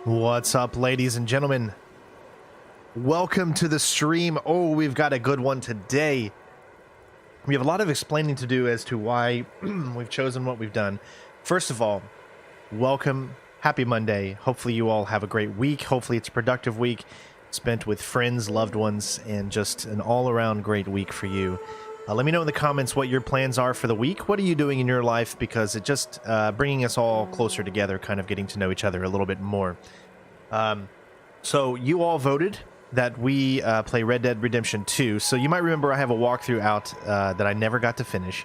What's up, ladies and gentlemen? Welcome to the stream. Oh, we've got a good one today. We have a lot of explaining to do as to why we've chosen what we've done. First of all, welcome. Happy Monday. Hopefully you all have a great week. Hopefully it's a productive week spent with friends, loved ones, and just an all-around great week for you. Let me know in the comments what your plans are for the week. What are you doing in your life? Because it just bringing us all closer together, kind of getting to know each other a little bit more. So you all voted that we play Red Dead Redemption 2. So you might remember I have a walkthrough out that I never got to finish.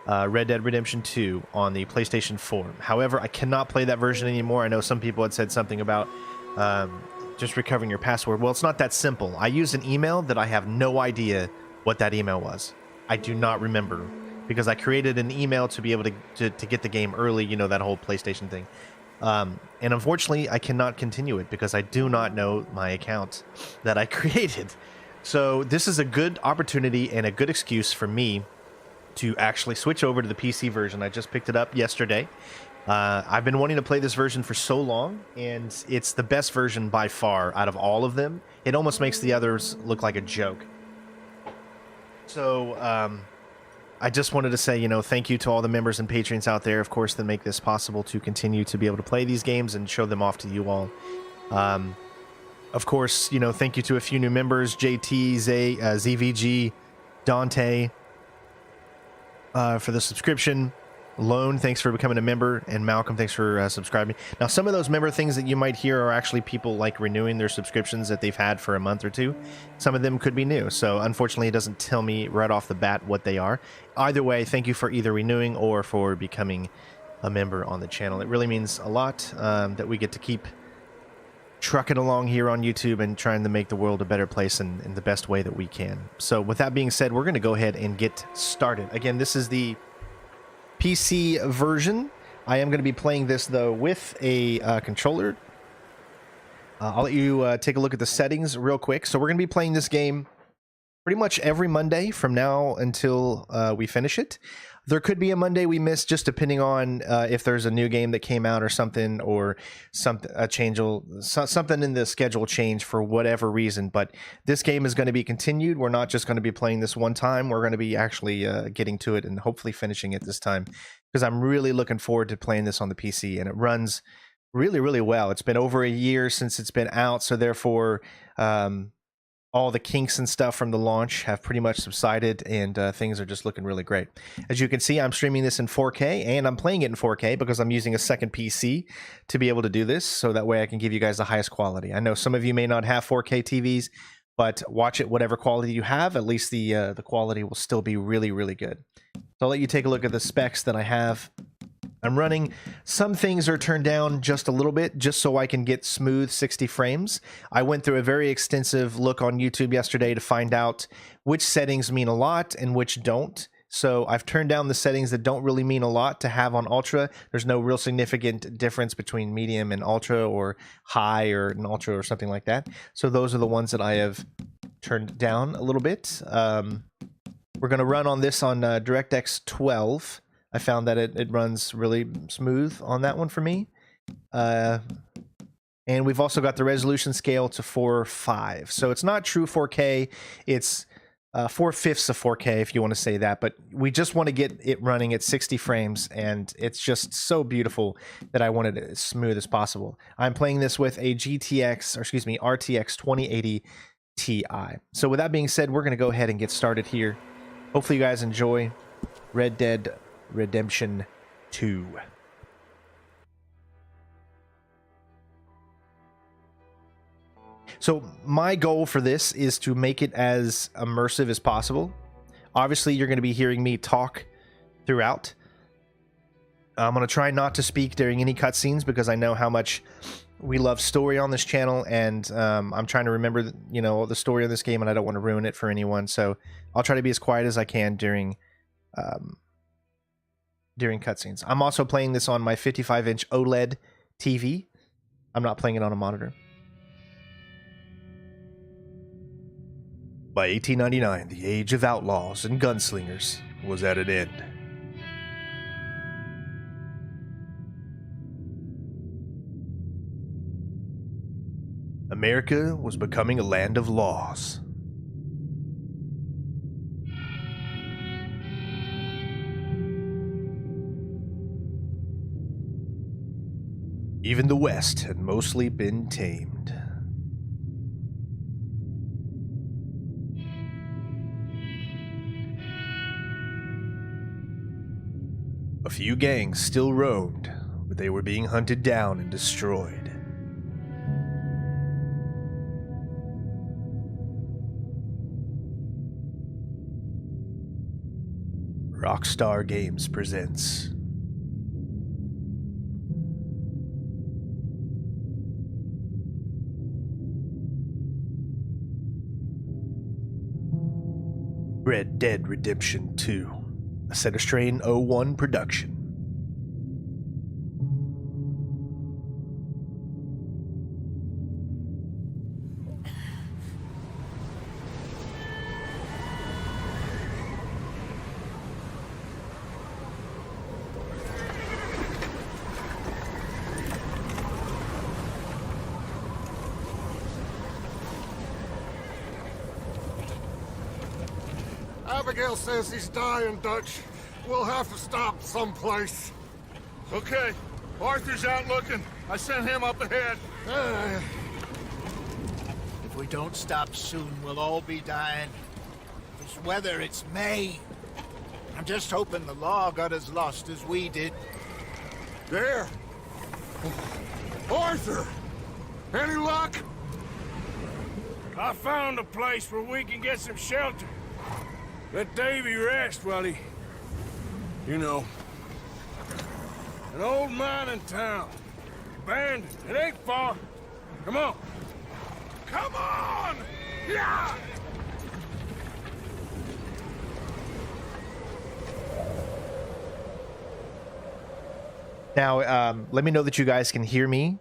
Red Dead Redemption 2 on the PlayStation 4. However, I cannot play that version anymore. I know some people had said something about just recovering your password. Well, it's not that simple. I used an email that I have no idea what that email was. I do not remember, because I created an email to be able to get the game early, you know, that whole PlayStation thing. And unfortunately, I cannot continue it because I do not know my account that I created. So this is a good opportunity and a good excuse for me to actually switch over to the PC version. I just picked it up yesterday. I've been wanting to play this version for so long, and it's the best version by far out of all of them. It almost makes the others look like a joke. So, I just wanted to say, you know, thank you to all the members and patrons out there, of course, that make this possible to continue to be able to play these games and show them off to you all. Of course, you know, thank you to a few new members, JT, ZVG, Dante, for the subscription. Lone, thanks for becoming a member, and Malcolm, thanks for subscribing. Now, some of those member things that you might hear are actually people like renewing their subscriptions that they've had for a month or two. Some of them could be new, so unfortunately it doesn't tell me right off the bat what they are. Either way, thank you for either renewing or for becoming a member on the channel. It really means a lot that we get to keep trucking along here on YouTube and trying to make the world a better place in the best way that we can. So with that being said, we're going to go ahead and get started. Again, this is the PC version. I am going to be playing this though with a controller. I'll let you take a look at the settings real quick. So we're going to be playing this game pretty much every Monday from now until we finish it. There could be a Monday we miss, just depending on if there's a new game that came out or something, or something something in the schedule change for whatever reason. But this game is going to be continued. We're not just going to be playing this one time. We're going to be actually getting to it and hopefully finishing it this time, because I'm really looking forward to playing this on the PC, and it runs really, really well. It's been over a year since it's been out, so therefore all the kinks and stuff from the launch have pretty much subsided, and things are just looking really great. As you can see, I'm streaming this in 4K, and I'm playing it in 4K because I'm using a second PC to be able to do this, so that way I can give you guys the highest quality. I know some of you may not have 4K TVs, but watch it whatever quality you have. At least the quality will still be really, really good. So I'll let you take a look at the specs that I have. I'm running, some things are turned down just a little bit, just so I can get smooth 60 frames. I went through a very extensive look on YouTube yesterday to find out which settings mean a lot and which don't. So I've turned down the settings that don't really mean a lot to have on ultra. There's no real significant difference between medium and ultra, or high or an ultra or something like that. So those are the ones that I have turned down a little bit. We're going to run on this on DirectX 12. I found that it runs really smooth on that one for me. And we've also got the resolution scale to 4:5. So it's not true 4K. It's 4/5 of 4K, if you want to say that. But we just want to get it running at 60 frames. And it's just so beautiful that I wanted it as smooth as possible. I'm playing this with a RTX 2080 Ti. So with that being said, we're going to go ahead and get started here. Hopefully you guys enjoy Red Dead Redemption 2. So my goal for this is to make it as immersive as possible. Obviously, you're going to be hearing me talk throughout. I'm going to try not to speak during any cutscenes, because I know how much we love story on this channel, and I'm trying to remember, you know, the story of this game, and I don't want to ruin it for anyone. So I'll try to be as quiet as I can during cutscenes. I'm also playing this on my 55-inch OLED TV. I'm not playing it on a monitor. By 1899, the age of outlaws and gunslingers was at an end. America was becoming a land of laws. Even the West had mostly been tamed. A few gangs still roamed, but they were being hunted down and destroyed. Rockstar Games presents Red Dead Redemption 2, a Center Strain 01 production. Abigail says he's dying, Dutch. We'll have to stop someplace. Okay. Arthur's out looking. I sent him up ahead. If we don't stop soon, we'll all be dying. This weather, it's May. I'm just hoping the law got as lost as we did. There! Arthur! Any luck? I found a place where we can get some shelter. Let Davy rest while he... You know. An old mining town. Abandoned. It ain't far. Come on. Come on! Yeah! Now, let me know that you guys can hear me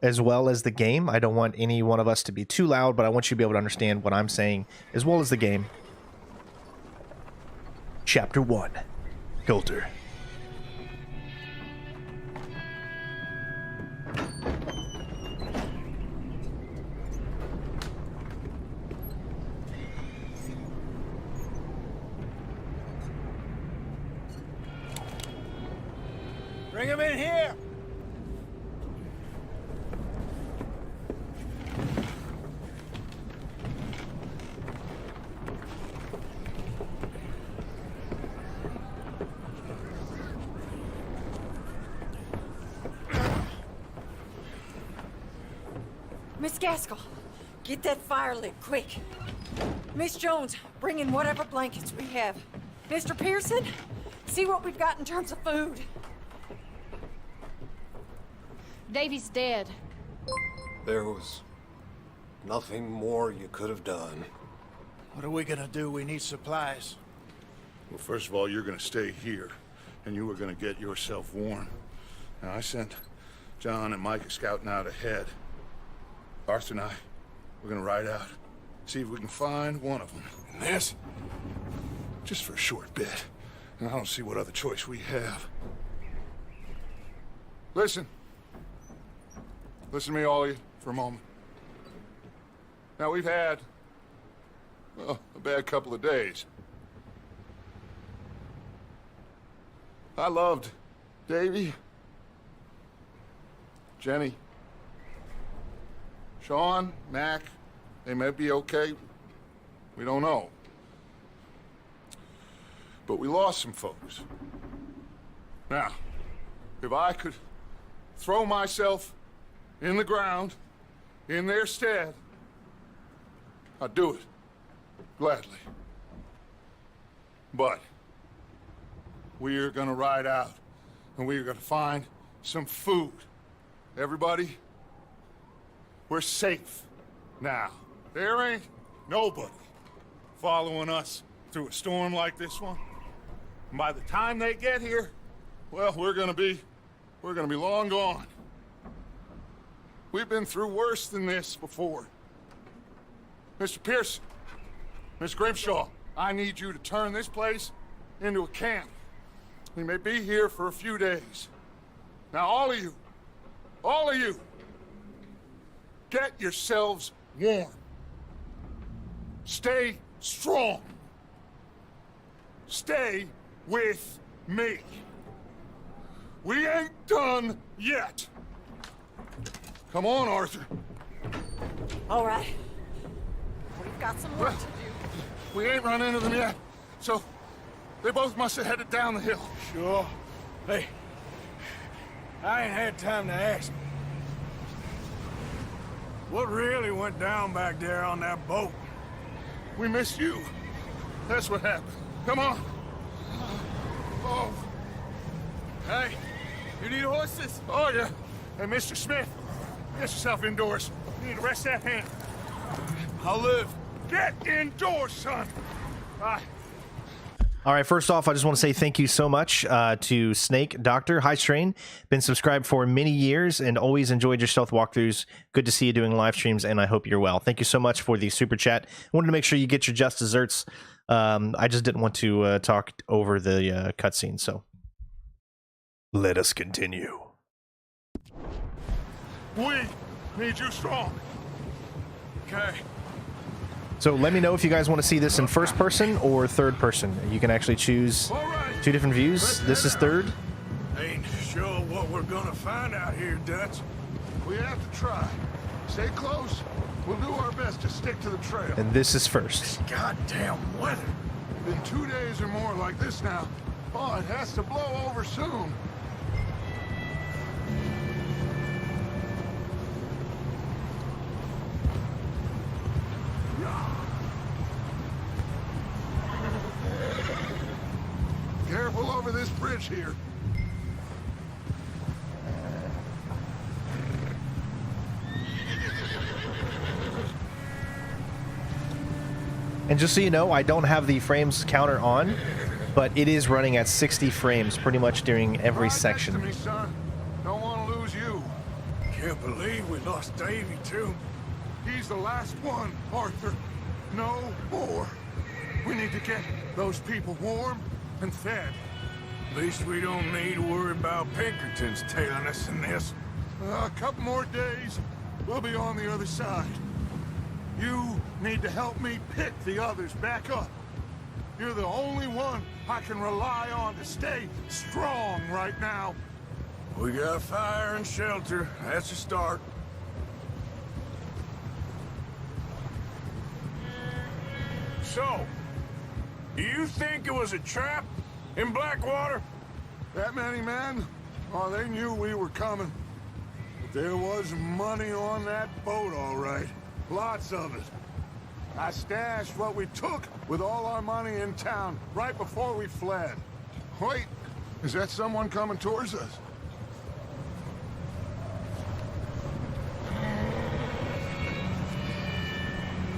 as well as the game. I don't want any one of us to be too loud, but I want you to be able to understand what I'm saying as well as the game. Chapter 1, Filter. Bring him in here! Miss Gaskell, get that fire lit, quick. Miss Jones, bring in whatever blankets we have. Mr. Pearson, see what we've got in terms of food. Davy's dead. There was nothing more you could have done. What are we gonna do? We need supplies. Well, first of all, you're gonna stay here, and you are gonna get yourself warm. Now, I sent John and Micah scouting out ahead. Arthur and I, we're gonna ride out, see if we can find one of them. And this, just for a short bit. And I don't see what other choice we have. Listen. Listen to me, all of you, for a moment. Now, we've had, well, a bad couple of days. I loved Davy, Jenny, Sean, Mac. They may be okay. We don't know. But we lost some folks. Now, if I could throw myself in the ground, in their stead, I'd do it, gladly. But we are gonna ride out, and we are gonna find some food. Everybody, we're safe now. There ain't nobody following us through a storm like this one. And by the time they get here, well, we're gonna be long gone. We've been through worse than this before. Mr. Pearson, Miss Grimshaw, I need you to turn this place into a camp. We may be here for a few days. Now, all of you, Get yourselves warm. Stay strong. Stay with me. We ain't done yet. Come on, Arthur. All right. We've got some work to do. We ain't run into them yet, so they both must have headed down the hill. Sure. Hey, I ain't had time to ask. What really went down back there on that boat? We missed you. That's what happened. Come on. Oh. Hey, you need horses? Oh, yeah. Hey, Mr. Smith, get yourself indoors. You need to rest that hand. I'll live. Get indoors, son. Bye. All right, first off, I just want to say thank you so much to Snake, Doctor, Heist Train. Been subscribed for many years and always enjoyed your stealth walkthroughs. Good to see you doing live streams, and I hope you're well. Thank you so much for the super chat. Wanted to make sure you get your just desserts. I just didn't want to talk over the cutscene, so let us continue. We need you strong. Okay. So let me know if you guys want to see this in first person or third person. You can actually choose All right. 2 different views. This is third. Ain't sure what we're gonna find out here, Dutch. We have to try. Stay close. We'll do our best to stick to the trail. And this is first. Goddamn weather. Been 2 days or more like this now. Oh, it has to blow over soon. Careful over this bridge here. And just so you know, I don't have the frames counter on, but it is running at 60 frames pretty much during every Right section. next to me, son. Don't want to lose you. Can't believe we lost Davy, too. He's the last one, Arthur. No more. We need to get those people warm and fed. At least we don't need to worry about Pinkertons tailing us in this. A couple more days, we'll be on the other side. You need to help me pick the others back up. You're the only one I can rely on to stay strong right now. We got fire and shelter. That's a start. So, do you think it was a trap in Blackwater? That many men? Oh, they knew we were coming. But there was money on that boat, all right. Lots of it. I stashed what we took with all our money in town right before we fled. Wait, is that someone coming towards us?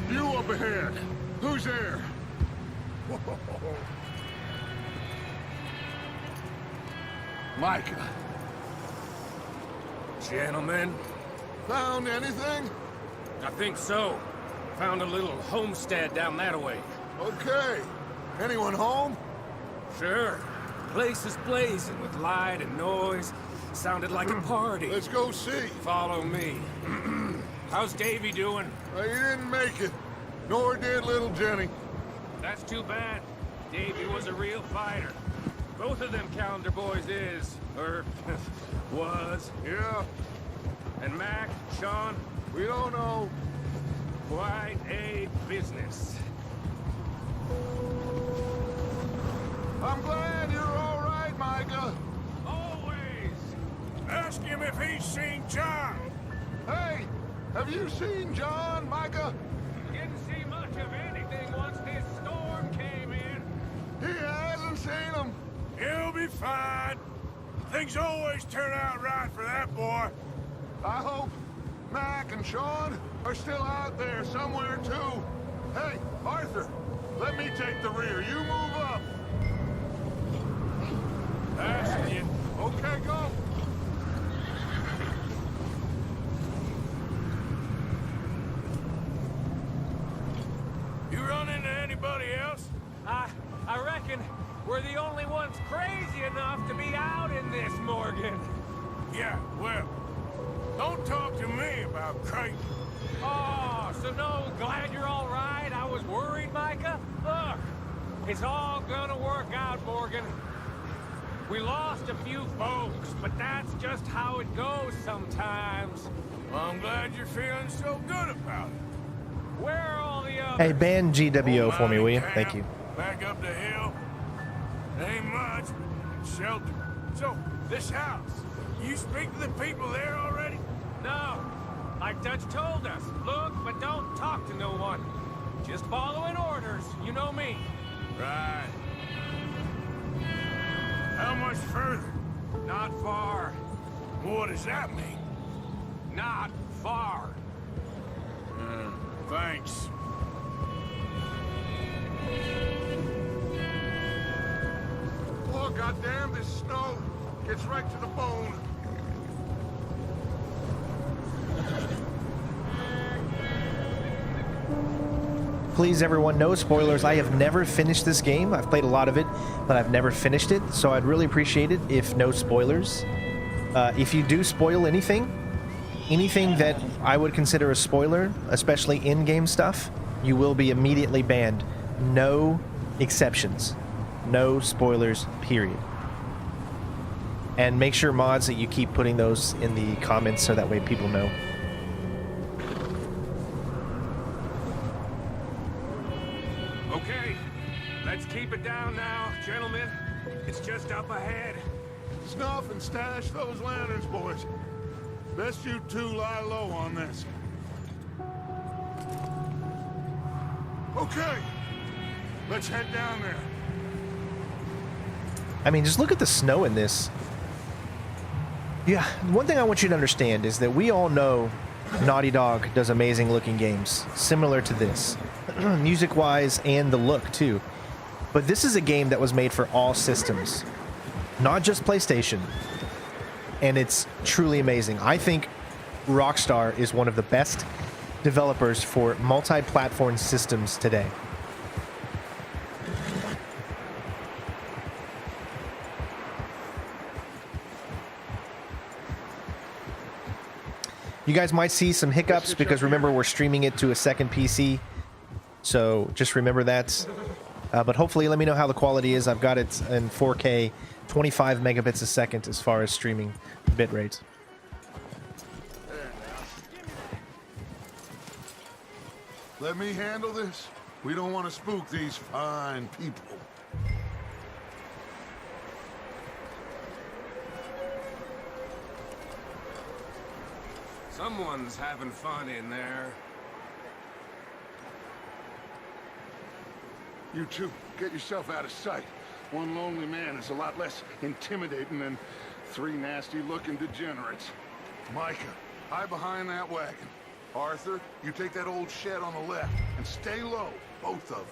You up ahead. Who's there? Whoa. Micah. Gentlemen, Found anything? I think so. Found a little homestead down that way. Okay. Anyone home? Sure. Place is blazing with light and noise. Sounded like a party. Let's go see. Follow me. How's Davy doing? He didn't make it. Nor did little Jenny. That's too bad. Davy was a real fighter. Both of them calendar boys is, or was. Yeah, And Mac, Sean, we don't know. quite a business. I'm glad you're all right, Micah. Always. Ask him if he's seen John. Hey, have you seen John, Micah? Didn't see much of anything once this storm came in. He hasn't seen him. He'll be fine. Things always turn out right for that boy. I hope Mac and Sean are still out there somewhere, too. Hey, Arthur, let me take the rear. You move up. That's it. Okay, go. You run into anybody else? I reckon we're the only ones crazy enough to be out in this, Morgan. Yeah, well, don't talk to me about Creighton. Oh, so no, glad you're all right. I was worried, Micah. Look, it's all gonna work out, Morgan. We lost a few folks, but that's just how it goes sometimes. Well, I'm glad you're feeling so good about it. Where are all the others? Hey, ban GWO for me, will you? Camp, Thank you. Back up the hill. Ain't much, but shelter. So, this house, you speak to the people there already? No, like Dutch told us. Look, but don't talk to no one. Just following orders, you know me. Right. How much further? Not far. What does that mean? Not far. Thanks. Oh, goddamn, this snow gets right to the bone. Please, everyone, no spoilers. I have never finished this game. I've played a lot of it, but I've never finished it, so I'd really appreciate it if no spoilers. If you do spoil anything that I would consider a spoiler, especially in-game stuff, you will be immediately banned. No exceptions. No spoilers, period. And make sure, mods, that you keep putting those in the comments so that way people know. Okay, let's keep it down now, gentlemen. It's just up ahead. Snuff and stash those lanterns, boys. Best you two lie low on this. Okay, let's head down there. I mean, just look at the snow in this. Yeah, one thing I want you to understand is that we all know Naughty Dog does amazing looking games, similar to this, music-wise and the look too. But this is a game that was made for all systems, not just PlayStation, and it's truly amazing. I think Rockstar is one of the best developers for multi-platform systems today. You guys might see some hiccups because remember we're streaming it to a second PC, so just remember that. But hopefully let me know how the quality is. I've got it in 4K, 25 megabits a second as far as streaming bit rate. Let me handle this. We don't want to spook these fine people. Someone's having fun in there. You two, get yourself out of sight. One lonely man is a lot less intimidating than three nasty-looking degenerates. Micah, hide behind that wagon. Arthur, you take that old shed on the left, and stay low, both of you.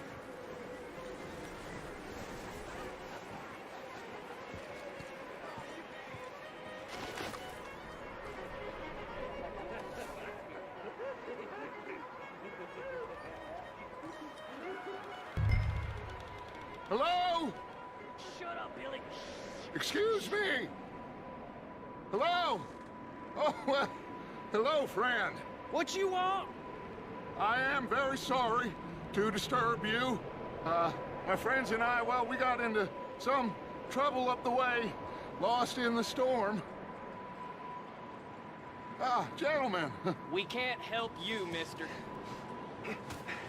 Hello? Shut up, Billy. Excuse me? Hello? Oh, well, hello, friend. What you want? I am very sorry to disturb you. My friends and I, well, we got into some trouble up the way, lost in the storm. Ah, gentlemen, We can't help you, mister.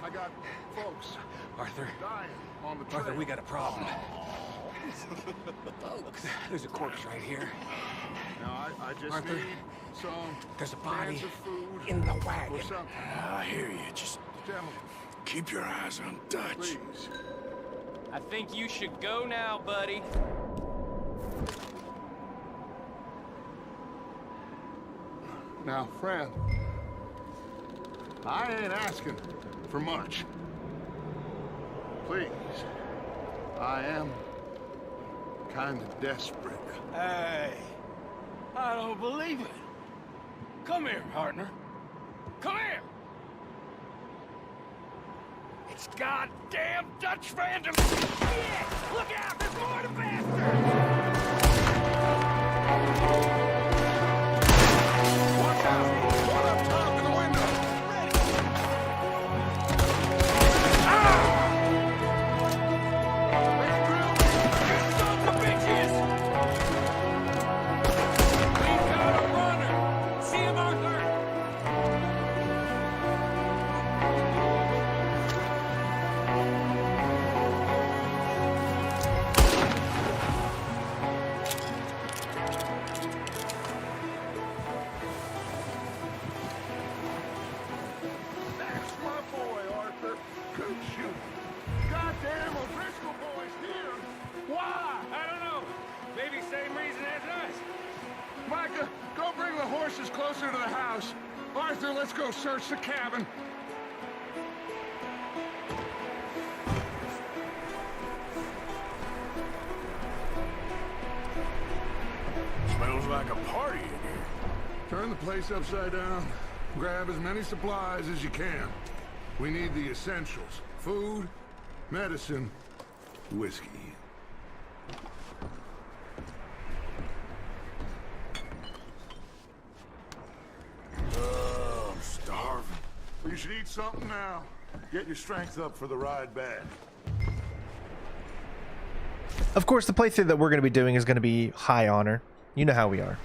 I got folks Arthur. dying on the trail. Arthur, we got a problem. Look, there's a corpse right here. Now, I just Arthur, need some there's a body cans of food in the wagon. or something. I hear you. Just Gentlemen, keep your eyes on Dutch. please. I think you should go now, buddy. Now, friend, I ain't asking for much. Please, I am kind of desperate. Hey, I don't believe it. Come here, partner. Come here. It's goddamn Dutch random. Yeah, look out! There's more to bastard. Watch out! One up top in the window! closer to the house. Arthur, let's go search the cabin. Smells like a party in here. Turn the place upside down. Grab as many supplies as you can. We need the essentials. Food, medicine, whiskey. I'm starving. You should eat something now. Get your strength up for the ride back. Of course, the playthrough that we're going to be doing is going to be high honor. You know how we are.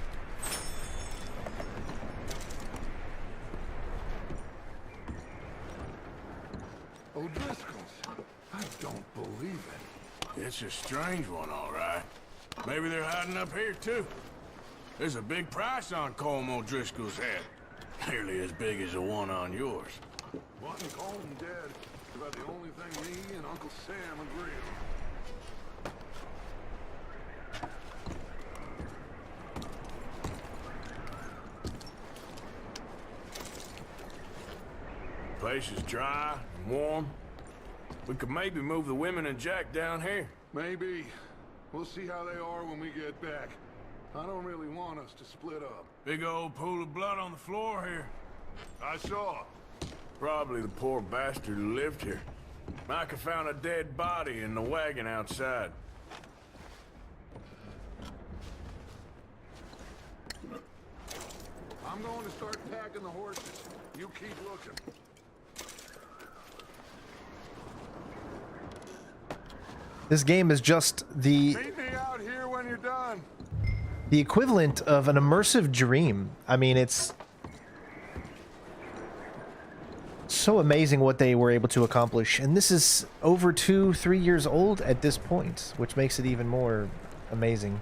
O'Driscolls. I don't believe it. It's a strange one, all right. Maybe they're hiding up here, too. There's a big price on Colm O'Driscoll's head. Nearly as big as the one on yours. One Colm dead is about the only thing me and Uncle Sam agree on. Place is dry and warm. We could maybe move the women and Jack down here. Maybe. We'll see how they are when we get back. I don't really want us to split up. Big old pool of blood on the floor here. I saw. Probably the poor bastard who lived here. Micah found a dead body in the wagon outside. I'm going to start packing the horses. You keep looking. This game is just the Meet me out here when you're done. equivalent of an immersive dream. I mean, it's so amazing what they were able to accomplish. And this is over 2-3 years old at this point, which makes it even more amazing.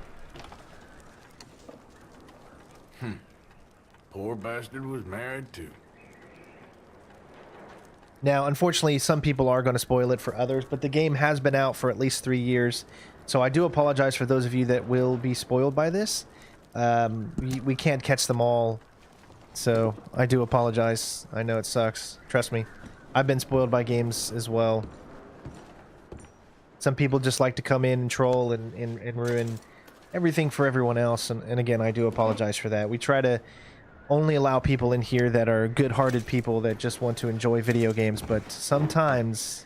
Poor bastard was married too. Now, unfortunately, some people are going to spoil it for others, but the game has been out for at least 3 years. So I do apologize for those of you that will be spoiled by this. We can't catch them all, so I do apologize. I know it sucks. Trust me. I've been spoiled by games as well. Some people just like to come in and troll and ruin everything for everyone else. And again, I do apologize for that. We try to only allow people in here that are good-hearted people that just want to enjoy video games, but sometimes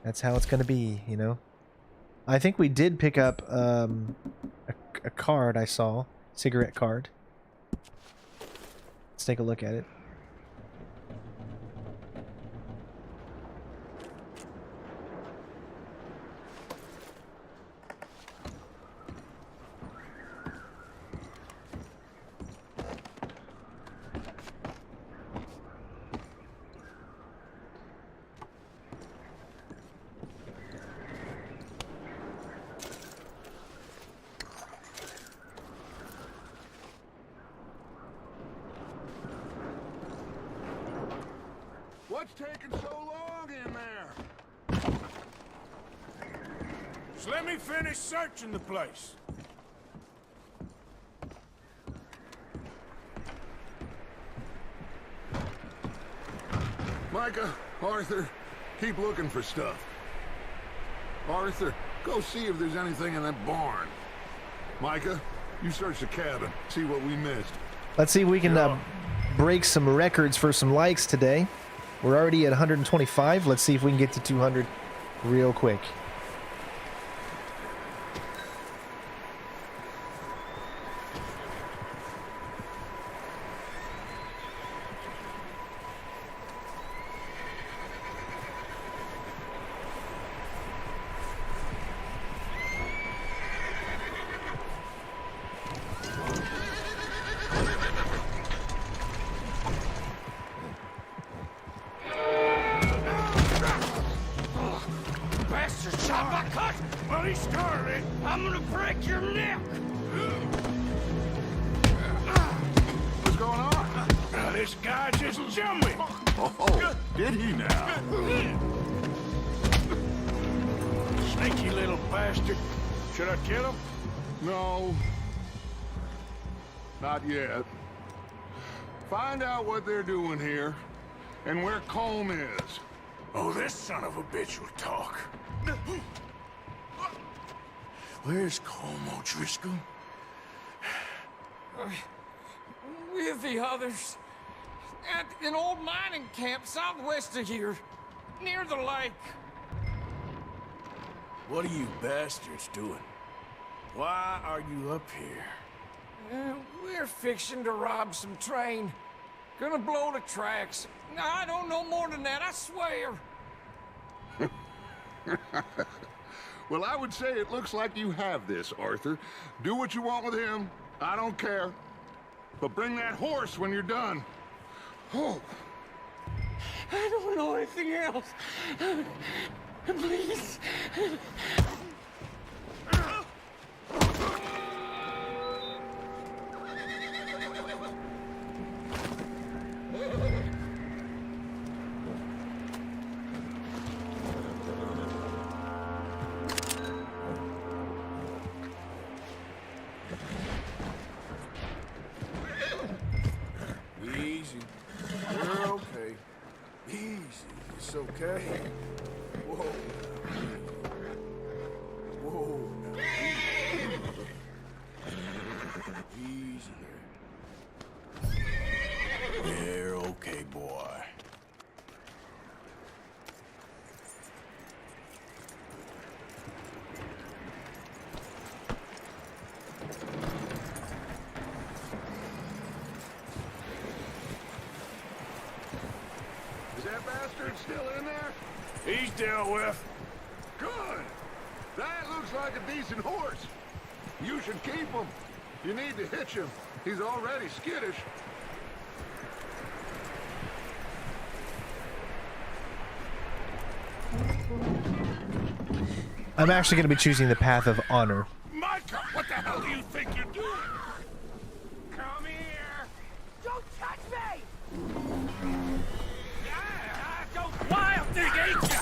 that's how it's going to be, you know? I think we did pick up a card I saw. Cigarette card. Let's take a look at it. What's taking so long in there? Just let me finish searching the place. Micah, Arthur, keep looking for stuff. Arthur, go see if there's anything in that barn. Micah, you search the cabin, see what we missed. Let's see if we can break some records for some likes today. We're already at 125. Let's see if we can get to 200 real quick. Not yet. Find out what they're doing here, and where Colm is. Oh, this son of a bitch will talk. Where's Colm O'Driscoll? With the others. At an old mining camp southwest of here. Near the lake. What are you bastards doing? Why are you up here? We're fixing to rob some train. Gonna blow the tracks. I don't know more than that, I swear. Well, I would say it looks like you have this, Arthur. Do what you want with him. I don't care. But bring that horse when you're done. Oh. I don't know anything else. Please. Easy. You're okay. Easy. It's okay. Whoa. Whoa. Easy there. You're okay, boy. Is that bastard still in there? He's dealt with. Good. That looks like a decent horse. You should keep him. You need to hitch him. He's already skittish. I'm actually going to be choosing the path of honor. Micah, what the hell do you think you're doing? Come here. Don't touch me. Don't wild thing, ain't ya?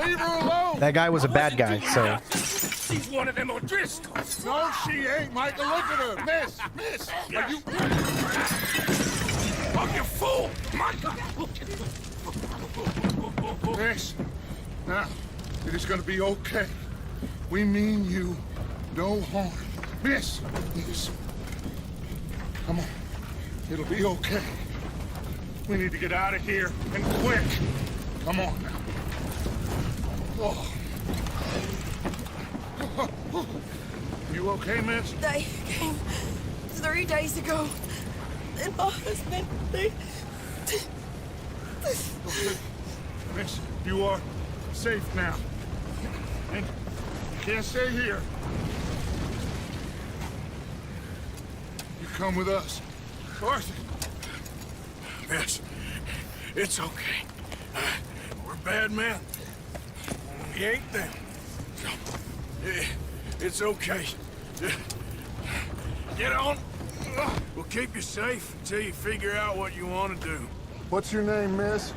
Leave her alone. That guy was a bad guy, so... She's one of them O'Driscolls. No, she ain't, Micah. Look at her. Miss, are you... Oh, you fool! Micah! Miss, now, it is gonna be okay. We mean you no harm. Miss, come on. It'll be okay. We need to get out of here, and quick. Come on now. Oh. You okay, miss? They came 3 days ago. And my husband, Okay. Miss, you are safe now. And you can't stay here. You come with us. Arthur. Miss, it's okay. We're bad men. We ain't them. It's okay. Get on. We'll keep you safe until you figure out what you want to do. What's your name, miss?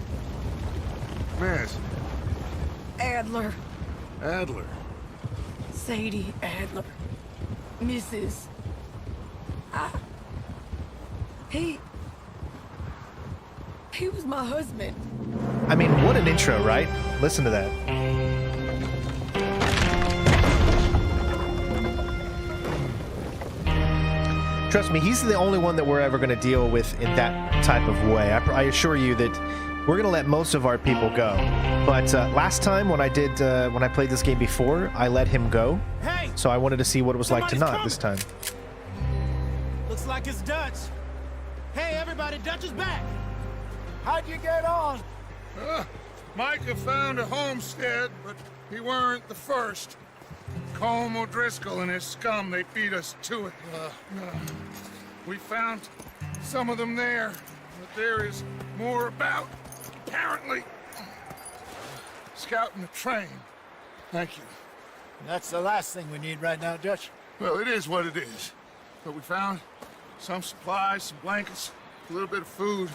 Miss. Adler. Adler. Sadie Adler. Mrs. He was my husband. I mean, what an intro, right? Listen to that. Trust me, he's the only one that we're ever going to deal with in that type of way. I assure you that we're going to let most of our people go. But last time when I played this game before, I let him go. Hey! So I wanted to see what it was like to Somebody's not this time. Looks like it's Dutch. Hey, everybody, Dutch is back. How'd you get on? Micah found a homestead, but he weren't the first. Colm O'Driscoll and his scum, they beat us to it. We found some of them there, but there is more about, apparently. Scouting the train. Thank you. That's the last thing we need right now, Dutch. Well, it is what it is. But we found some supplies, some blankets, a little bit of food,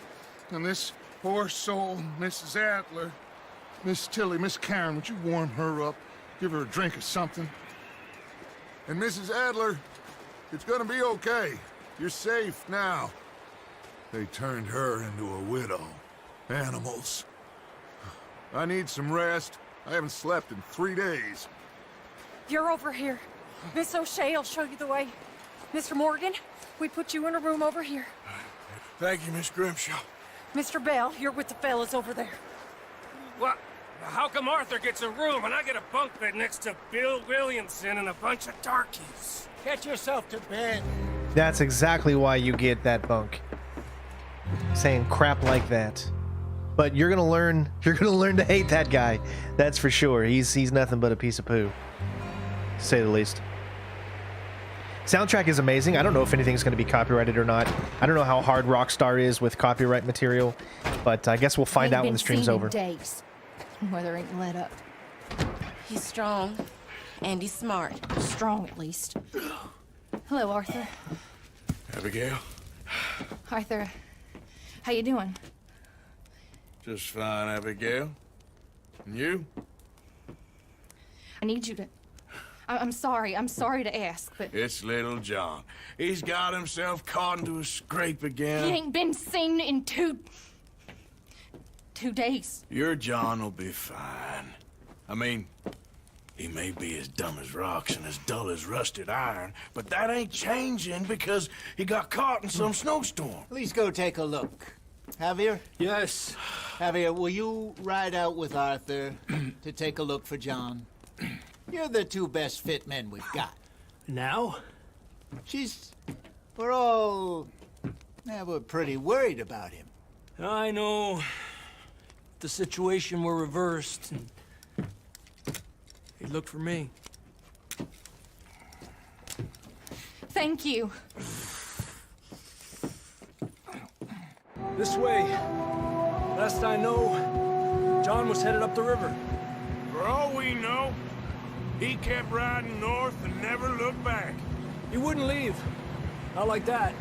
and this poor soul, Mrs. Adler, Miss Tilly, Miss Kieran, would you warm her up? Give her a drink or something? And Mrs. Adler, it's gonna be okay. You're safe now. They turned her into a widow. Animals. I need some rest. I haven't slept in 3 days. You're over here. Miss O'Shea will show you the way. Mr. Morgan, we put you in a room over here. Thank you, Miss Grimshaw. Mr. Bell, you're with the fellas over there. What? How come Arthur gets a room and I get a bunk bed next to Bill Williamson and a bunch of darkies? Get yourself to bed. That's exactly why you get that bunk. Saying crap like that. But you're gonna learn to hate that guy. That's for sure. He's nothing but a piece of poo, to say the least. Soundtrack is amazing. I don't know if anything's going to be copyrighted or not. I don't know how hard Rockstar is with copyright material, but I guess we'll find out when the stream's over. Days. Weather ain't let up. He's strong, and he's smart. Strong, at least. Hello, Arthur. Abigail? Arthur, how you doing? Just fine, Abigail. And you? I need you to... I'm sorry to ask, but... It's little John. He's got himself caught into a scrape again. He ain't been seen in two days. Your John will be fine. I mean, he may be as dumb as rocks and as dull as rusted iron, but that ain't changing because he got caught in some snowstorm. Please go take a look. Javier? Yes. Javier, will you ride out with Arthur to take a look for John? You're the two best fit men we've got. Now? We're pretty worried about him. I know. If the situation were reversed, and he'd look for me. Thank you. This way. Last I know, John was headed up the river. For all we know, he kept riding north and never looked back. He wouldn't leave. Not like that.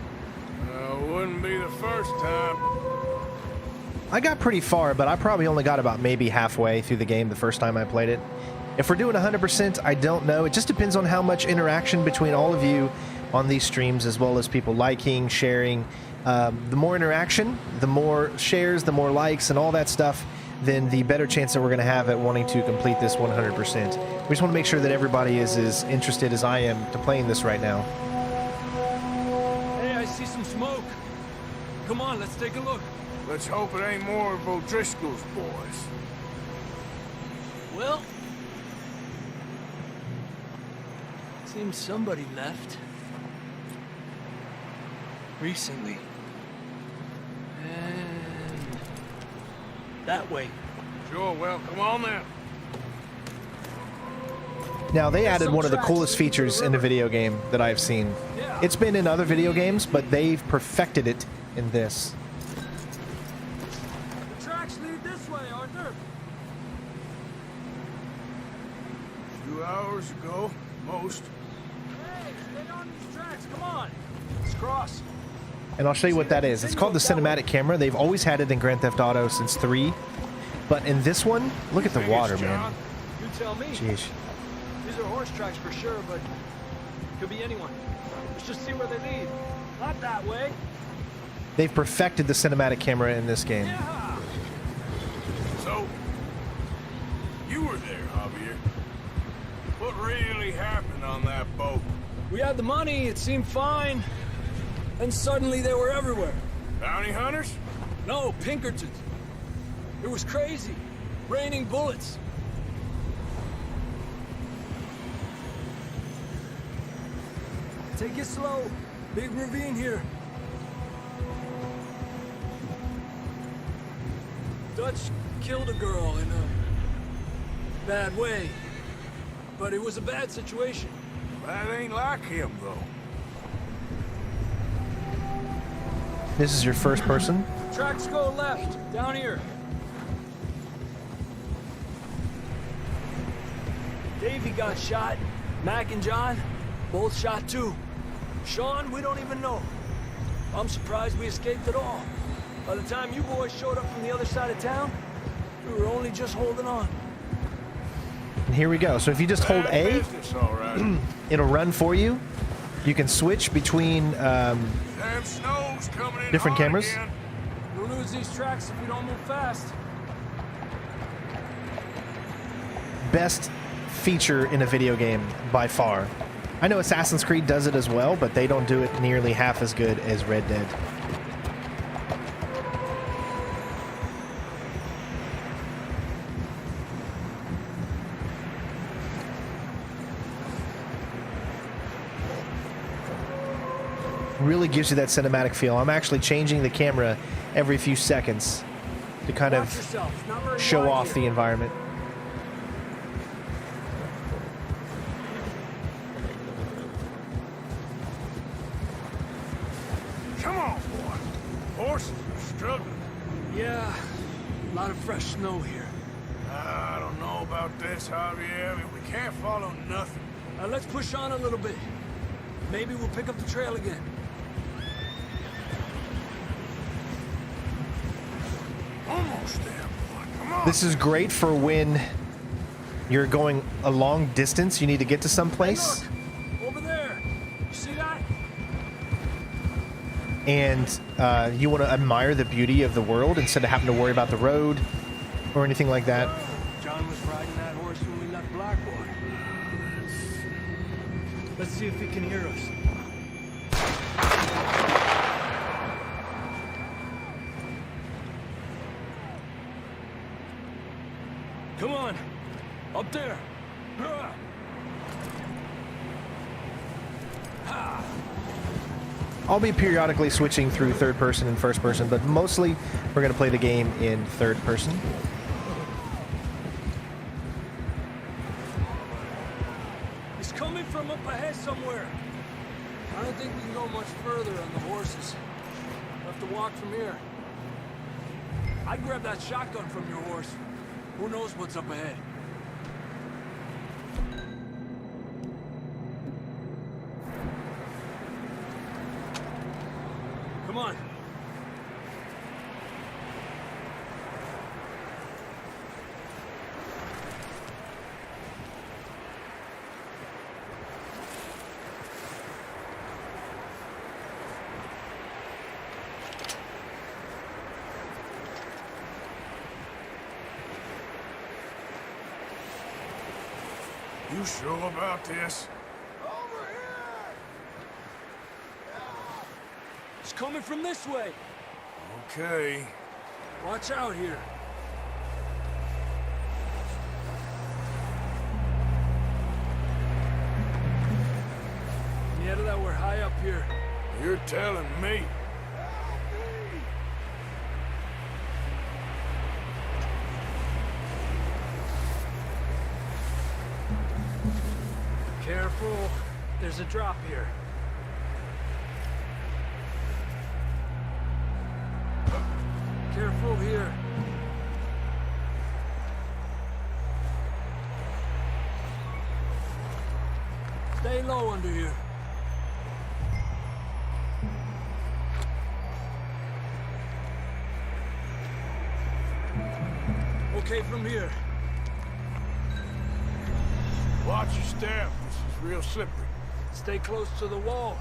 Wouldn't be the first time. I got pretty far, but I probably only got about maybe halfway through the game the first time I played it. If we're doing 100%, I don't know. It just depends on how much interaction between all of you on these streams, as well as people liking, sharing. The more interaction, the more shares, the more likes, and all that stuff, then the better chance that we're going to have at wanting to complete this 100%. We just want to make sure that everybody is as interested as I am to playing this right now. Hey, I see some smoke. Come on, let's take a look. Let's hope it ain't more of O'Driscoll's boys. Well, seems somebody left. Recently. And that way. Sure, well, come on then. Now, they added one of the coolest features in a video game that I've seen. It's been in other video games, but they've perfected it in this. The tracks lead this way, Arthur. 2 hours ago, most. Hey, stay on these tracks, come on. Let's cross. And I'll show you what that is. It's called the cinematic camera. They've always had it in Grand Theft Auto since 3. But in this one, look at the water, man. You tell me. Jeez. These are horse tracks for sure, but could be anyone. Let's just see where they lead. Not that way. They've perfected the cinematic camera in this game. Yeah. So, you were there, Javier. What really happened on that boat? We had the money, it seemed fine. And suddenly they were everywhere. Bounty hunters? No, Pinkertons. It was crazy. Raining bullets. Take it slow. Big ravine here. Dutch killed a girl in a bad way. But it was a bad situation. That ain't like him, though. This is your first person? Tracks go left, down here. Davey got shot. Mac and John, both shot too. Sean, we don't even know. I'm surprised we escaped at all. By the time you boys showed up from the other side of town, we were only just holding on. And here we go. So if you just hold A, Business, all right. it'll run for you. You can switch between Them snow's coming in Different hard cameras. again. We'll lose these tracks if we don't move fast. Best feature in a video game by far. I know Assassin's Creed does it as well, but they don't do it nearly half as good as Red Dead. Really gives you that cinematic feel. I'm actually changing the camera every few seconds to kind Watch of yourself. It's not very show wide off here. the environment. Come on, boy. Horses are struggling. Yeah, a lot of fresh snow here. I don't know about this, Javier. I mean, we can't follow nothing. Let's push on a little bit. Maybe we'll pick up the trail again. Almost there, boy. Come on. This is great for when you're going a long distance, you need to get to some place, Look, over there. You see that? and you want to admire the beauty of the world instead of having to worry about the road or anything like that. John was riding that horse when we left Blackwater. Let's see if he can hear us. Come on, up there. I'll be periodically switching through third person and first person, but mostly we're going to play the game in third person. He's coming from up ahead somewhere. I don't think we can go much further on the horses. We'll have to walk from here. I'd grab that shotgun from your horse. Who knows what's up ahead? Come on. You sure about this? It's coming from this way. Okay. Watch out here. Yeah, that we're high up here. You're telling me. Careful. There's a drop here. Careful here. Stay low under here. Okay, from here. Watch your step. This is real slippery. Stay close to the wall.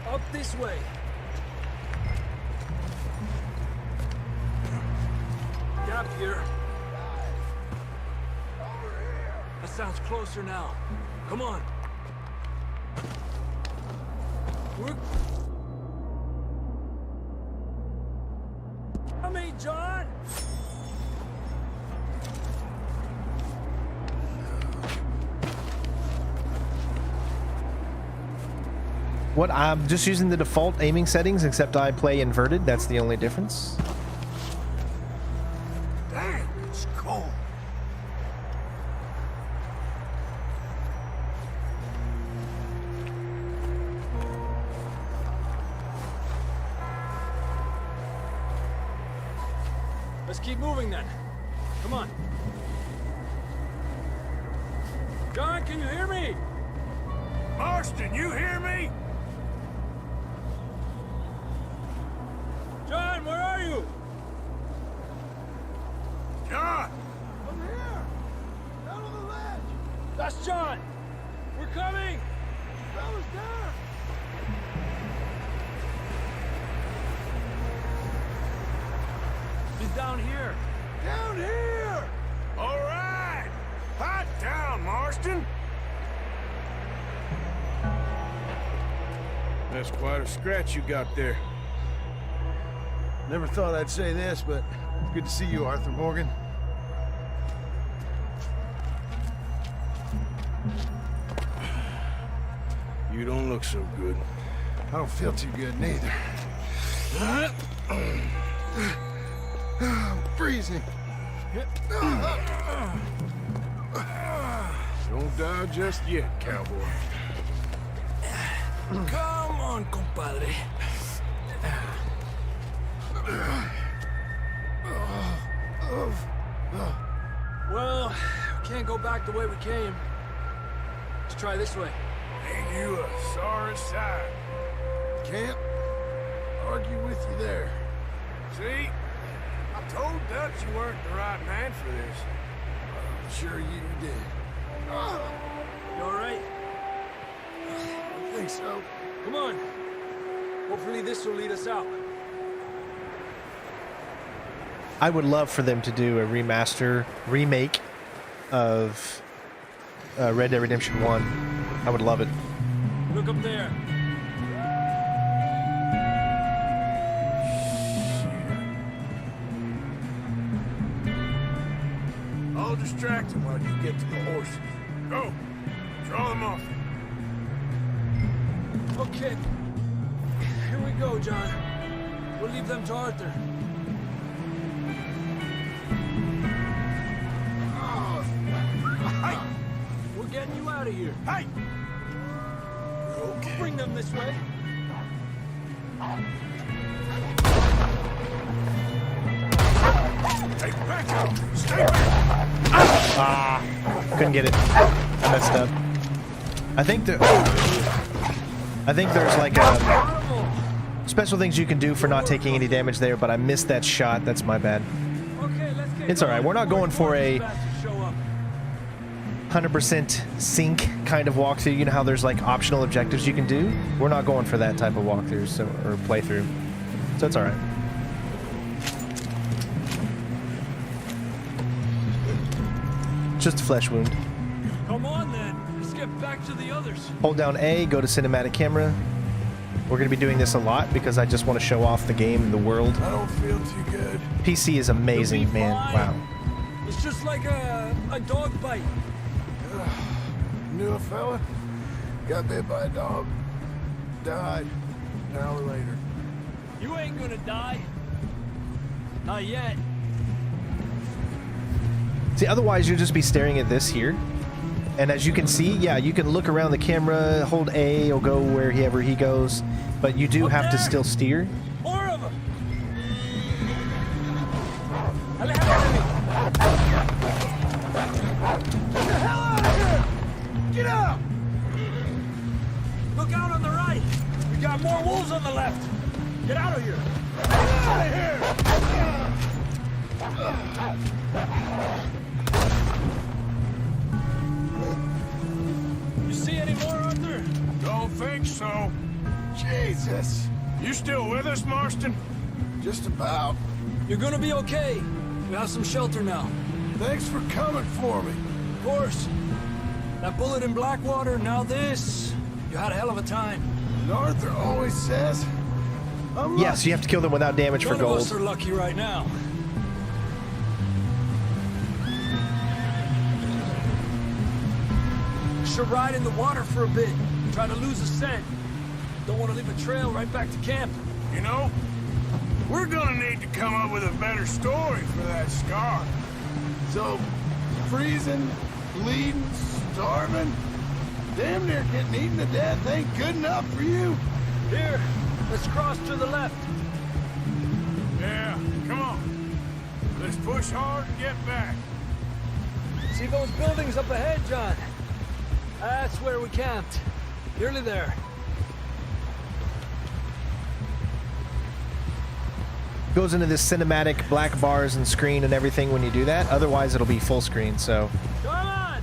Up this way. Gap here. That sounds closer now. Come on. We're... Coming, John! What, I'm just using the default aiming settings, except I play inverted. That's the only difference. Dang, it's cold. Let's keep moving then. Come on. John, can you hear me? Marston, you hear me? John, where are you? John! I'm here. Down on the ledge. That's John. We're coming. Fella's down. He's down here. Down here! All right! Hot down, Marston! That's quite a scratch you got there. Never thought I'd say this, but it's good to see you, Arthur Morgan. You don't look so good. I don't feel too good, neither. I'm freezing. Don't die just yet, cowboy. Come on, compadre. Well, we can't go back the way we came. Let's try this way. Ain't you a sorry sight? Can't argue with you there. See? I told Dutch you weren't the right man for this. I'm sure you did. You all right? I think so. Come on. Hopefully this will lead us out. I would love for them to do a remake of Red Dead Redemption 1. I would love it. Look up there. I'll distract him while you get to the horses. Go. Draw them off. Okay. Here we go, John. We'll leave them to Arthur. Hey! We're getting you out of here. Hey! Okay. We'll bring them this way. Hey, back out! Stay back! Couldn't get it. I messed up. I think there's like special things you can do for not taking any damage there, but I missed that shot. That's my bad. Okay, let's get It's all right. We're not going for a 100% sync kind of walkthrough. You know how there's like optional objectives you can do? We're not going for that type of walkthrough or playthrough. So it's all right. Just a flesh wound. Come on then. Let's get back to the others. Hold down A, go to cinematic camera. We're going to be doing this a lot because I just want to show off the game and the world. I don't feel too good. PC is amazing, man. Wow. It's just like a dog bite. Knew a fella, got bit by a dog, died an hour later. You ain't gonna die. Not yet. See, otherwise you'll just be staring at this here. And as you can see, yeah, you can look around the camera, hold A, or go wherever he goes. But you do have to still steer. More of them. Get the hell out of here! Get out! Look out on the right. We got more wolves on the left. Get out of here. Get out of here! You see any more, Arthur? Don't think so. Jesus! You still with us, Marston? Just about. You're gonna be okay. We have some shelter now. Thanks for coming for me. Of course. That bullet in Blackwater, now this. You had a hell of a time. And Arthur always says, I'm Yes, lucky. you have to kill them without damage for None of gold. us are lucky right now. Should ride in the water for a bit. Try to lose a scent. Don't want to leave a trail right back to camp. You know, we're gonna need to come up with a better story for that scar. So, freezing, bleeding, starving, damn near getting eaten to death ain't good enough for you. Here, let's cross to the left. Yeah, come on. Let's push hard and get back. See those buildings up ahead, John? That's where we camped. Nearly there. Goes into this cinematic black bars and screen and everything when you do that. Otherwise, it'll be full screen. So Come on!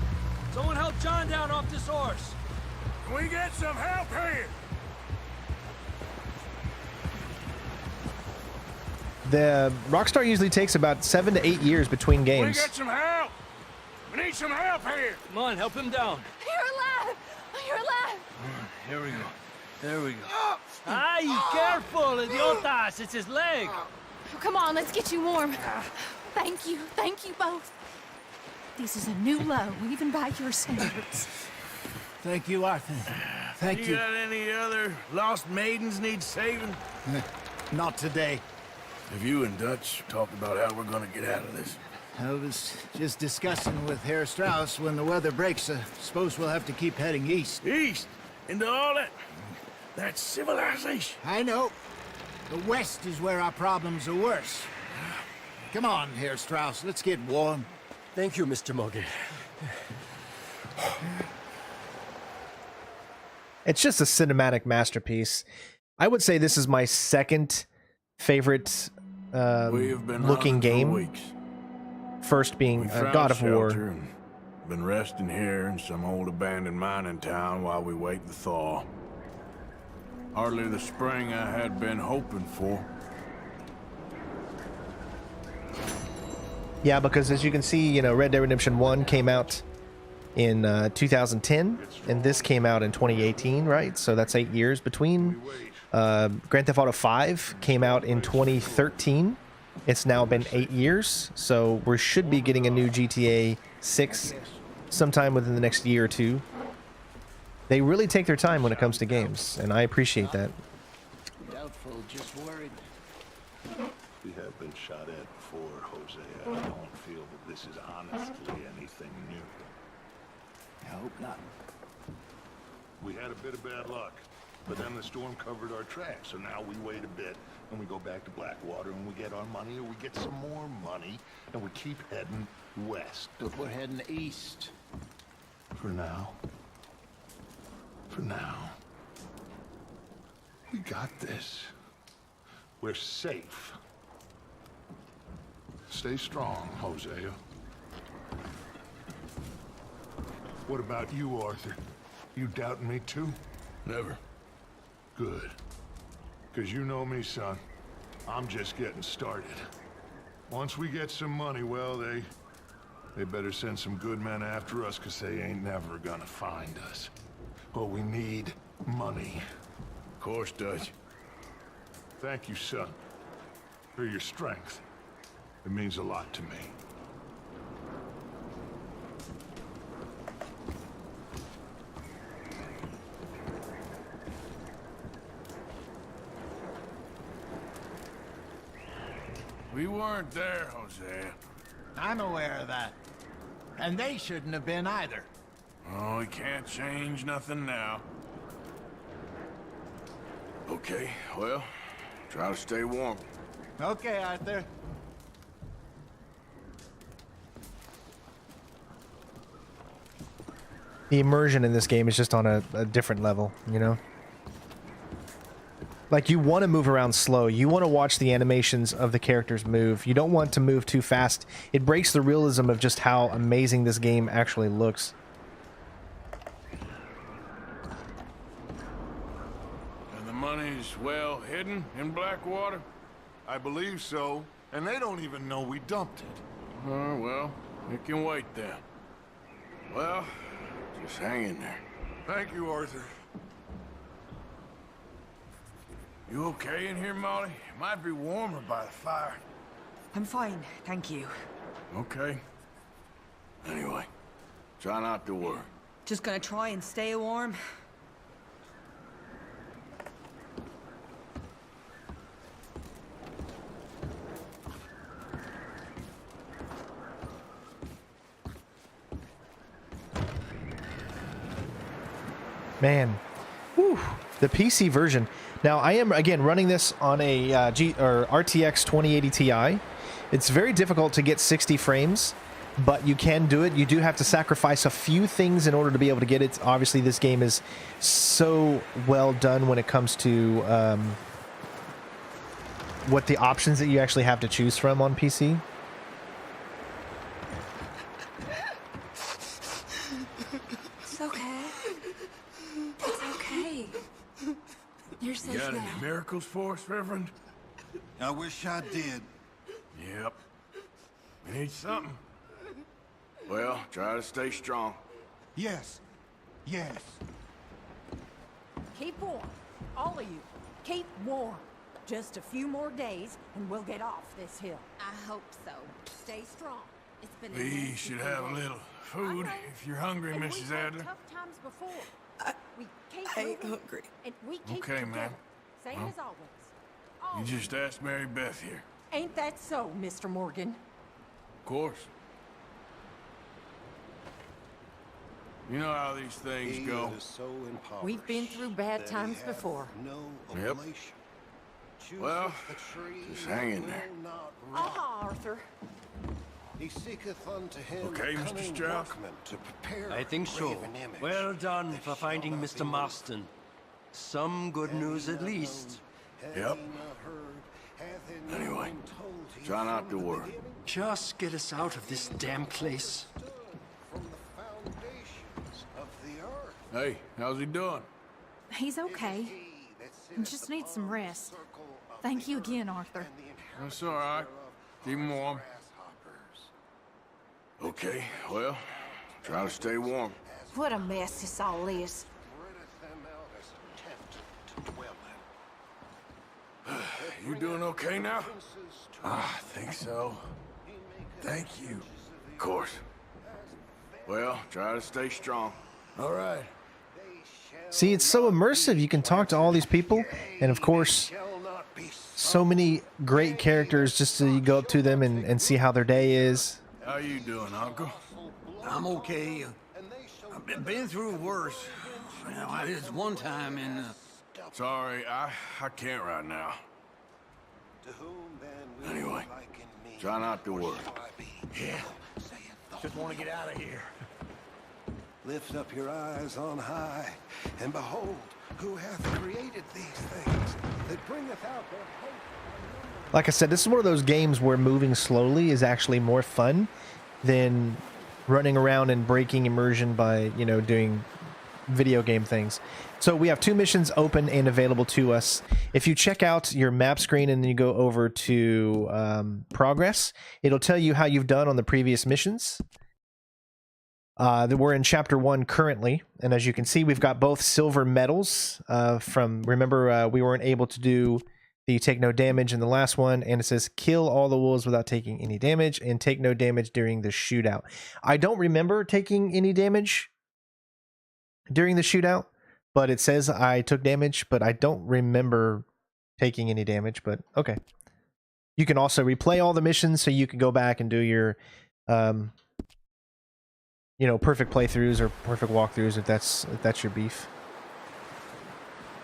Someone help John down off this horse. Can we get some help here? The Rockstar usually takes about 7 to 8 years between We games. get some help. We need some help here. Come on, help him down. You're alive! You're alive! Here we go. There we go. Ay, careful, idiotas. It's his leg. Oh, come on, let's get you warm. Thank you both. This is a new low, even by your standards. Thank you, Arthur. Thank you. You got any other lost maidens need saving? Not today. Have you and Dutch talked about how we're gonna get out of this? I was just discussing with Herr Strauss when the weather breaks. Suppose we'll have to keep heading east. East? Into all that civilization? I know. The west is where our problems are worse. Come on, Herr Strauss, let's get warm. Thank you, Mr. Morgan. It's just a cinematic masterpiece. I would say this is my second favorite We have been looking hunting for game. weeks. First being We found God of War. shelter and been resting here in some old abandoned mining town while we wait the thaw. Hardly the spring I had been hoping for. Yeah, because as you can see, you know, Red Dead Redemption 1 came out in 2010, and this came out in 2018, right? So that's 8 years between. Grand Theft Auto 5 came out in 2013. It's now been 8 years, so we should be getting a new GTA 6 sometime within the next year or two. They really take their time when it comes to games, and I appreciate that. Doubtful, just worried. We have been shot at before, Jose. I don't feel that this is honestly anything new. I hope not. We had a bit of bad luck, but then the storm covered our tracks, so now we wait a bit, and we go back to Blackwater, and we get our money, or we get some more money, and we keep heading west. But we're heading east. For now. For now. We got this. We're safe. Stay strong, Hosea. What about you, Arthur? You doubting me too? Never. Good. Because you know me, son. I'm just getting started. Once we get some money, well, they better send some good men after us, because they ain't never gonna find us. But we need money. Of course, Dutch. Thank you, son, for your strength. It means a lot to me. We weren't there, Hosea. I'm aware of that. And they shouldn't have been either. Oh, we can't change nothing now. Okay, well, try to stay warm. Okay, Arthur. The immersion in this game is just on a different level, you know? Like, you want to move around slow. You want to watch the animations of the characters move. You don't want to move too fast. It breaks the realism of just how amazing this game actually looks. And the money's well hidden in Blackwater? I believe so, and they don't even know we dumped it. Oh, well, it can wait then. Well, just hang in there. Thank you, Arthur. You okay in here, Molly? It might be warmer by the fire. I'm fine, thank you. Okay. Anyway, try not to worry. Just gonna try and stay warm. Man, whew, the PC version. Now, I am, again, running this on a RTX 2080 Ti. It's very difficult to get 60 frames, but you can do it. You do have to sacrifice a few things in order to be able to get it. Obviously, this game is so well done when it comes to what the options that you actually have to choose from on PC. It's okay. It's okay. You're safe You got now. any miracles for us, Reverend? I wish I did. Yep. We need something. Well, try to stay strong. Yes. Yes. Keep warm. All of you. Keep warm. Just a few more days, and we'll get off this hill. I hope so. Stay strong. It's been We should have a little food if you're hungry, And Mrs. we've had Adler. tough times before. We keep I ain't moving, hungry. and we keep Okay, together. ma'am. Same Well, as always. You Always. just asked Mary Beth here. Ain't that so, Mr. Morgan? Of course. You know how these things He go. is so impoverished We've been through bad that he times hath before. No Yep. oblation. Well, Chooseth the tree just hang in that there. will not rot. Ah, Arthur. He seeketh unto him Okay, Mr. cunning Strauss? workmen to prepare I think a so. graven image Well done that for shall finding not Mr. be moved. Marston. Some good news at least. Hath Yep. he not heard? Hath it not Anyway, been told you try not from to the worry. beginning? Just get us out of this damn place. Stood from the foundations of the earth. Hey, how's he doing? He's okay. He just needs some rest. Thank you again, Arthur. That's all right. Keep him warm. Okay, well, try to stay warm. What a mess this all is. You doing okay now? I think so. Thank you. Of course. Well, try to stay strong. All right. See, it's so immersive. You can talk to all these people, and of course, so many great characters just so you go up to them and see how their day is. How you doing, Uncle? I'm okay. I've been through worse. Well, I did one time in... Sorry, I can't right now. Anyway, try not to worry. Yeah. Just want to get out of here. Lift up your eyes on high, and behold, who hath created these things, that bringeth out their hope. Like I said, this is one of those games where moving slowly is actually more fun than running around and breaking immersion by, you know, doing video game things. So we have 2 missions open and available to us. If you check out your map screen and then you go over to progress, it'll tell you how you've done on the previous missions. That we're in chapter 1 currently, and as you can see, we've got both silver medals from, remember, we weren't able to do the take no damage in the last one, and it says kill all the wolves without taking any damage and take no damage during the shootout. I don't remember taking any damage during the shootout, but it says I took damage, but I don't remember taking any damage, but okay. You can also replay all the missions, so you can go back and do your you know, perfect playthroughs or perfect walkthroughs if that's your beef.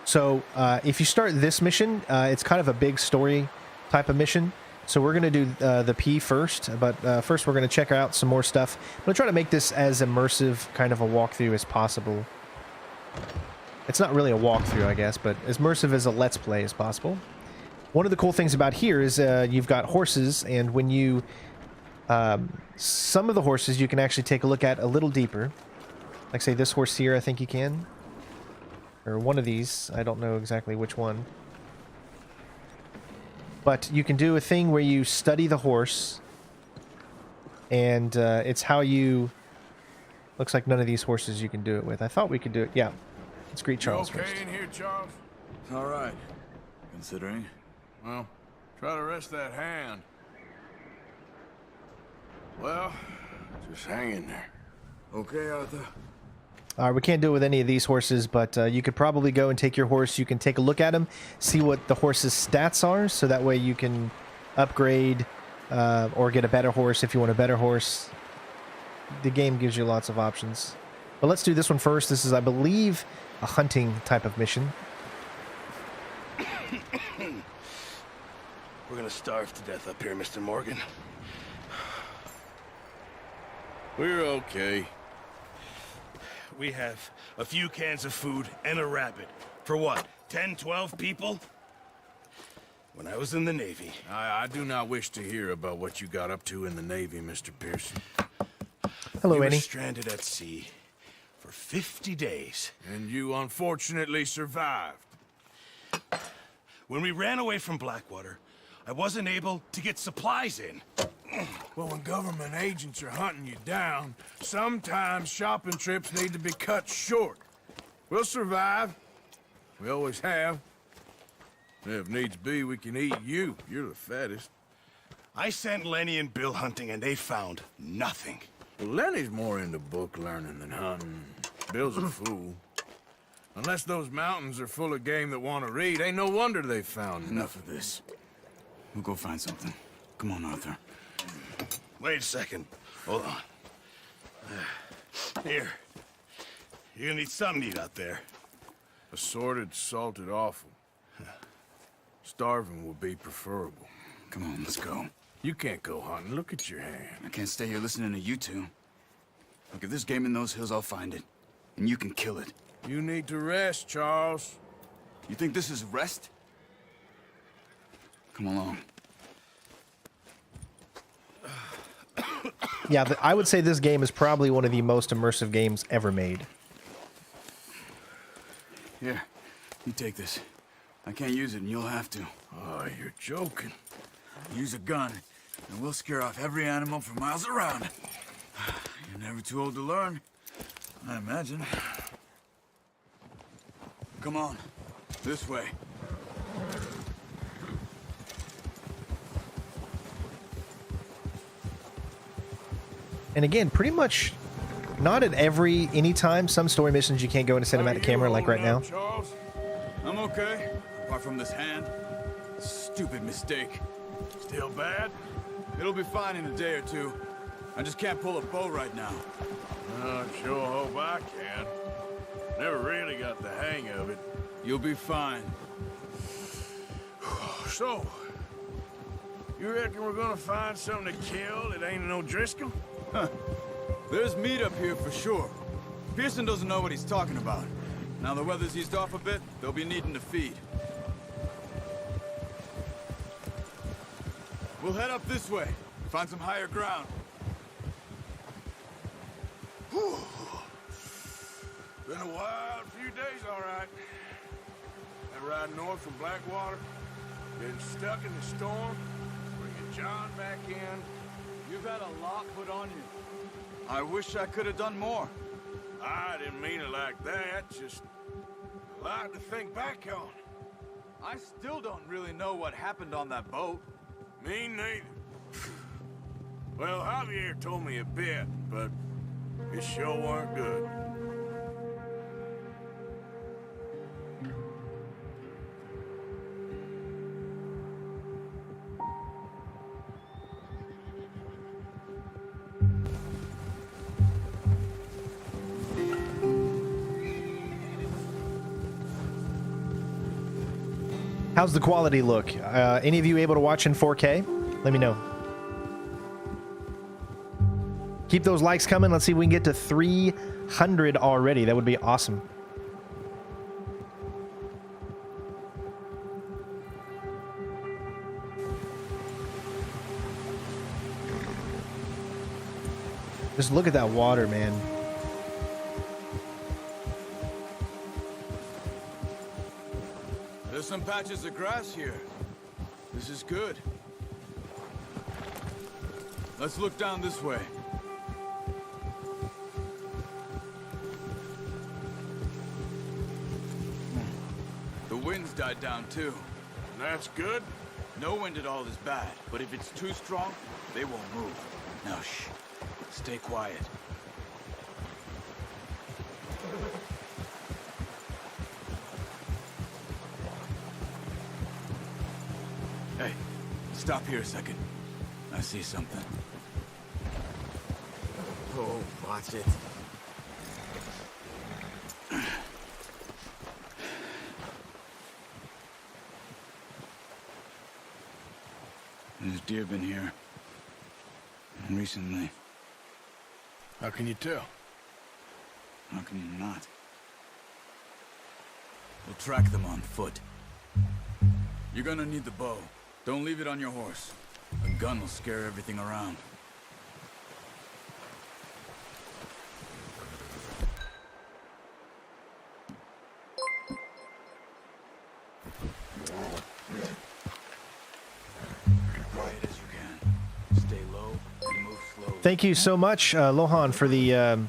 So if you start this mission, it's kind of a big story type of mission. So we're going to do the P first, but first we're going to check out some more stuff. I'm going to try to make this as immersive kind of a walkthrough as possible. It's not really a walkthrough, I guess, but as immersive as a Let's Play as possible. One of the cool things about here is you've got horses, and when you... some of the horses you can actually take a look at a little deeper. Like, say, this horse here, I think you can. Or one of these. I don't know exactly which one. But you can do a thing where you study the horse. And it's how you... Looks like none of these horses you can do it with. I thought we could do it. Yeah. Let's greet Charles You okay first. in here, Charles? All right. Considering. Well, try to rest that hand. Well, just hang in there. Okay, Arthur. We can't do it with any of these horses, but you could probably go and take your horse. You can take a look at him, see what the horse's stats are, so that way you can upgrade or get a better horse if you want a better horse. The game gives you lots of options. But let's do this one first. This is, I believe, a hunting type of mission. We're gonna starve to death up here, Mr. Morgan. We're okay. We have a few cans of food and a rabbit. For what, 10, 12 people? When I was in the Navy... I do not wish to hear about what you got up to in the Navy, Mr. Pearson. Hello, we Annie. were stranded at sea for 50 days. And you unfortunately survived. When we ran away from Blackwater, I wasn't able to get supplies in. Well, when government agents are hunting you down, sometimes shopping trips need to be cut short. We'll survive. We always have. If needs be, we can eat you. You're the fattest. I sent Lenny and Bill hunting, and they found nothing. Well, Lenny's more into book learning than hunting. Bill's a fool. Unless those mountains are full of game that want to read, ain't no wonder they found Enough of this. We'll go find something. Come on, Arthur. Wait a second. Hold on. Here. You're gonna need something to eat out there. Assorted, salted offal. Starving would be preferable. Come on, let's go. You can't go hunting. Look at your hand. I can't stay here listening to you two. Look, if there's game in those hills, I'll find it. And you can kill it. You need to rest, Charles. You think this is rest? Come along. Yeah, I would say this game is probably one of the most immersive games ever made. Here, you take this. I can't use it, and you'll have to. Oh, you're joking. Use a gun, and we'll scare off every animal for miles around. You're never too old to learn, I imagine. Come on, this way. And again, pretty much not at any time. Some story missions you can't go into cinematic camera like right now. Charles? I'm okay, apart from this hand. Stupid mistake. Still bad? It'll be fine in a day or two. I just can't pull a bow right now. I sure hope I can. Never really got the hang of it. You'll be fine. So, you reckon we're gonna find something to kill that ain't an O'Driscoll? Huh. There's meat up here for sure. Pearson doesn't know what he's talking about. Now the weather's eased off a bit, they'll be needing to feed. We'll head up this way, find some higher ground. Whew. Been a wild few days, all right. That ride north from Blackwater, getting stuck in the storm, bringing John back in. You've had a lot put on you. I wish I could have done more. I didn't mean it like that, just a lot to think back on. I still don't really know what happened on that boat. Me neither. Well, Javier told me a bit, but it sure weren't good. How's the quality look? Any of you able to watch in 4K? Let me know. Keep those likes coming. Let's see if we can get to 300 already. That would be awesome. Just look at that water, man. There's some patches of grass here. This is good. Let's look down this way. The wind's died down too. That's good. No wind at all is bad, but if it's too strong, they won't move. Now shh. Stay quiet. Hey, stop here a second. I see something. Oh, watch it. There's deer been here. Recently. How can you tell? How can you not? We'll track them on foot. You're gonna need the bow. Don't leave it on your horse. A gun will scare everything around. Thank you so much, Lohan, for the...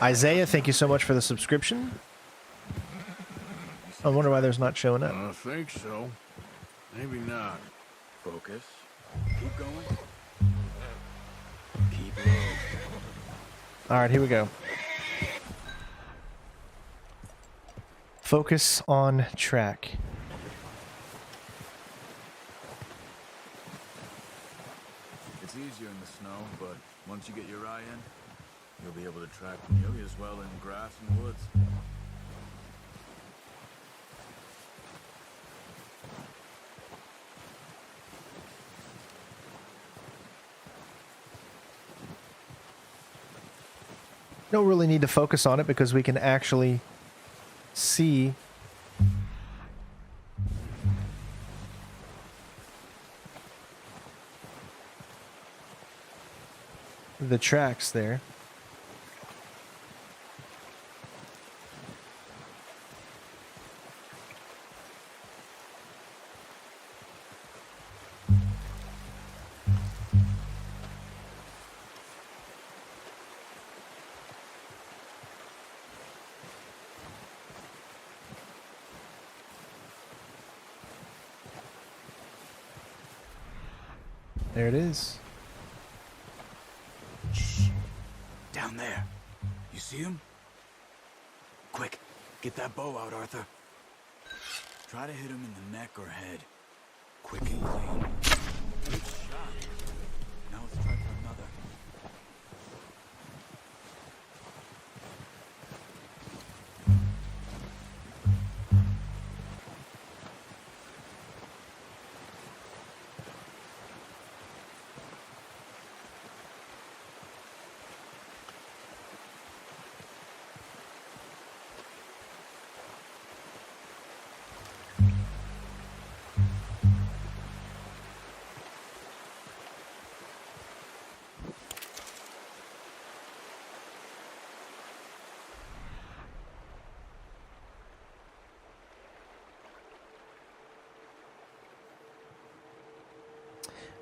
Isaiah, thank you so much for the subscription. I wonder why there's not showing up. I think so. Maybe not. Focus. Keep going. Keep low. All right, here we go. Focus on track. It's easier in the snow, but once you get your eye in, you'll be able to track nearly as well in grass and woods. Don't really need to focus on it because we can actually see the tracks there. There it is. Shh. Down there. You see him? Quick, get that bow out, Arthur. Try to hit him in the neck or head. Quick and clean. Good shot. Now let's try for another.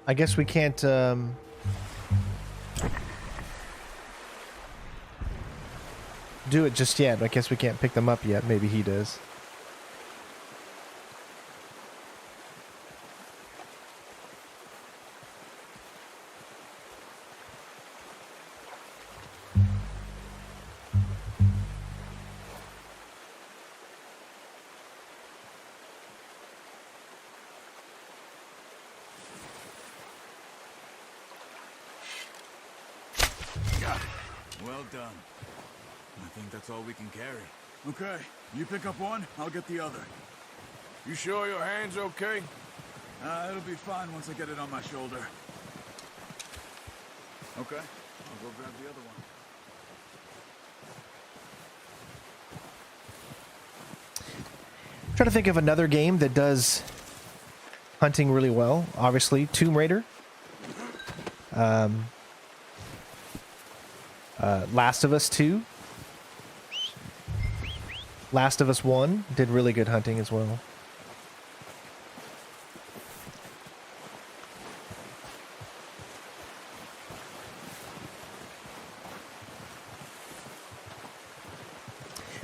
I guess we can't do it just yet. I guess we can't pick them up yet. Maybe he does. Well done. I think that's all we can carry. Okay, you pick up one, I'll get the other. You sure your hand's okay? It'll be fine once I get it on my shoulder. Okay, I'll go grab the other one. I'm trying to think of another game that does hunting really well. Obviously, Tomb Raider. Last of Us 2. Last of Us 1 did really good hunting as well.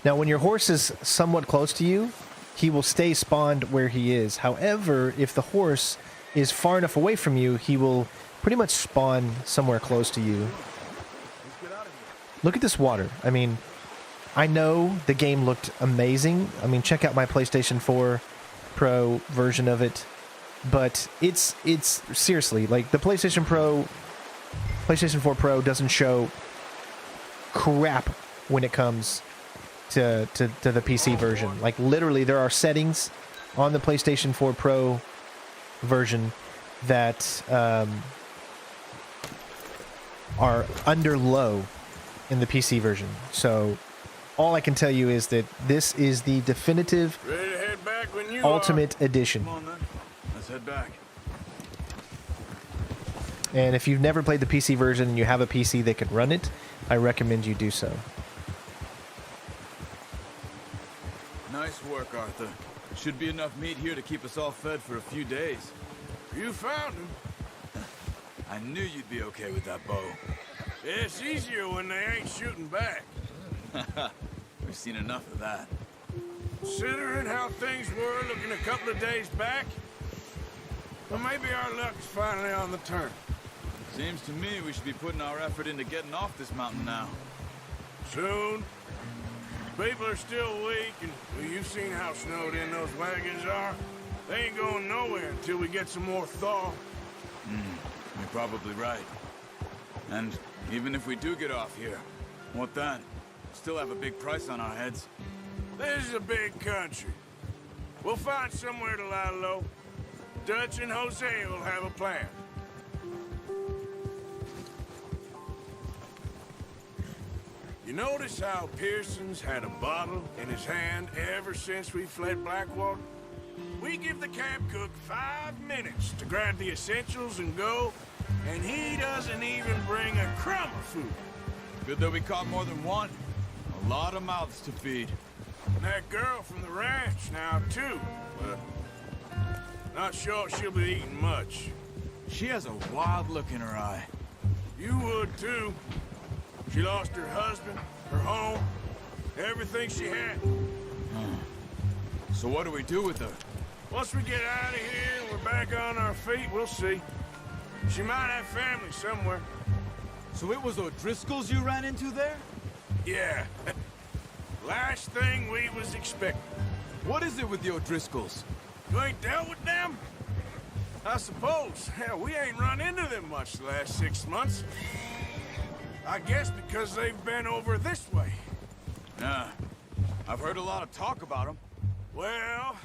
Now, when your horse is somewhat close to you, he will stay spawned where he is. However, if the horse is far enough away from you, he will pretty much spawn somewhere close to you. Look at this water. I mean, I know the game looked amazing. I mean, check out my PlayStation 4 Pro version of it. But it's seriously, like, the PlayStation 4 Pro doesn't show crap when it comes to the PC version. Like, literally, there are settings on the PlayStation 4 Pro version that are under low in the PC version. So all I can tell you is that this is the definitive Ready to head back when you Ultimate Edition. Come on then, let's head back. And if you've never played the PC version and you have a PC that can run it, I recommend you do so. Nice work, Arthur. Should be enough meat here to keep us all fed for a few days. You found him. I knew you'd be okay with that bow. It's easier when they ain't shooting back. We've seen enough of that. Considering how things were looking a couple of days back, well, maybe our luck's finally on the turn. Seems to me we should be putting our effort into getting off this mountain now. Soon. People are still weak, and well, you've seen how snowed in those wagons are. They ain't going nowhere until we get some more thaw. You're probably right. And even if we do get off here, what then? Still have a big price on our heads. This is a big country. We'll find somewhere to lie low. Dutch and Jose will have a plan. You notice how Pearson's had a bottle in his hand ever since we fled Blackwater? We give the camp cook 5 minutes to grab the essentials and go, and he doesn't even bring a crumb of food. Good that we caught more than one. A lot of mouths to feed. And that girl from the ranch now, too. But not sure she'll be eating much. She has a wild look in her eye. You would, too. She lost her husband, her home, everything she had. So what do we do with her? Once we get out of here and we're back on our feet, we'll see. She might have family somewhere. So it was O'Driscolls you ran into there? Yeah. Last thing we was expecting. What is it with the O'Driscolls? You ain't dealt with them? I suppose. Hell, we ain't run into them much the last 6 months. I guess because they've been over this way. Nah. I've heard a lot of talk about them. Well,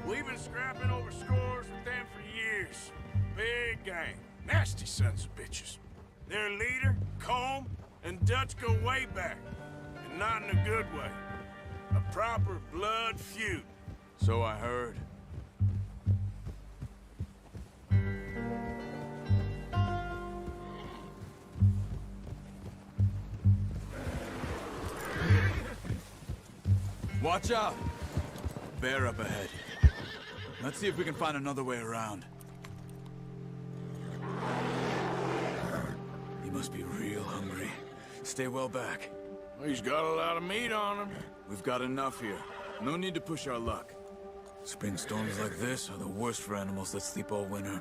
we've been scrapping over scores with them for years. Big gang. Nasty sons of bitches. Their leader, Combe, and Dutch go way back. And not in a good way. A proper blood feud. So I heard. Watch out! Bear up ahead. Let's see if we can find another way around. He must be real hungry. Stay well back. He's got a lot of meat on him. We've got enough here. No need to push our luck. Spring storms like this are the worst for animals that sleep all winter.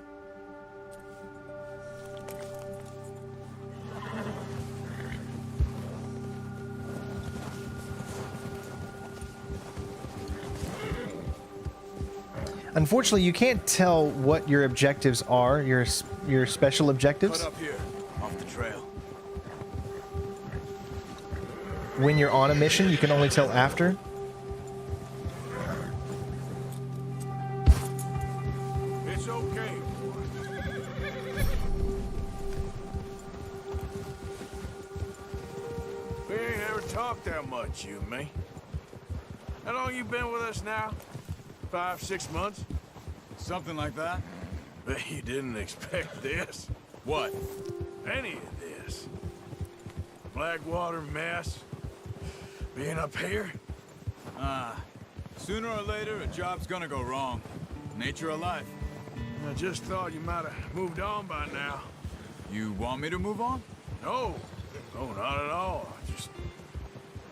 Unfortunately, you can't tell what your objectives are, your special objectives. Cut up here, off the trail. When you're on a mission, you can only tell after. It's okay. We ain't ever talked that much, you and me. How long you been with us now? 5, 6 months? Something like that. Bet you didn't expect this. What? Any of this. Blackwater mess. Being up here? Sooner or later, a job's gonna go wrong. Nature of life. I just thought you might have moved on by now. You want me to move on? No. No, not at all. I just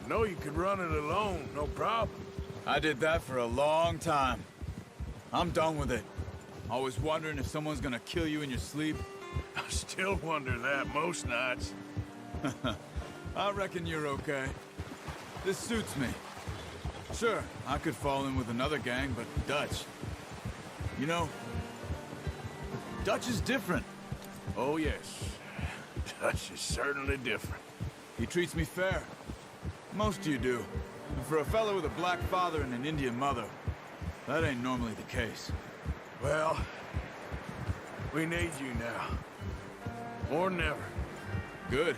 know you could run it alone, no problem. I did that for a long time. I'm done with it. Always wondering if someone's gonna kill you in your sleep. I still wonder that most nights. I reckon you're okay. This suits me. Sure, I could fall in with another gang, but Dutch. You know, Dutch is different. Oh, yes. Dutch is certainly different. He treats me fair. Most of you do. And for a fellow with a black father and an Indian mother, that ain't normally the case. Well, we need you now. More than ever. Good.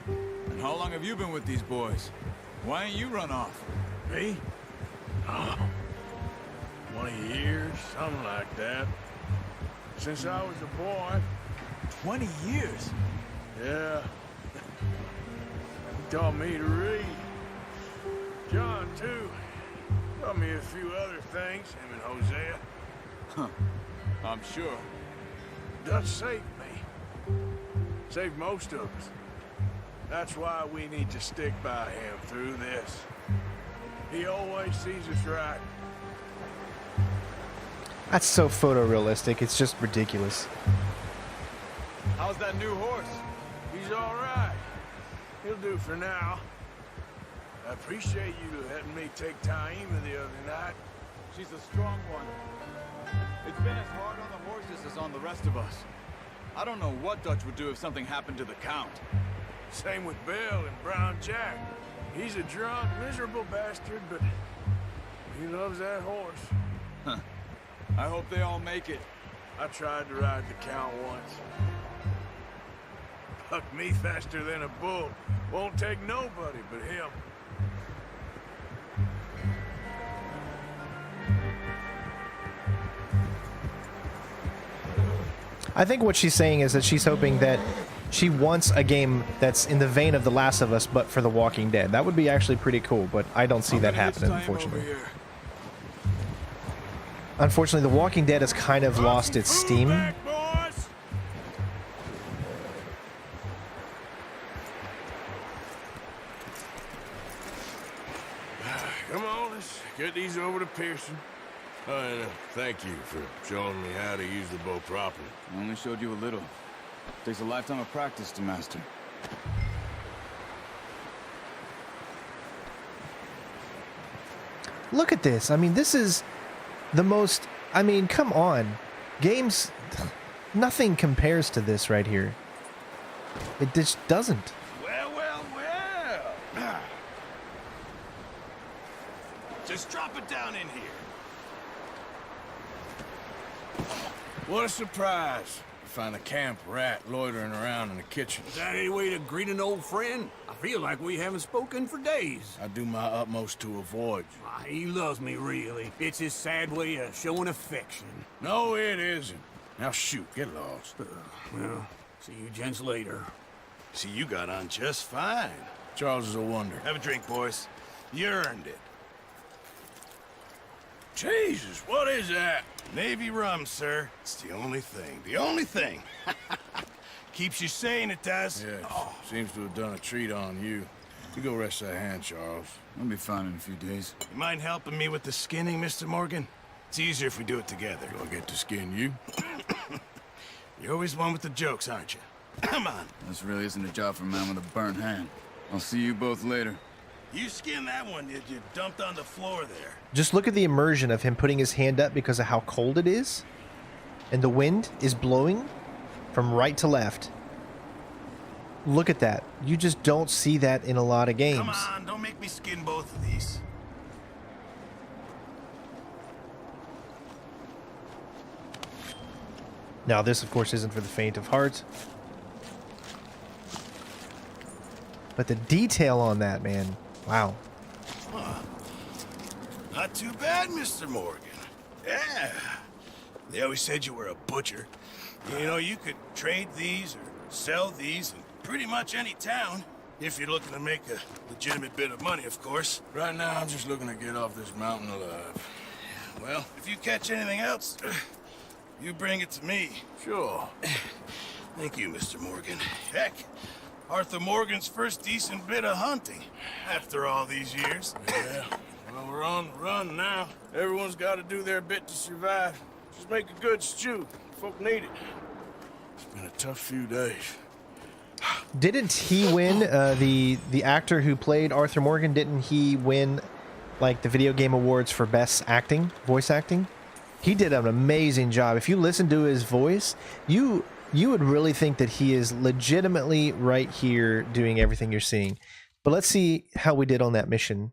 And how long have you been with these boys? Why ain't you run off? Me? Oh, 20 years, something like that. Since I was a boy. 20 years? Yeah. He taught me to read. John, too. Taught me a few other things, him and Hosea. Huh. I'm sure. Dutch saved me. Saved most of us. That's why we need to stick by him through this. He always sees us right. That's so photorealistic. It's just ridiculous. How's that new horse? He's all right. He'll do for now. I appreciate you letting me take Taima the other night. She's a strong one. It's been as hard on the horses as on the rest of us. I don't know what Dutch would do if something happened to the Count. Same with Bill and Brown Jack. He's a drunk, miserable bastard, but he loves that horse. Huh. I hope they all make it. I tried to ride the Count once. Bucked me faster than a bull. Won't take nobody but him. I think what she's saying is that she's hoping that she wants a game that's in the vein of The Last of Us, but for The Walking Dead. That would be actually pretty cool, but I don't see that happening, unfortunately. Unfortunately, The Walking Dead has kind of lost its steam. Come on, let's get these over to Pearson. And thank you for showing me how to use the bow properly. I only showed you a little. Takes a lifetime of practice to master. Look at this. I mean, this is the most... I mean, come on. Games... Nothing compares to this right here. It just doesn't. Well. Just drop it down in here. What a surprise. Find a camp rat loitering around in the kitchen. Is that any way to greet an old friend? I feel like we haven't spoken for days. I do my utmost to avoid you. He loves me, really. It's his sad way of showing affection. No, it isn't. Now shoot, get lost. Well, see you gents later. See, you got on just fine. Charles is a wonder. Have a drink, boys. You earned it. Jesus, what is that? Navy rum, sir. It's the only thing. The only thing. Keeps you sane, it does. Yes. Seems to have done a treat on you. You go rest that hand, Charles. I'll be fine in a few days. You mind helping me with the skinning, Mr. Morgan? It's easier if we do it together. Do I get to skin you? You're always one with the jokes, aren't you? Come on. This really isn't a job for a man with a burnt hand. I'll see you both later. You skinned that one, did you? Dumped on the floor there. Just look at the immersion of him putting his hand up because of how cold it is. And the wind is blowing from right to left. Look at that. You just don't see that in a lot of games. Come on, don't make me skin both of these. Now, this, of course, isn't for the faint of heart. But the detail on that, man. Wow. Huh. Not too bad, Mr. Morgan. Yeah. They always said you were a butcher. You know, you could trade these or sell these in pretty much any town. If you're looking to make a legitimate bit of money, of course. Right now, I'm just looking to get off this mountain alive. Well, if you catch anything else, you bring it to me. Sure. Thank you, Mr. Morgan. Heck, Arthur Morgan's first decent bit of hunting after all these years. Yeah. Well, we're on the run now. Everyone's got to do their bit to survive. Just make a good stew. Folk need it. It's been a tough few days. Didn't he win, the actor who played Arthur Morgan, didn't he win, like, the video game awards for best acting, voice acting? He did an amazing job. If you listen to his voice, you would really think that he is legitimately right here doing everything you're seeing. But let's see how we did on that mission.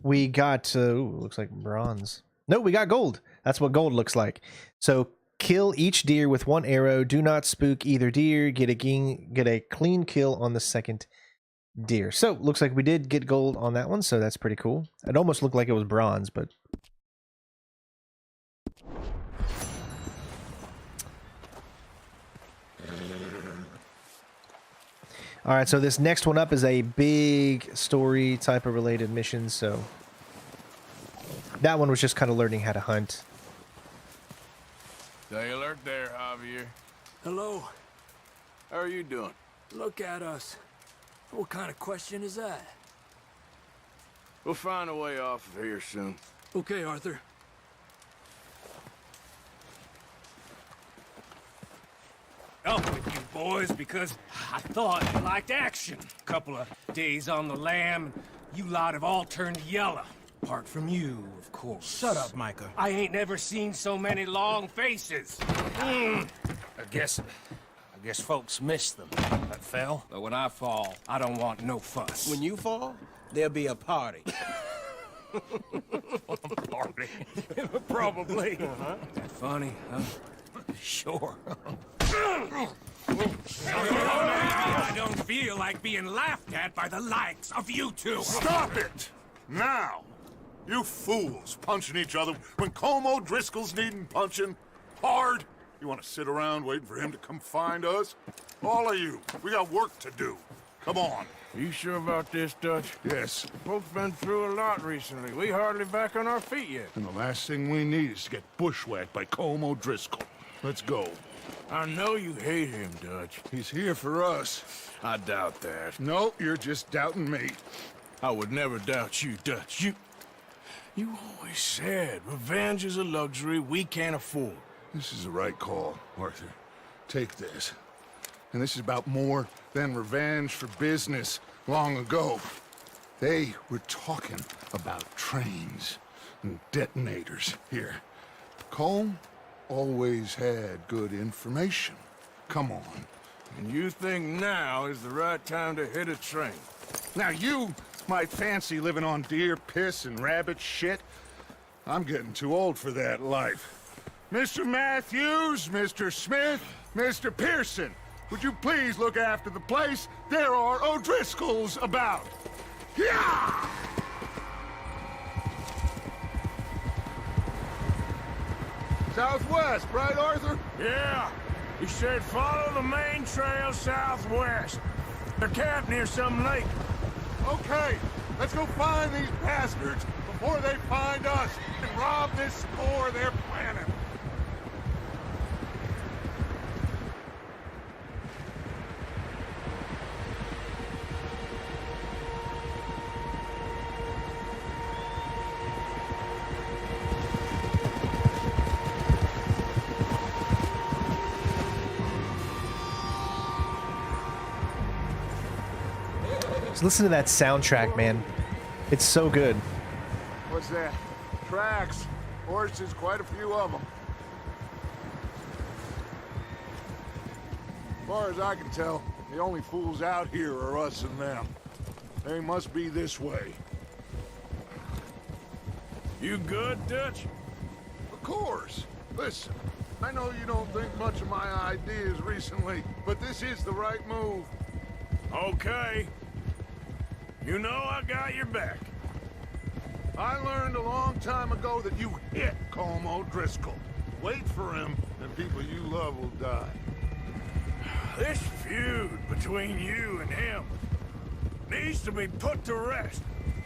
We got, looks like bronze. No, we got gold. That's what gold looks like. So kill each deer with one arrow. Do not spook either deer. Get a clean kill on the second deer. So looks like we did get gold on that one. So that's pretty cool. It almost looked like it was bronze, but all right, so this next one up is a big story type of related mission, so That one was just kind of learning how to hunt. Stay alert there, Javier. Hello. How are you doing? Look at us. What kind of question is that? We'll find a way off of here soon. Okay, Arthur. Up with you boys because I thought you liked action. Couple of days on the lam, you lot have all turned yellow. Apart from you, of course. Shut up, Micah. I ain't never seen so many long faces. I guess folks miss them. That fell. But when I fall, I don't want no fuss. When you fall, there'll be a party. Party? Probably. That funny, huh? Sure. I don't feel like being laughed at by the likes of you two. Stop it! Now! You fools punching each other when Colm O'Driscoll's needing punching hard. You want to sit around waiting for him to come find us? All of you, we got work to do. Come on. You sure about this, Dutch? Yes. Folks been through a lot recently. We hardly back on our feet yet. And the last thing we need is to get bushwhacked by Colm O'Driscoll. Let's go. I know you hate him, Dutch. He's here for us. I doubt that. No, you're just doubting me. I would never doubt you, Dutch. You always said revenge is a luxury we can't afford. This is the right call, Arthur. Take this. And this is about more than revenge for business long ago. They were talking about trains and detonators here. Colm always had good information. Come on. And you think now is the right time to hit a train? Now you might fancy living on deer piss and rabbit shit. I'm getting too old for that life. Mr. Matthews, Mr. Smith, Mr. Pearson, would you please look after the place? There are O'Driscolls about. Yeah! Southwest, right, Arthur? Yeah. He said follow the main trail southwest. They're camped near some lake. Okay, let's go find these bastards before they find us and rob this store they're planning. So listen to that soundtrack, man. It's so good. What's that? Tracks. Horses, quite a few of them. As far as I can tell, the only fools out here are us and them. They must be this way. You good, Dutch? Of course. Listen, I know you don't think much of my ideas recently, but this is the right move. Okay. You know I got your back. I learned a long time ago that you hit Colm O'Driscoll. Wait for him, and people you love will die. This feud between you and him needs to be put to rest,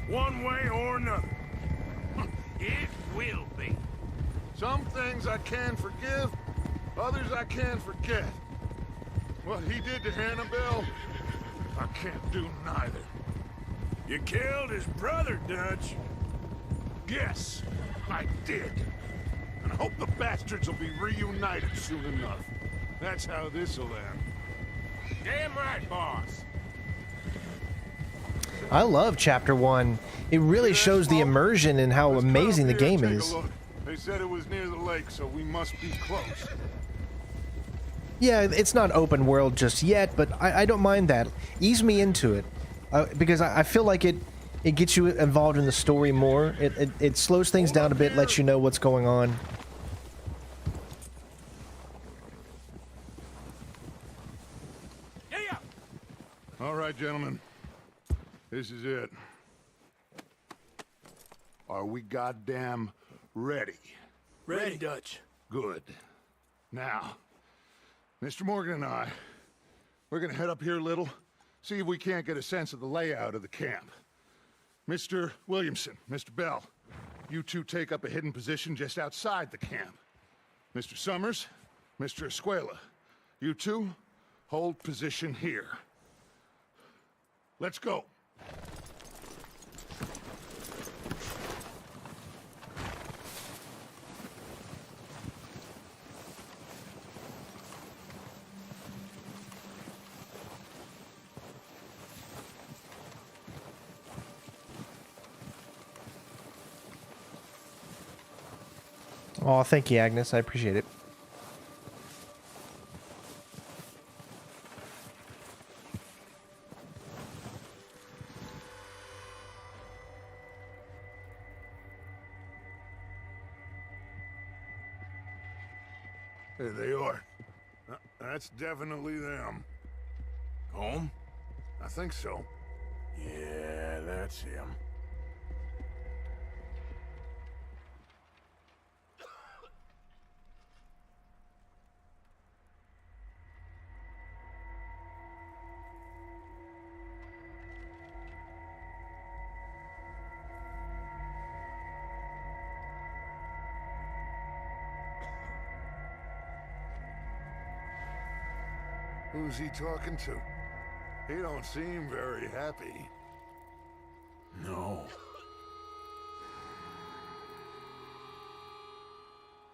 one way or another. It will be. Some things I can forgive, others I can't forget. What he did to Annabelle, I can't do neither. You killed his brother, Dutch. Yes, I did. And I hope the bastards will be reunited soon enough. That's how this'll end. Damn right, boss. I love Chapter 1. It really shows the immersion and how amazing the game is. They said it was near the lake, so we must be close. Yeah, it's not open world just yet, but I don't mind that. Ease me into it. Because I feel like it gets you involved in the story more. It slows things down a bit, lets you know what's going on. Yeah. All right, gentlemen. This is it. Are we goddamn ready? Ready, Dutch. Good. Now, Mr. Morgan and I, we're gonna head up here a little, see if we can't get a sense of the layout of the camp. Mr. Williamson, Mr. Bell, you two take up a hidden position just outside the camp. Mr. Summers, Mr. Escuela, you two hold position here. Let's go. Oh, thank you, Agnes. I appreciate it. There they are. That's definitely them. Home? I think so. Yeah, that's him. Who's he talking to? He don't seem very happy. No.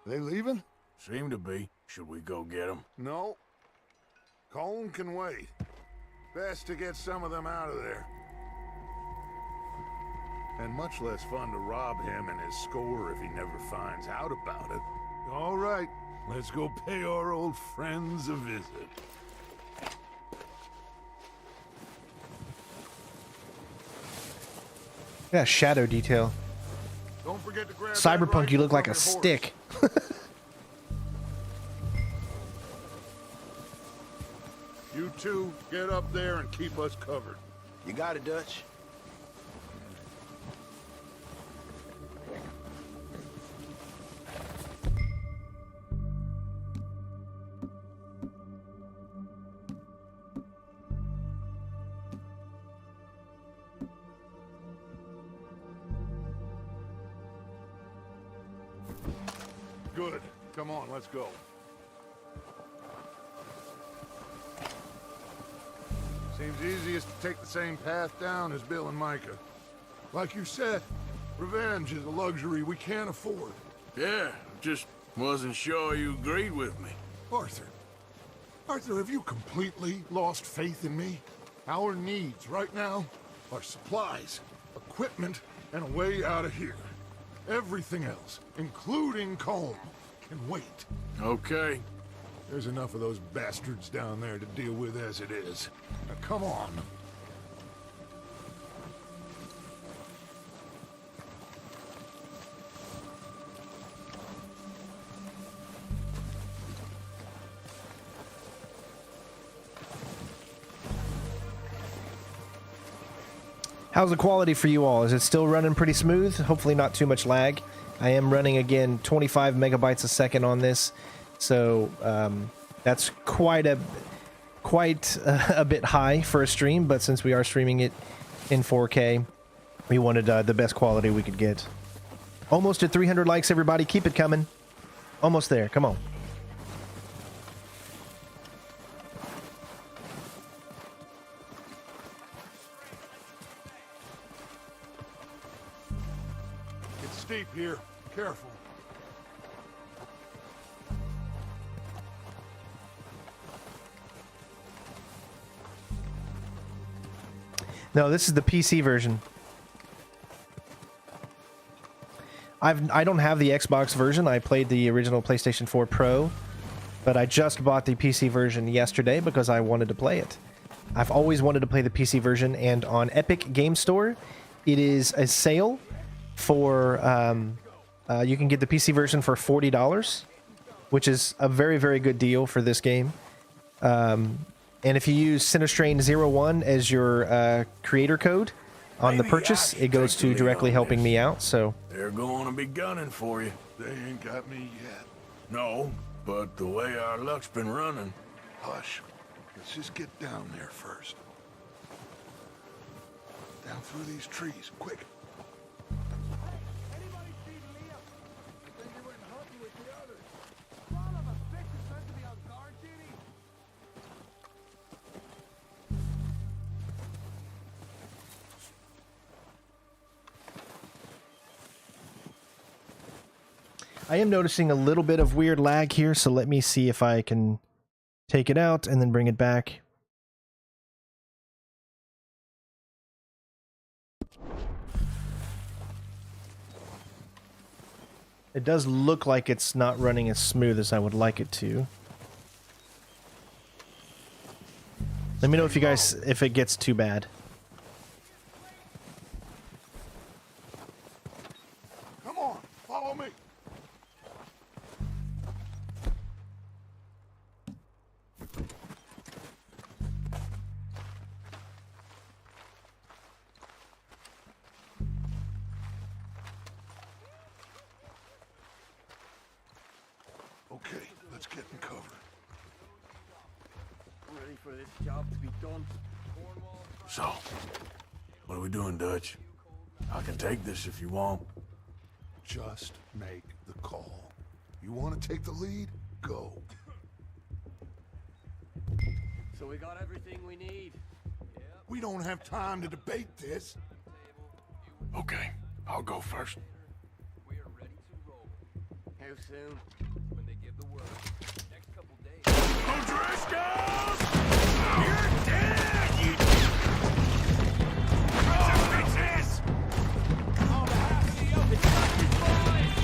They leaving? Seem to be. Should we go get them? No. Colin can wait. Best to get some of them out of there. And much less fun to rob him and his score if he never finds out about it. All right, let's go pay our old friends a visit. Yeah, shadow detail. Don't forget to grab Cyberpunk, you look like a stick. You two, get up there and keep us covered. You got it, Dutch. Good. Come on, let's go. Seems easiest to take the same path down as Bill and Micah. Like you said, revenge is a luxury we can't afford. Yeah, just wasn't sure you agreed with me. Arthur. Arthur, have you completely lost faith in me? Our needs right now are supplies, equipment, and a way out of here. Everything else, including Colm, can wait. Okay. There's enough of those bastards down there to deal with as it is. Now, come on. How's the quality for you all? Is it still running pretty smooth? Hopefully not too much lag. I am running, again, 25 megabytes a second on this, so that's quite a bit high for a stream, but since we are streaming it in 4K, we wanted the best quality we could get. Almost at 300 likes, everybody. Keep it coming. Almost there. Come on. It's steep here. Careful. No, this is the PC version. I don't have the Xbox version. I played the original PlayStation 4 Pro, but I just bought the PC version yesterday because I wanted to play it. I've always wanted to play the PC version, and on Epic Game Store, it is a sale for... you can get the PC version for $40, which is a very, very good deal for this game. And if you use Cinestrain01 as your creator code on the purchase, it goes to directly helping me out. So They're going to be gunning for you. They ain't got me yet. No, but the way our luck's been running... Hush. Let's just get down there first. Down through these trees, quick. Anybody see I am noticing a little bit of weird lag here, so let me see if I can take it out and then bring it back. It does look like it's not running as smooth as I would like it to. Let me know if you guys, if it gets too bad. Come on, follow me. Okay, let's get in cover. Ready for this job to be done. So, what are we doing, Dutch? I can take this if you want. Just make the call. You want to take the lead? Go. So we got everything we need. We don't have time to debate this. Okay, I'll go first. We are ready to roll. How soon? When they give the word. Next couple days. O'Driscolls! You're dead, you... bitches! On behalf of the O'Driscolls boys!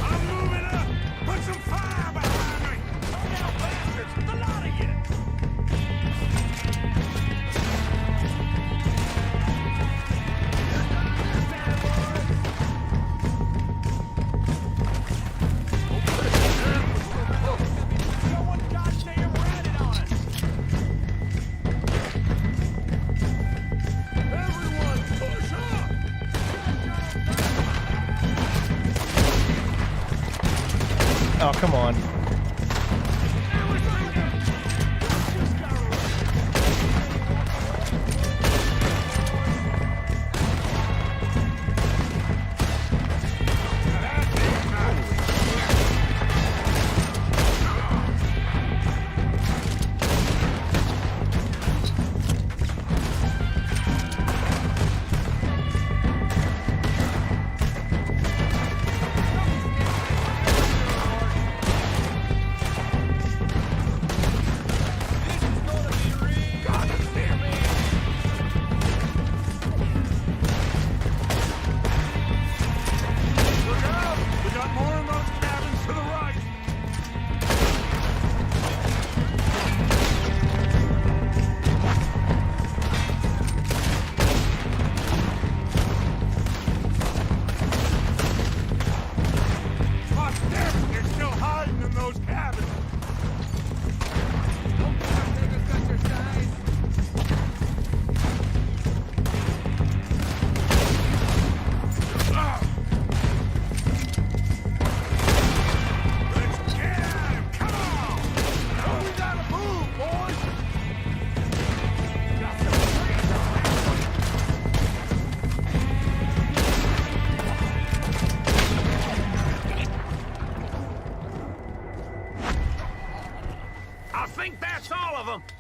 I'm moving up! Put some fire behind me! Come down, bastards! The lot of you! Oh, come on.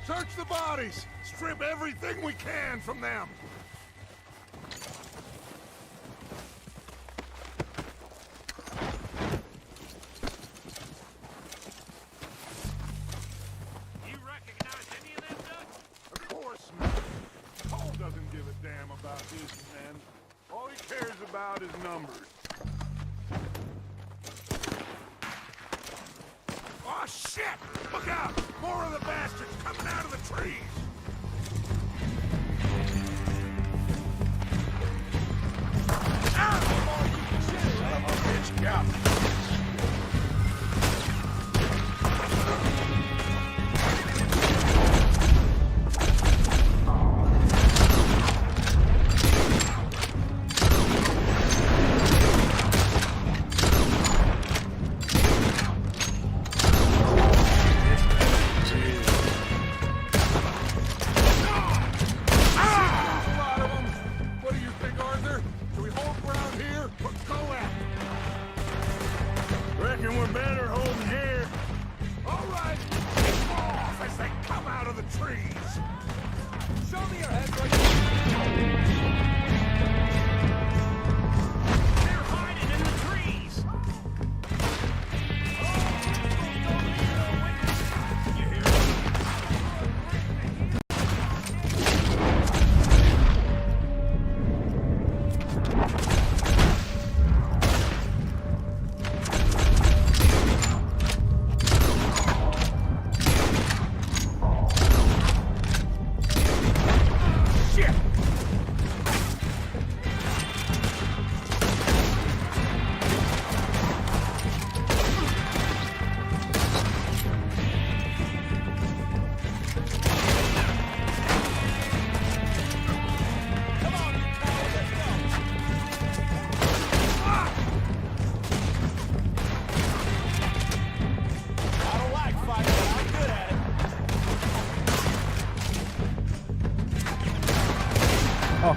Search the bodies! Strip everything we can from them! You recognize any of them, Dutch? Of course not. Cole doesn't give a damn about his men. All he cares about is numbers. Oh, shit! Look out! More of the bastards coming out of the trees!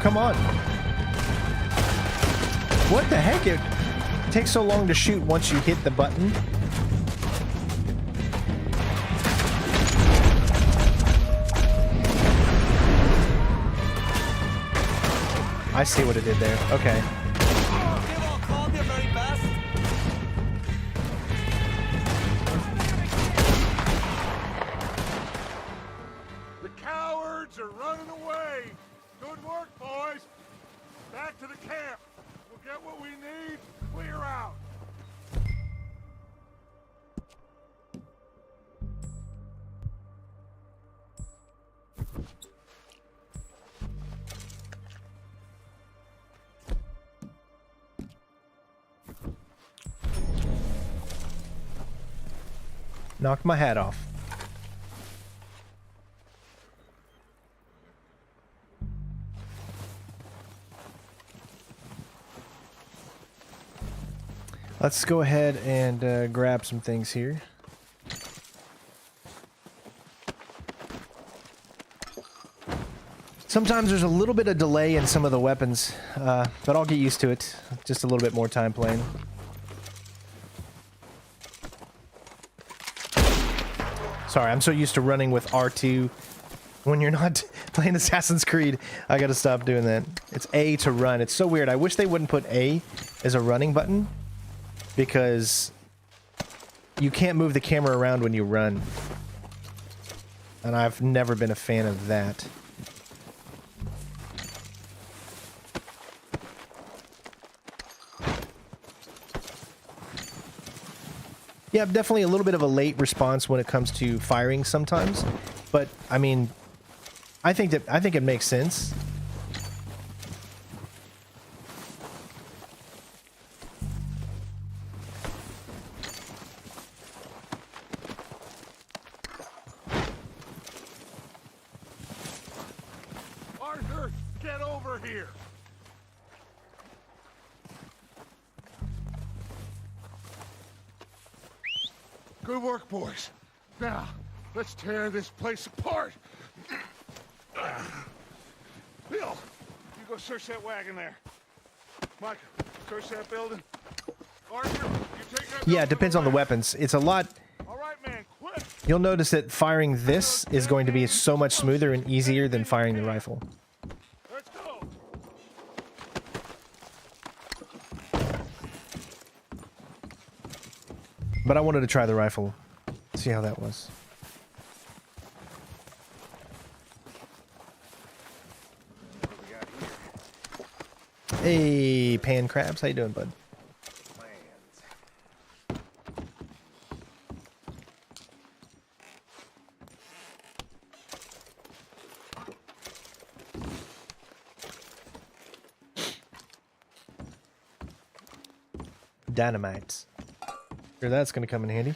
come on. What the heck? It takes so long to shoot once you hit the button. I see what it did there. Okay. The cowards are running away. Good work, boys. Back to the camp. We'll get what we need. Clear out. Knocked my hat off. Let's go ahead and grab some things here. Sometimes there's a little bit of delay in some of the weapons, but I'll get used to it. Just a little bit more time playing. Sorry, I'm so used to running with R2 when you're not playing Assassin's Creed. I gotta stop doing that. It's A to run. It's so weird. I wish they wouldn't put A as a running button, because you can't move the camera around when you run. And I've never been a fan of that. Yeah, definitely a little bit of a late response when it comes to firing sometimes, but I mean, I think it makes sense. Arthur, get over here. Good work, boys. Now, let's tear this place apart. Bill, you go search that wagon there. Mike, search that building. Arthur, you take that. Yeah, it depends on the weapons. It's a lot. All right, man, quick. You'll notice that firing this is going to be so much smoother and easier than firing the rifle. Let's go. But I wanted to try the rifle. See how that was. Hey, Pan Crabs, how you doing, bud? Dynamite. Sure, that's gonna come in handy.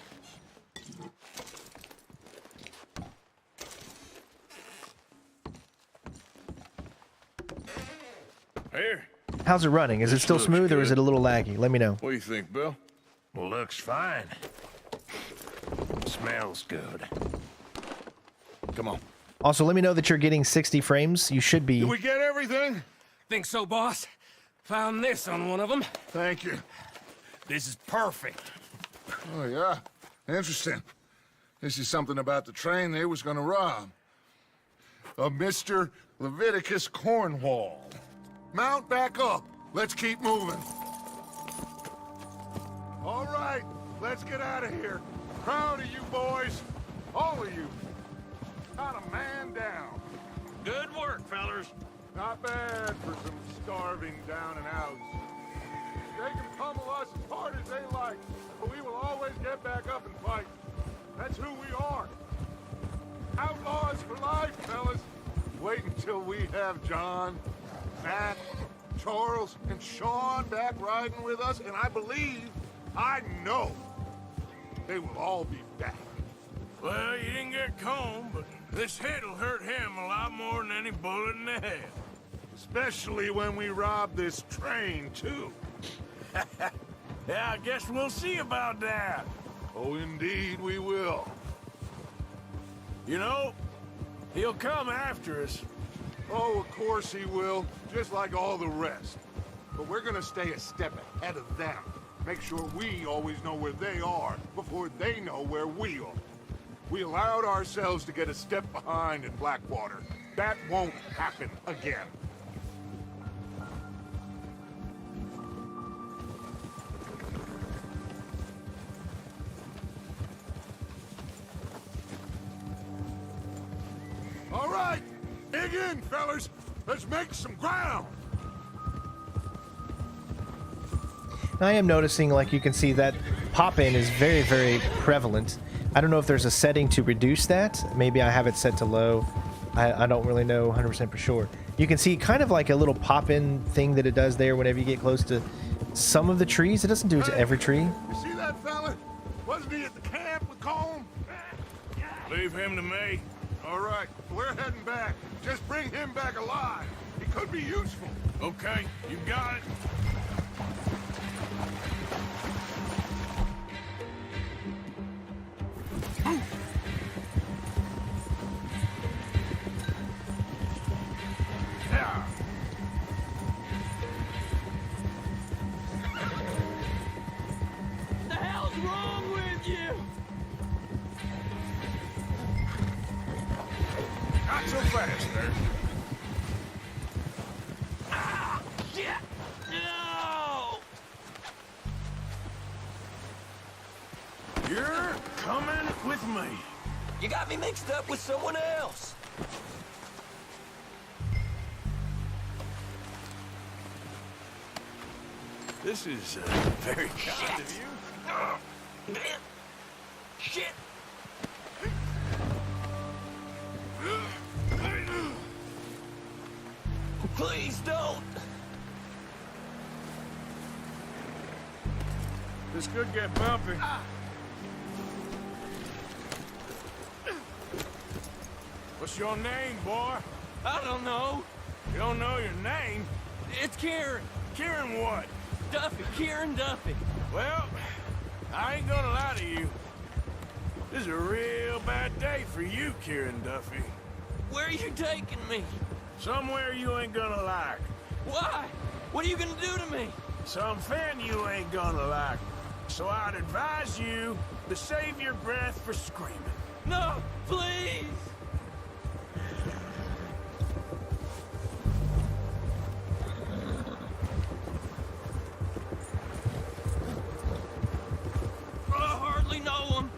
Here. How's it running? Is it still smooth or is it a little laggy? Let me know. What do you think, Bill? Looks fine. Smells good. Come on. Also, let me know that you're getting 60 frames. You should be. Did we get everything? Think so, boss? Found this on one of them. Thank you. This is perfect. Oh, yeah? Interesting. This is something about the train they was gonna rob. A Mr. Leviticus Cornwall. Mount back up. Let's keep moving. All right, let's get out of here. Proud of you boys. All of you. Not a man down. Good work, fellers. Not bad for some starving down and outs. They can pummel us as hard as they like, but we will always get back up and fight. That's who we are. Outlaws for life, fellas. Wait until we have John, Matt, Charles, and Sean back riding with us, and I know, they will all be back. Well, you didn't get Combe, but this hit'll hurt him a lot more than any bullet in the head. Especially when we rob this train, too. Yeah, I guess we'll see about that. Oh, indeed we will. You know, he'll come after us, Oh, of course he will, just like all the rest. But we're gonna stay a step ahead of them. Make sure we always know where they are before they know where we are. We allowed ourselves to get a step behind in Blackwater. That won't happen again. All right, dig in, fellas. Let's make some ground. I am noticing, like you can see, that pop-in is very, very prevalent. I don't know if there's a setting to reduce that. Maybe I have it set to low. I don't really know 100% for sure. You can see kind of like a little pop-in thing that it does there whenever you get close to some of the trees. It doesn't do it to every tree. You see that fella? Wasn't he at the camp with Colm? Leave him to me. All right, we're heading back. Just bring him back alive. He could be useful. Okay, you got it. The hell's wrong with you? Not so fast, sir. Ah, shit! No! You're coming with me. You got me mixed up with someone else. This is very kind of you. Shit! Please don't. This could get bumpy. What's your name, boy? I don't know. You don't know your name? It's Kieran. Kieran what? Duffy. Kieran Duffy. Well, I ain't gonna lie to you. This is a real bad day for you, Kieran Duffy. Where are you taking me? Somewhere you ain't gonna like. Why? What are you gonna do to me? Something you ain't gonna like. So I'd advise you to save your breath for screaming. No, please! I hardly know him.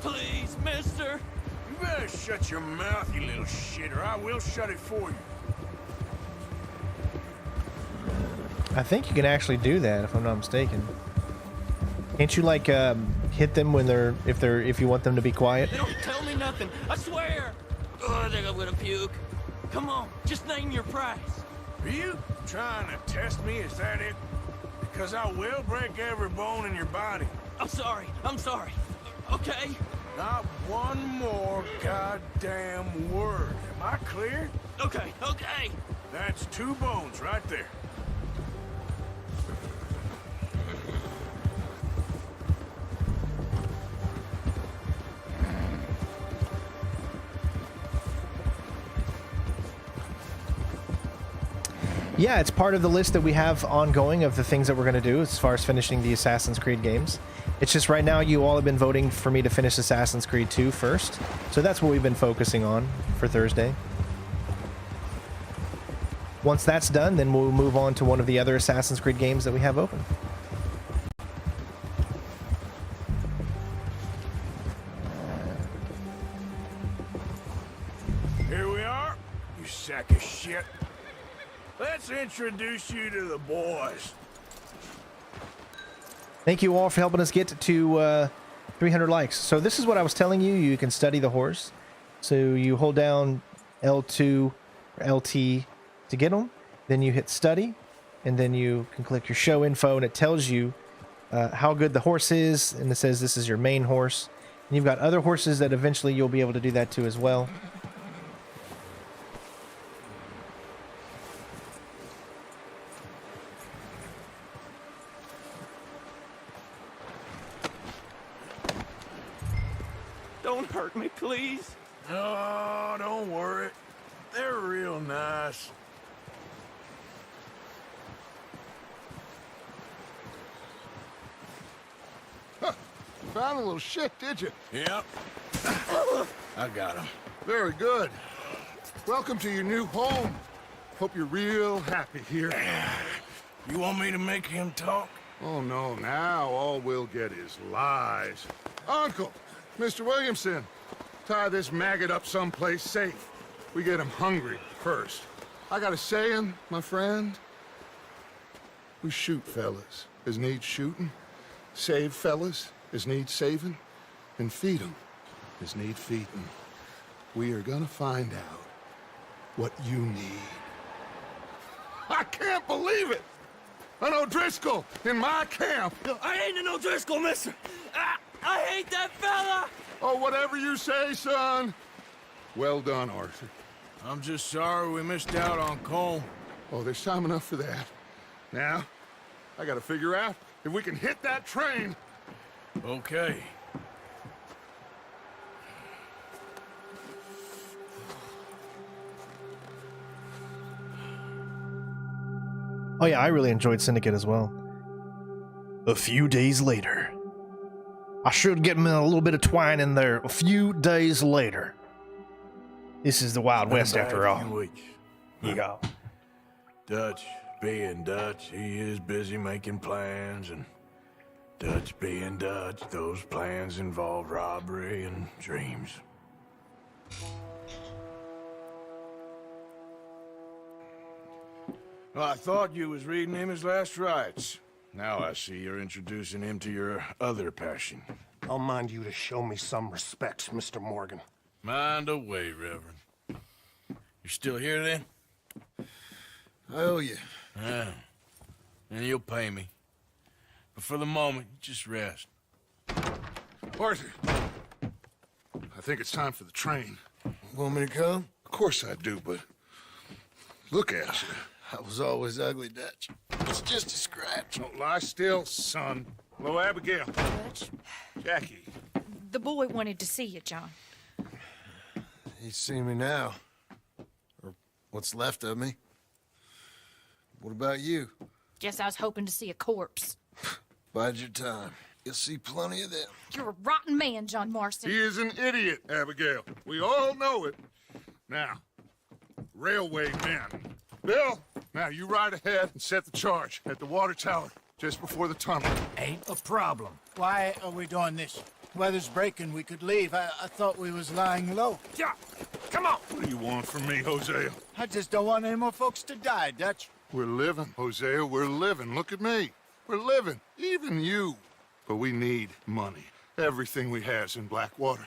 Please, mister. You better shut your mouth, you little shit, or I will shut it for you. I think you can actually do that, if I'm not mistaken. Can't you like hit them when if you want them to be quiet? They don't tell me nothing. I swear. Oh, I think I'm gonna puke. Come on, just name your price. Are you trying to test me? Is that it? Because I will break every bone in your body. I'm sorry. I'm sorry. Okay? Not one more goddamn word. Am I clear? Okay, okay. That's 2 bones right there. Yeah, it's part of the list that we have ongoing of the things that we're going to do as far as finishing the Assassin's Creed games. It's just right now you all have been voting for me to finish Assassin's Creed 2 first. So that's what we've been focusing on for Thursday. Once that's done, then we'll move on to one of the other Assassin's Creed games that we have open. Here we are, you sack of shit. Let's introduce you to the boys. Thank you all for helping us get to 300 likes. So this is what I was telling you. You can study the horse. So you hold down L2 or LT to get them. Then you hit study. And then you can click your show info. And it tells you how good the horse is. And it says this is your main horse. And you've got other horses that eventually you'll be able to do that to as well. Don't hurt me, please. Oh, don't worry. They're real nice. Found a little shit, did you? Yep. I got him. Very good. Welcome to your new home. Hope you're real happy here. You want me to make him talk? Oh, no. Now all we'll get is lies. Uncle, Mr. Williamson, tie this maggot up someplace safe. We get him hungry first. I got a saying, my friend. We shoot fellas as need shooting, save fellas as need saving, and feed them as need feeding. We are gonna find out what you need. I can't believe it! An O'Driscoll in my camp! I ain't an O'Driscoll, mister! I hate that fella! Oh, whatever you say, son. Well done, Arthur. I'm just sorry we missed out on Cole. Oh, there's time enough for that. Now, I gotta figure out if we can hit that train. Okay. Oh yeah, I really enjoyed Syndicate as well. A few days later. I should get me a little bit of twine in there. A few days later. This is the Wild West after all. You go. Dutch being Dutch, he is busy making plans, and Dutch being Dutch, those plans involve robbery and dreams. Well, I thought you was reading him his last rites. Now I see you're introducing him to your other passion. I'll mind you to show me some respect, Mr. Morgan. Mind away, Reverend. You still here, then? I owe you. Yeah. And you'll pay me. But for the moment, just rest. Arthur, I think it's time for the train. Want me to come? Of course I do, but look at you. I was always ugly, Dutch. It's just a scratch. Don't lie still, son. Hello, Abigail. Dutch, Jackie. the boy wanted to see you, John. He's seen me now. Or what's left of me. What about you? Guess I was hoping to see a corpse. Bide your time. You'll see plenty of them. You're a rotten man, John Marston. He is an idiot, Abigail. We all know it. Now, railway men. Bill, now you ride ahead and set the charge at the water tower just before the tunnel. Ain't a problem. Why are we doing this? Weather's breaking, we could leave. I thought we was lying low. Yeah, come on. What do you want from me, Hosea? I just don't want any more folks to die, Dutch. We're living, Hosea, we're living. Look at me. We're living, even you. But we need money. Everything we has in Blackwater.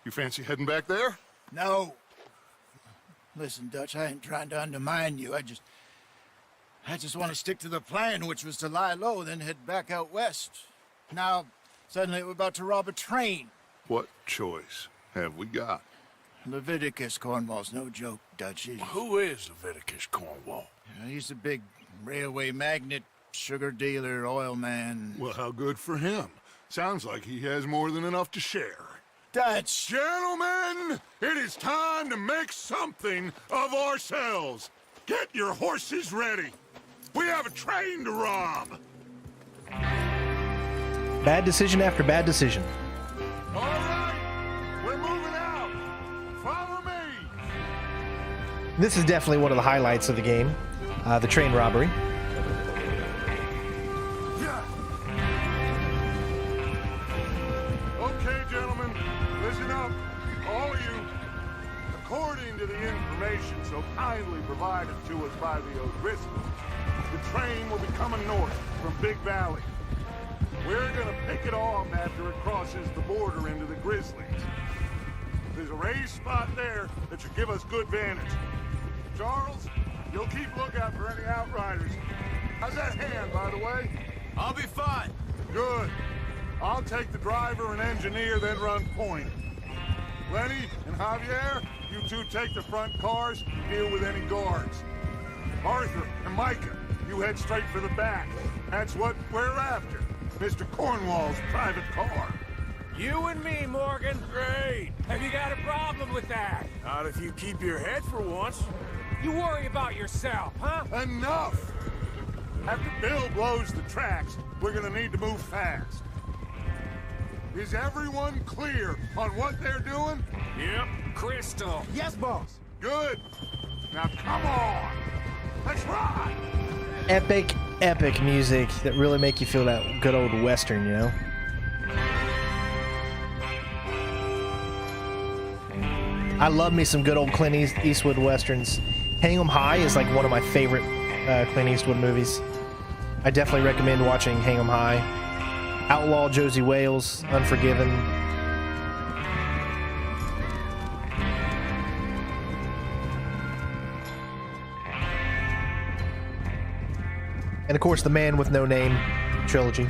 You fancy heading back there? No. Listen, Dutch, I ain't trying to undermine you. I just want to stick to the plan, which was to lie low, then head back out west. Now, suddenly we're about to rob a train. What choice have we got? Leviticus Cornwall's no joke, Dutch. Who is Leviticus Cornwall? He's a big railway magnate, sugar dealer, oil man. Well, how good for him. Sounds like he has more than enough to share. Dutch! Gentlemen, it is time to make something of ourselves. Get your horses ready. We have a train to rob. Bad decision after bad decision. All right, we're moving out. Follow me. This is definitely one of the highlights of the game. The train robbery. Okay, gentlemen, listen up, all of you. According to the information so kindly provided to us by the O'Driscolls, the train will be coming north from Big Valley. We're gonna pick it off after it crosses the border into the Grizzlies. There's a raised spot there that should give us good vantage. Charles, you'll keep lookout for any outriders. How's that hand, by the way? I'll be fine. Good. I'll take the driver and engineer, then run point. Lenny and Javier, you two take the front cars and deal with any guards. Arthur and Micah, you head straight for the back. That's what we're after. Mr. Cornwall's private car. You and me, Morgan. Great. Have you got a problem with that? Not if you keep your head for once. You worry about yourself, huh? Enough! After Bill blows the tracks, we're gonna need to move fast. Is everyone clear on what they're doing? Yep. Crystal. Yes, boss. Good. Now come on. Let's ride. Epic music that really make you feel that good old Western, you know? I love me some good old Clint Eastwood Westerns. Hang 'em High is like one of my favorite Clint Eastwood movies. I definitely recommend watching Hang 'em High. Outlaw Josie Wales, Unforgiven. And of course, the Man with No Name trilogy.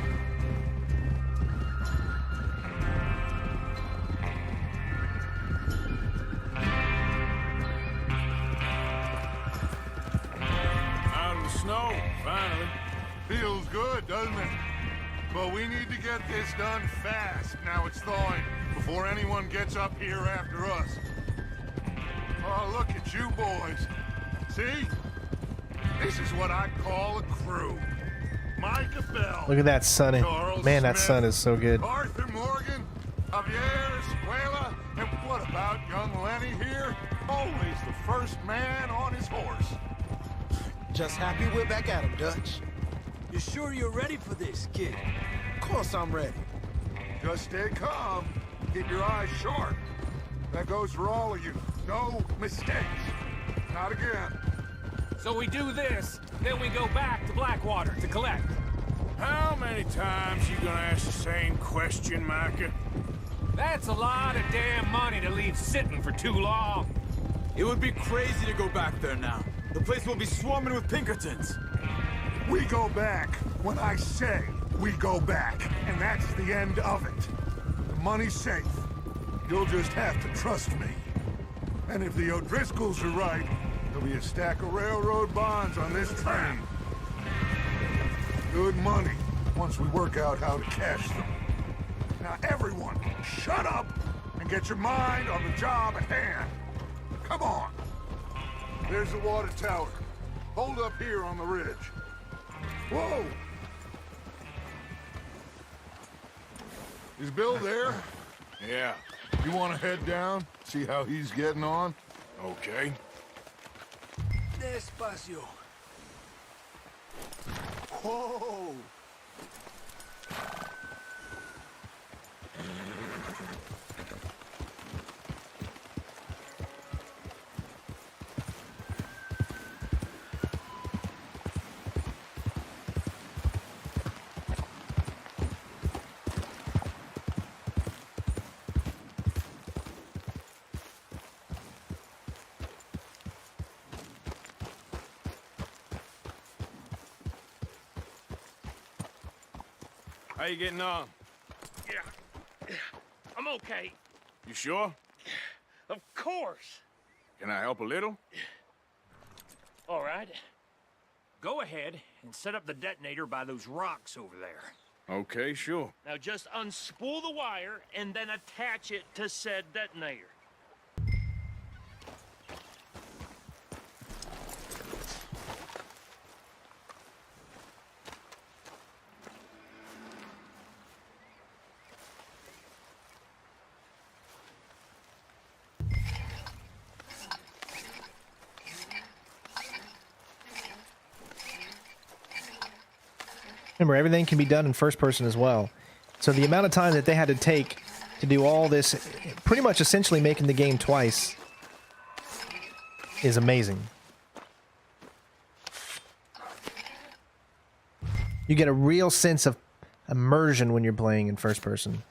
Out of the snow, finally. Feels good, doesn't it? But we need to get this done fast. Now it's thawing, before anyone gets up here after us. Oh, look at you boys. See? This is what I call a crew. Micah Bell. Look at that sun. Charles Man, that Smith, sun is so good. Arthur Morgan, Javier Escuela, and what about young Lenny here? Always the first man on his horse. Just happy we're back at him, Dutch. You sure you're ready for this, kid? Of course I'm ready. Just stay calm. Keep your eyes sharp. That goes for all of you. No mistakes. Not again. So we do this, then we go back to Blackwater to collect. How many times you gonna ask the same question, Micah? That's a lot of damn money to leave sitting for too long. It would be crazy to go back there now. The place will be swarming with Pinkertons. We go back when I say we go back, and that's the end of it. The money's safe. You'll just have to trust me. And if the O'Driscolls are right, there'll be a stack of railroad bonds on this train. Good money, once we work out how to cash them. Now everyone, shut up and get your mind on the job at hand. Come on. There's the water tower. Hold up here on the ridge. Whoa! Is Bill there? Yeah. You want to head down, see how he's getting on? Okay. Despacio. Whoa! How you getting on? Yeah, I'm okay. You sure? Of course. Can I help a little? All right. Go ahead and set up the detonator by those rocks over there. Okay, sure. Now just unspool the wire and then attach it to said detonator. Remember, everything can be done in first person as well. So the amount of time that they had to take to do all this, pretty much essentially making the game twice, is amazing. You get a real sense of immersion when you're playing in first person.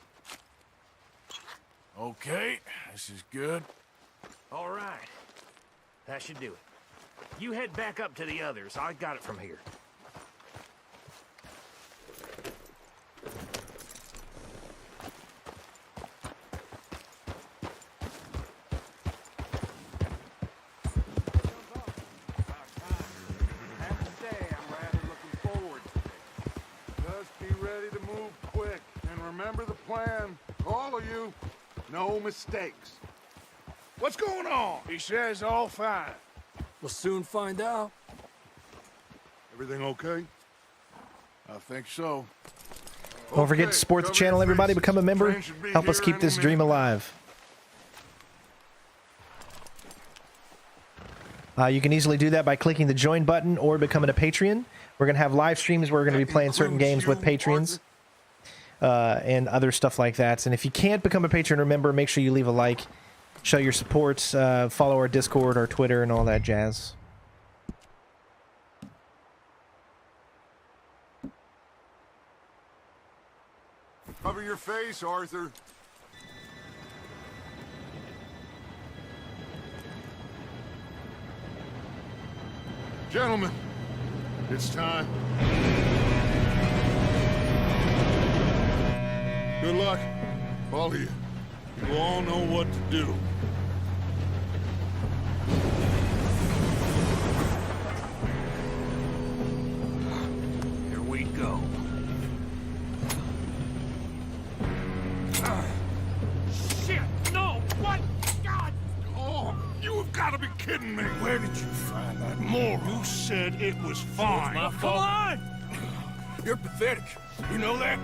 Okay, this is good. All right. That should do it. You head back up to the others. I got it from here. Just be ready to move quick. And remember the plan. All of you, no mistakes. What's going on? He says all fine. We'll soon find out. Everything okay? I think so. Don't forget to support the channel, everybody. Become a member. Help us keep this dream alive. You can easily do that by clicking the join button or becoming a Patreon. We're going to have live streams where we're going to be playing certain games with Patreons and other stuff like that. And if you can't become a Patreon, remember, make sure you leave a like, show your support, follow our Discord, our Twitter, and all that jazz. Cover your face, Arthur. Gentlemen, it's time. Good luck, all of you. You all know what to do. Here we go. Shit! No! What? God! Oh, you have got to be kidding me! Where did you find that moron? You said it was fine. My Come fault. on! You're pathetic. You know that?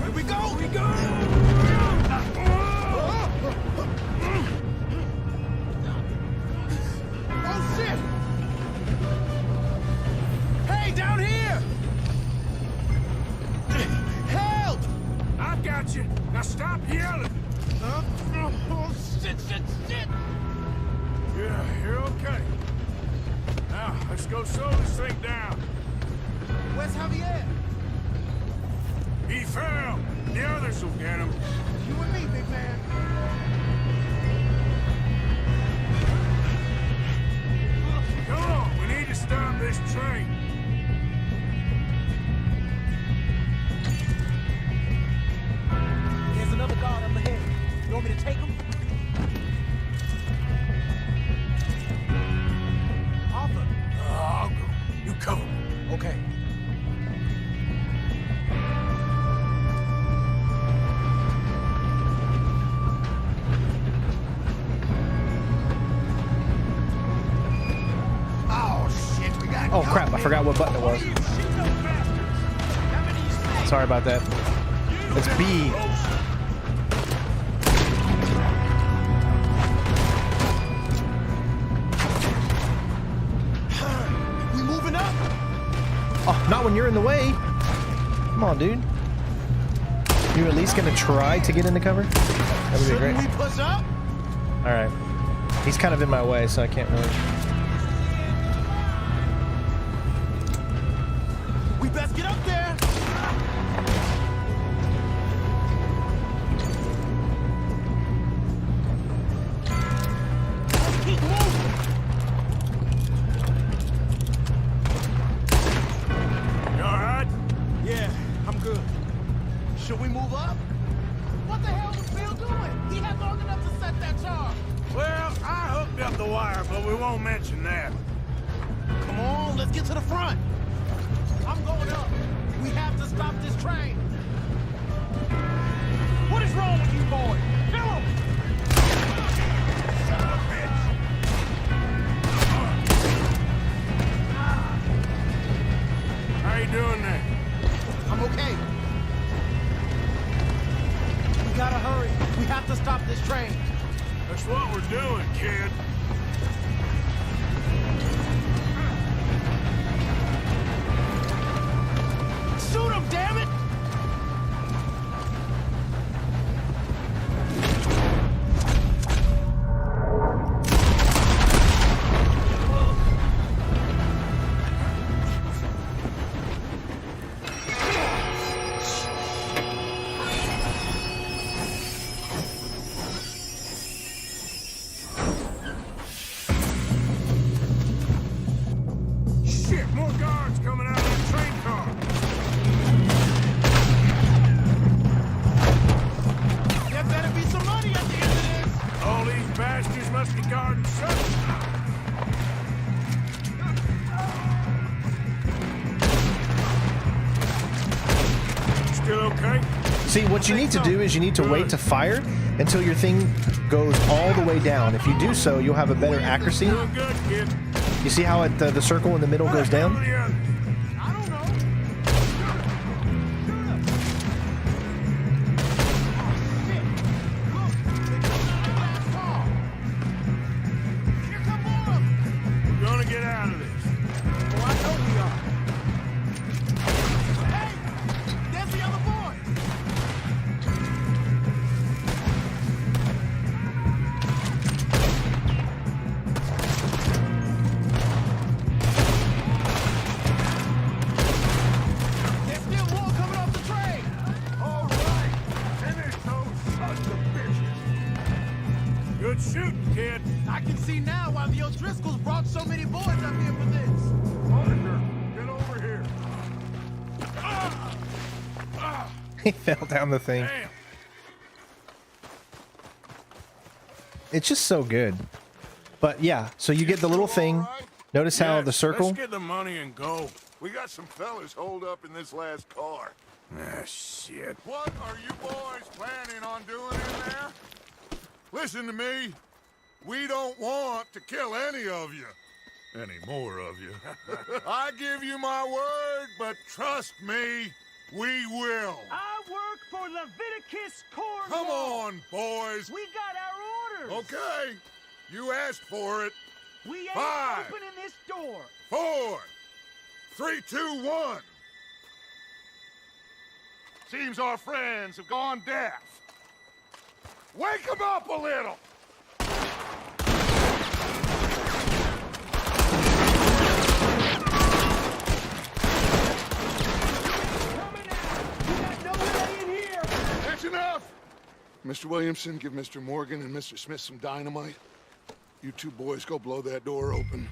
Here we go! Here we go! Oh, shit! Hey, down here! Help! I got you. Now stop yelling. Oh, shit, shit, shit! Yeah, you're okay. Now, let's go slow this thing down. Where's Javier? He fell. The others will get him. You and me, big man. Come on, we need to stop this train. There's another guard up ahead. You want me to take him? Arthur. I'll go. You cover me. Okay. Oh, shit, we got Oh crap, I forgot what button it was. Sorry about that. It's B. We moving up? Oh, not when you're in the way. Come on, dude. You at least gonna try to get into cover? That would be great. We push up? Alright. He's kind of in my way, so I can't really... We best get up there. Let's keep moving. You all right? Yeah, I'm good. Should we move up? What the hell was Bill doing? He had long enough to set that charge. Well, I hooked up the wire, but we won't mention that. Come on, let's get to the front. I'm going up. We have to stop this train. What is wrong with you boys? Kill him! Son of a bitch! How you doing there? I'm okay. We gotta hurry. We have to stop this train. That's what we're doing, kid. Shoot him, damn it! still okay? See, what you need to do is you need to wait to fire until your thing goes all the way down. If you do so, you'll have a better accuracy. Doing good, kid. You see how the circle in the middle goes down? We're gonna get out of this. Oh, I know we are. Hey, there's the other boy. There's still more coming off the train. All right. Finish those sons of bitches. Good shooting, kid. I can see now why the O'Driscolls brought so many boys up here for this. Arthur, get over here. He fell down the thing. Damn. It's just so good. But yeah, so you get the little thing. Notice how the circle. Let's get the money and go. We got some fellas holed up in this last car. Ah, shit. What are you boys planning on doing in there? Listen to me. We don't want to kill any of you. Any more of you. I give you my word, but trust me, we will. I work for Leviticus Corps. Come on, boys. We got our orders. Okay. You asked for it. We ain't 5, opening this door. 4, 3, 2, 1. Seems our friends have gone deaf. Wake them up a little. That's enough! Mr. Williamson, give Mr. Morgan and Mr. Smith some dynamite. You two boys go blow that door open.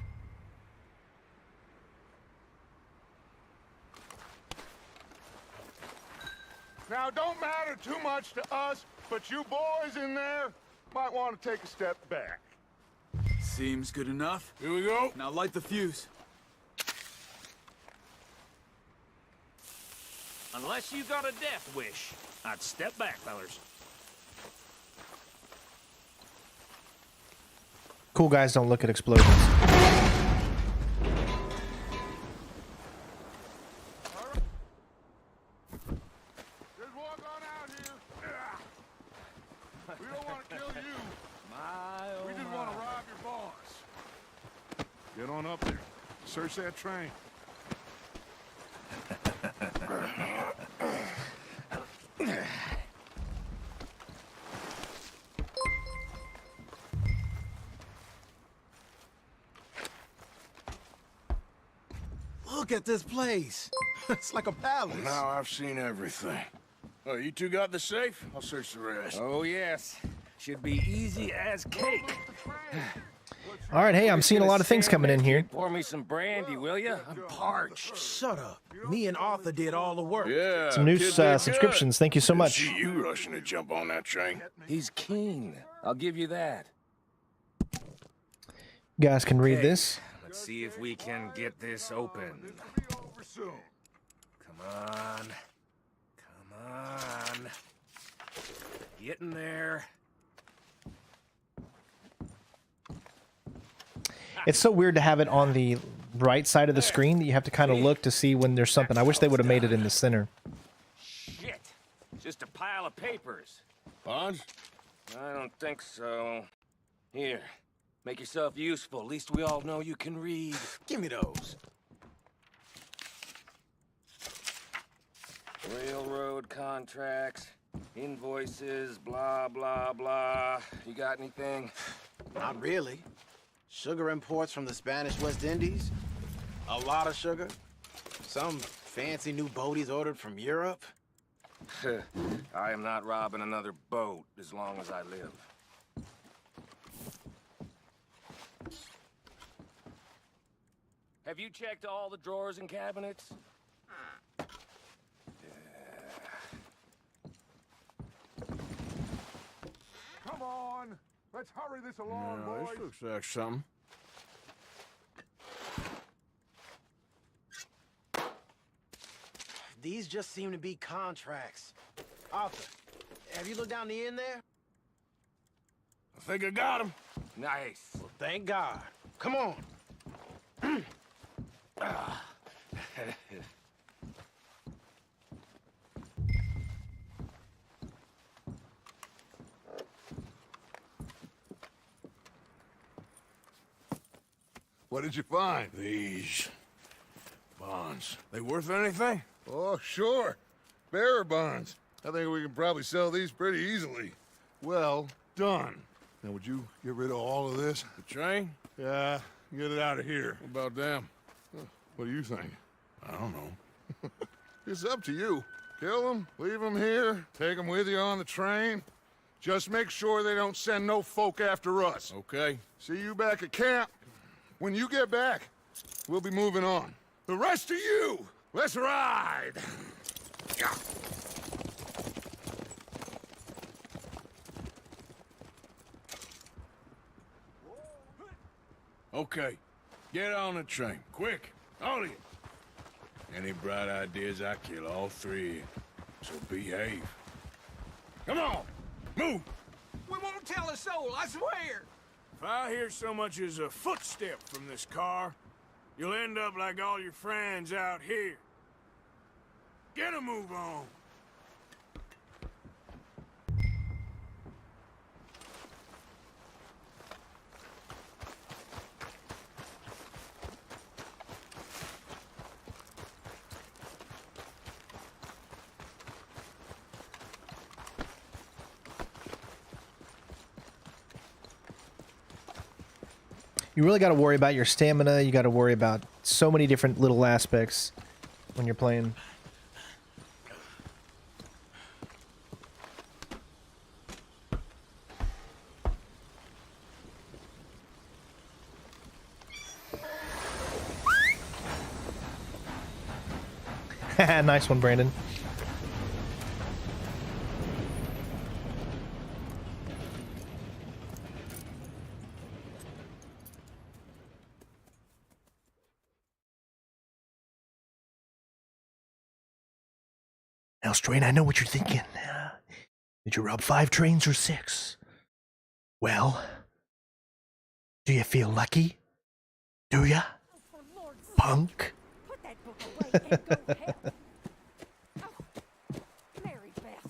Now, don't matter too much to us, but you boys in there might want to take a step back. Seems good enough. Here we go. Now light the fuse. Unless you got a death wish, I'd step back, fellas. Cool guys don't look at explosions. Just walk on out here. We don't want to kill you. We just want to rob your boss. Get on up there. Search that train. Look at this place. It's like a palace. Now I've seen everything. Oh, you two got the safe? I'll search the rest. Oh, yes. Should be easy as cake. All right, hey, I'm seeing a lot of things coming in here. Pour me some brandy, will you? I'm parched. Shut up. Me and Arthur did all the work. Yeah. Some new kid did subscriptions. Thank you so good. much. See you rushing to jump on that train. He's keen. I'll give you that. You guys can read this. Let's see if we can get this open. Come on. Come on. Get in there. It's so weird to have it on the right side of the screen that you have to kind of look to see when there's something. I wish they would have made it in the center. Shit. Just a pile of papers. Bonds? I don't think so. Here. Make yourself useful. At least we all know you can read. Give me those. Railroad contracts, invoices, blah, blah, blah. You got anything? Not really. Sugar imports from the Spanish West Indies. A lot of sugar. Some fancy new boat he's ordered from Europe. I am not robbing another boat as long as I live. Have you checked all the drawers and cabinets? Come on. Let's hurry this along, boys. This looks like something. These just seem to be contracts. Arthur, have you looked down the end there? I think I got him. Nice. Well, thank God. Come on. What did you find? These bonds. They worth anything? Oh, sure. Bearer bonds. I think we can probably sell these pretty easily. Well done. Now, would you get rid of all of this? The train? Yeah, get it out of here. What about them? What do you think? I don't know. It's up to you. Kill them, leave them here, take them with you on the train. Just make sure they don't send no folk after us. Okay. See you back at camp. When you get back, we'll be moving on. The rest of you, let's ride! Okay. Get on the train. Quick. All of you. Any bright ideas, I kill all three of you. So behave. Come on! Move! We won't tell a soul, I swear! If I hear so much as a footstep from this car, you'll end up like all your friends out here. Get a move on. You really got to worry about your stamina. You got to worry about so many different little aspects when you're playing. Nice one, Brandon. Now, Strain, I know what you're thinking. Did you rob 5 trains or 6? Well, do you feel lucky? Do ya? Punk? Put that book away and go to hell. Oh, Mary Beth.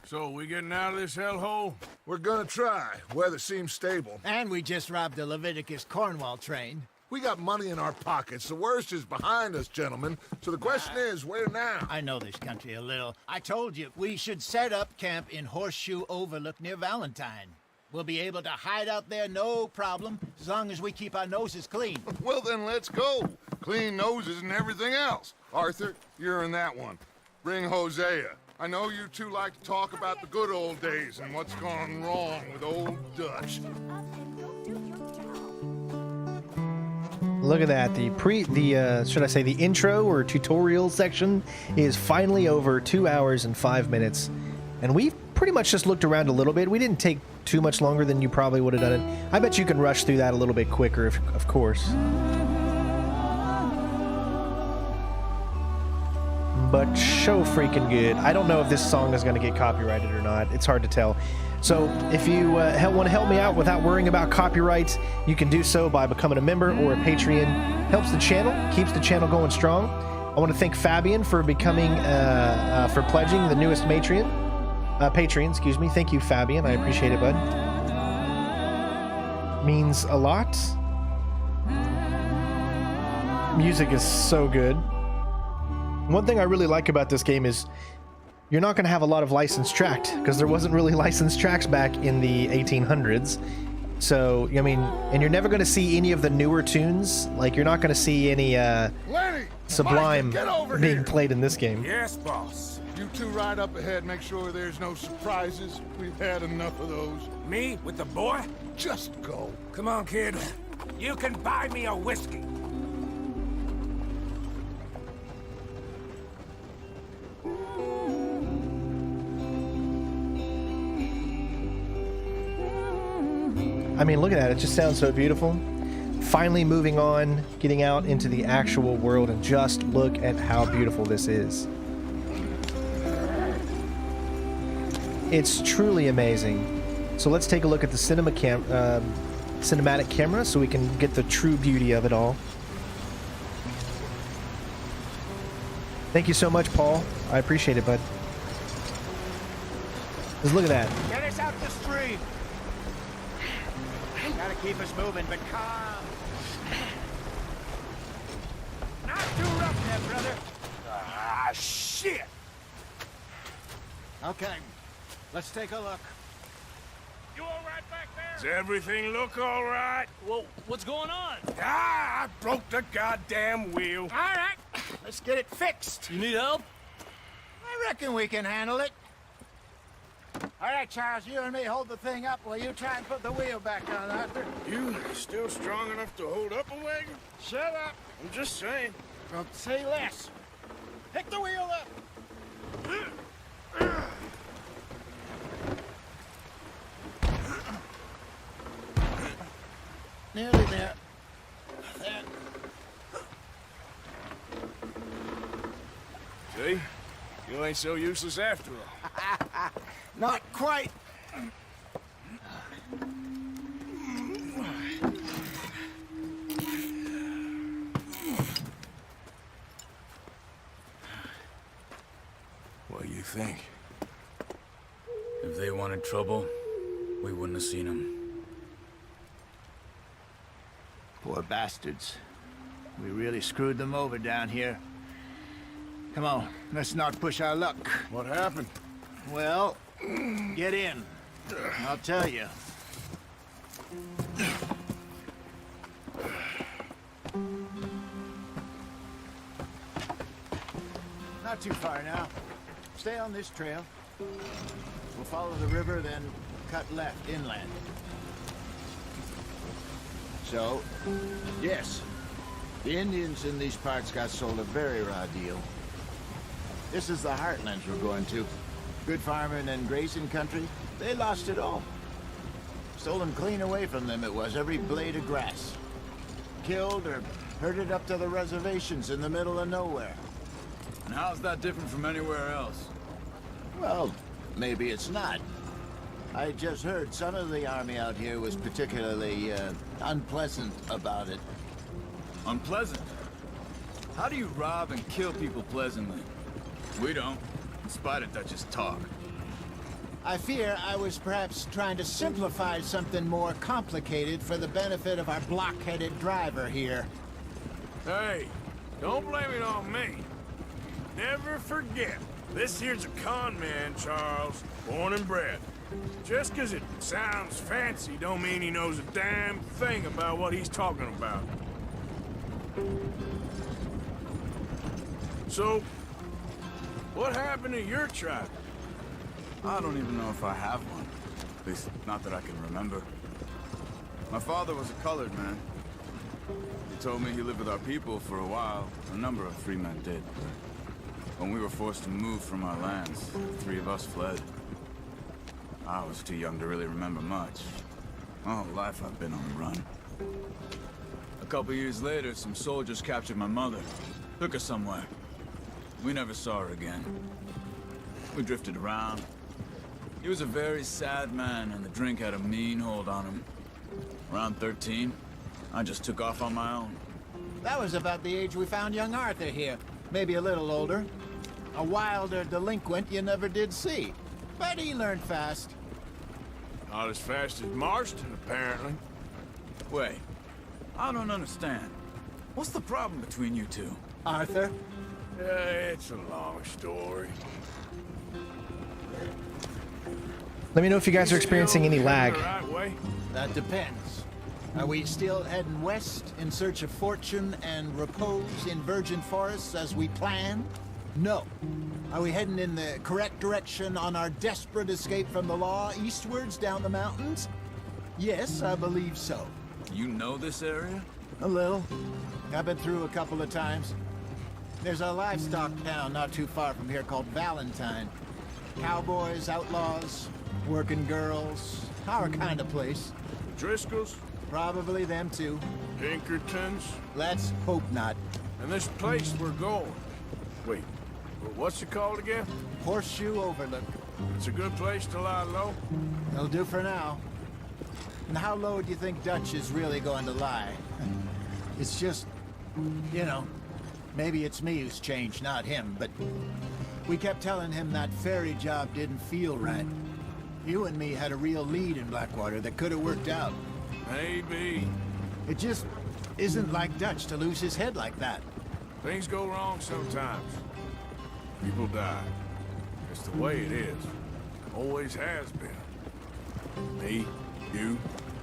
So, we getting out of this hellhole? We're gonna try. Weather seems stable. And we just robbed the Leviticus Cornwall train. We got money in our pockets. The worst is behind us, gentlemen. So the question is, where now? I know this country a little. I told you, we should set up camp in Horseshoe Overlook near Valentine. We'll be able to hide out there, no problem, as long as we keep our noses clean. Well, then let's go. Clean noses and everything else. Arthur, you're in that one. Bring Hosea. I know you two like to talk about the good old days and what's gone wrong with old Dutch. Look at that. Should I say the intro or tutorial section is finally over. 2 hours and 5 minutes. And we've pretty much just looked around a little bit. We didn't take too much longer than you probably would have done it. I bet you can rush through that a little bit quicker, of course. But so freaking good. I don't know if this song is going to get copyrighted or not. It's hard to tell. So if you want to help me out without worrying about copyrights, you can do so by becoming a member or a Patreon. Helps the channel, keeps the channel going strong. I want to thank Fabian for becoming, for pledging the newest Patreon. Excuse me. Thank you, Fabian. I appreciate it, bud. Means a lot. Music is so good. One thing I really like about this game is you're not going to have a lot of licensed tracks, because there wasn't really licensed tracks back in the 1800s. So, I mean, and you're never going to see any of the newer tunes. Like, you're not going to see any Sublime being played in this game. Yes, boss. You two ride up ahead, make sure there's no surprises. We've had enough of those. Me with the boy? Just go. Come on, kid. You can buy me a whiskey. I mean, look at that. It just sounds so beautiful. finally moving on, getting out into the actual world, and just look at how beautiful this is. It's truly amazing. So let's take a look at the cinematic camera so we can get the true beauty of it all. Thank you so much, Paul. I appreciate it, bud. Just look at that. Get us out the stream. Gotta keep us moving, but calm. Not too rough there, brother. Ah, shit! Okay, let's take a look. You all right back there? Does everything look all right? Well, what's going on? Ah, I broke the goddamn wheel. All right, let's get it fixed. You need help? I reckon we can handle it. All right, Charles, you and me hold the thing up while you try and put the wheel back on, Arthur. You still strong enough to hold up a wagon? Shut up. I'm just saying. Don't say less. Pick the wheel up. Nearly there. There. See? You ain't so useless after all. Not quite. What do you think? If they wanted trouble, we wouldn't have seen them. Poor bastards. We really screwed them over down here. Come on, let's not push our luck. What happened? Well, get in. I'll tell you. Not too far now. Stay on this trail. We'll follow the river, then cut left inland. So, yes, the Indians in these parts got sold a very raw deal. This is the Heartlands we're going to. Good farming and grazing country. They lost it all. Stolen clean away from them it was, every blade of grass. Killed or herded up to the reservations in the middle of nowhere. And how's that different from anywhere else? Well, maybe it's not. I just heard some of the army out here was particularly unpleasant about it. Unpleasant? How do you rob and kill people pleasantly? We don't, in spite of Dutch's talk. I fear I was perhaps trying to simplify something more complicated for the benefit of our block-headed driver here. Hey, don't blame it on me. Never forget, this here's a con man, Charles, born and bred. Just 'cause it sounds fancy don't mean he knows a damn thing about what he's talking about. So, what happened to your tribe? I don't even know if I have one. At least, not that I can remember. My father was a colored man. He told me he lived with our people for a while. A number of free men did. When we were forced to move from our lands, the three of us fled. I was too young to really remember much. My whole life I've been on the run. A couple years later, some soldiers captured my mother. Took her somewhere. We never saw her again. We drifted around. He was a very sad man, and the drink had a mean hold on him. Around 13, I just took off on my own. That was about the age we found young Arthur here. Maybe a little older. A wilder delinquent you never did see. But he learned fast. Not as fast as Marston, apparently. Wait, I don't understand. What's the problem between you two? Arthur? It's a long story. Let me know if you guys are experiencing any lag. That depends. Are we still heading west in search of fortune and repose in virgin forests as we planned? No. Are we heading in the correct direction on our desperate escape from the law eastwards down the mountains? Yes, I believe so. You know this area? A little. I've been through a couple of times. There's a livestock town not too far from here called Valentine. Cowboys, outlaws, working girls, our kind of place. Driscolls? Probably them too. Pinkertons? Let's hope not. And this place we're going. Wait, what's it called again? Horseshoe Overlook. It's a good place to lie low? It'll do for now. And how low do you think Dutch is really going to lie? It's just, you know, maybe it's me who's changed, not him, but we kept telling him that ferry job didn't feel right. You and me had a real lead in Blackwater that could have worked out. Maybe. It just isn't like Dutch to lose his head like that. Things go wrong sometimes. People die. It's the way it is. Always has been. Me, you,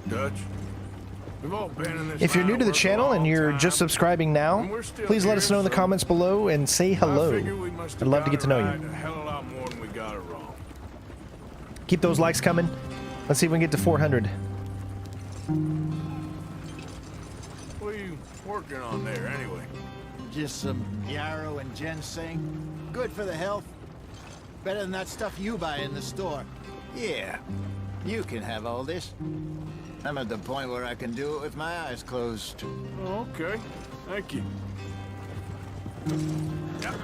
Dutch. We've all been in this. If you're new to the channel and you're just subscribing now, please let us know in the comments below and say hello. I'd love to get to know you. A hell of a lot more than we got it wrong. Keep those likes coming. Let's see if we can get to 400. What are you working on there, anyway? Just some yarrow and ginseng. Good for the health. Better than that stuff you buy in the store. Yeah, you can have all this. I'm at the point where I can do it with my eyes closed. Oh, okay. Thank you. Yeah.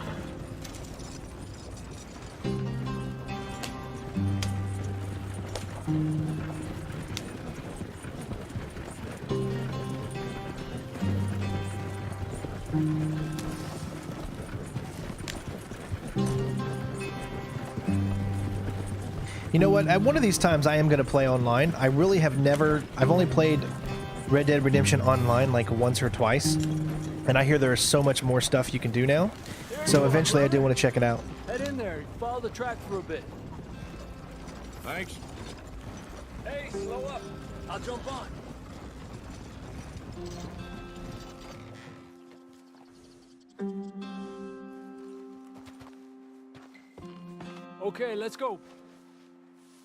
You know what? At one of these times I am going to play online. I really have never... I've only played Red Dead Redemption online like once or twice. And I hear there is so much more stuff you can do now. So eventually I do want to check it out. Head in there. Follow the track for a bit. Thanks. Hey, slow up. I'll jump on. Okay, let's go.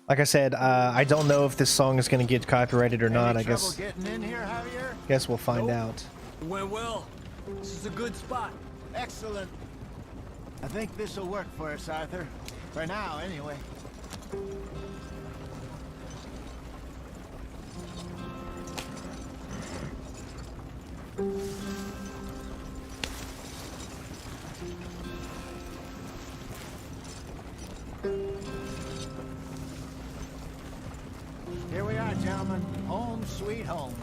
Like I said, I don't know if this song is going to get copyrighted or not. I guess Getting in here, Javier? Guess we'll find out. It went well. This is a good spot. Excellent. I think this will work for us, Arthur. For now, anyway. Here we are, gentlemen. Home sweet home.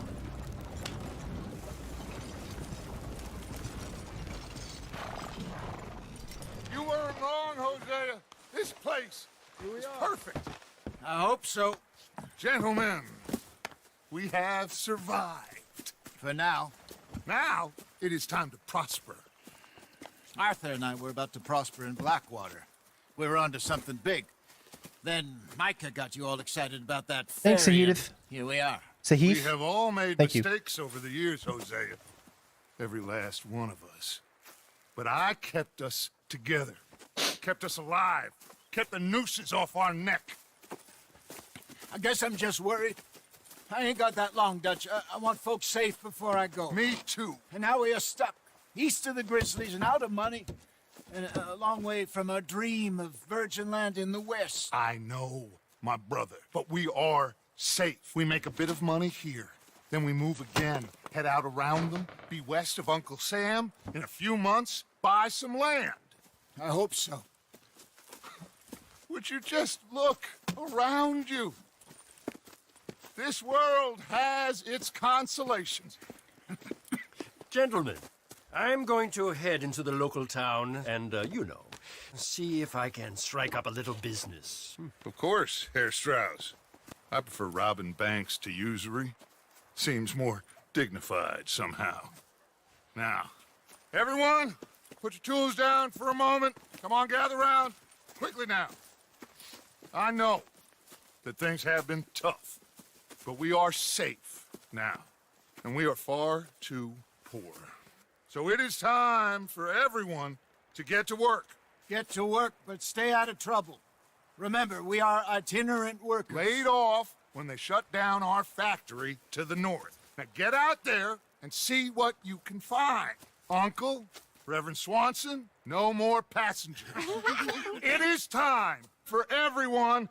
You weren't wrong, Hosea. This place is perfect. I hope so. Gentlemen, we have survived. For now. Now, it is time to prosper. Arthur and I were about to prosper in Blackwater. We were onto something big. Then Micah got you all excited about that ferry. Thanks, Edith. Here we are. Sahith. We have all made Thank you. mistakes over the years, Hosea. Every last one of us. But I kept us together. Kept us alive. Kept the nooses off our neck. I guess I'm just worried. I ain't got that long, Dutch. I want folks safe before I go. Me too. And now we are stuck. East of the Grizzlies and out of money. And a long way from our dream of virgin land in the west. I know, my brother. But we are safe. We make a bit of money here. Then we move again. Head out around them. Be west of Uncle Sam. In a few months, buy some land. I hope so. Would you just look around you? This world has its consolations. Gentlemen, I'm going to head into the local town and, you know, see if I can strike up a little business. Of course, Herr Strauss. I prefer robbing banks to usury. Seems more dignified somehow. Now, everyone, put your tools down for a moment. Come on, gather round. Quickly now. I know that things have been tough, but we are safe now, and we are far too poor. So it is time for everyone to get to work. Get to work, but stay out of trouble. Remember, we are itinerant workers. Laid off when they shut down our factory to the north. Now get out there and see what you can find. Uncle, Reverend Swanson, no more passengers. It is time for everyone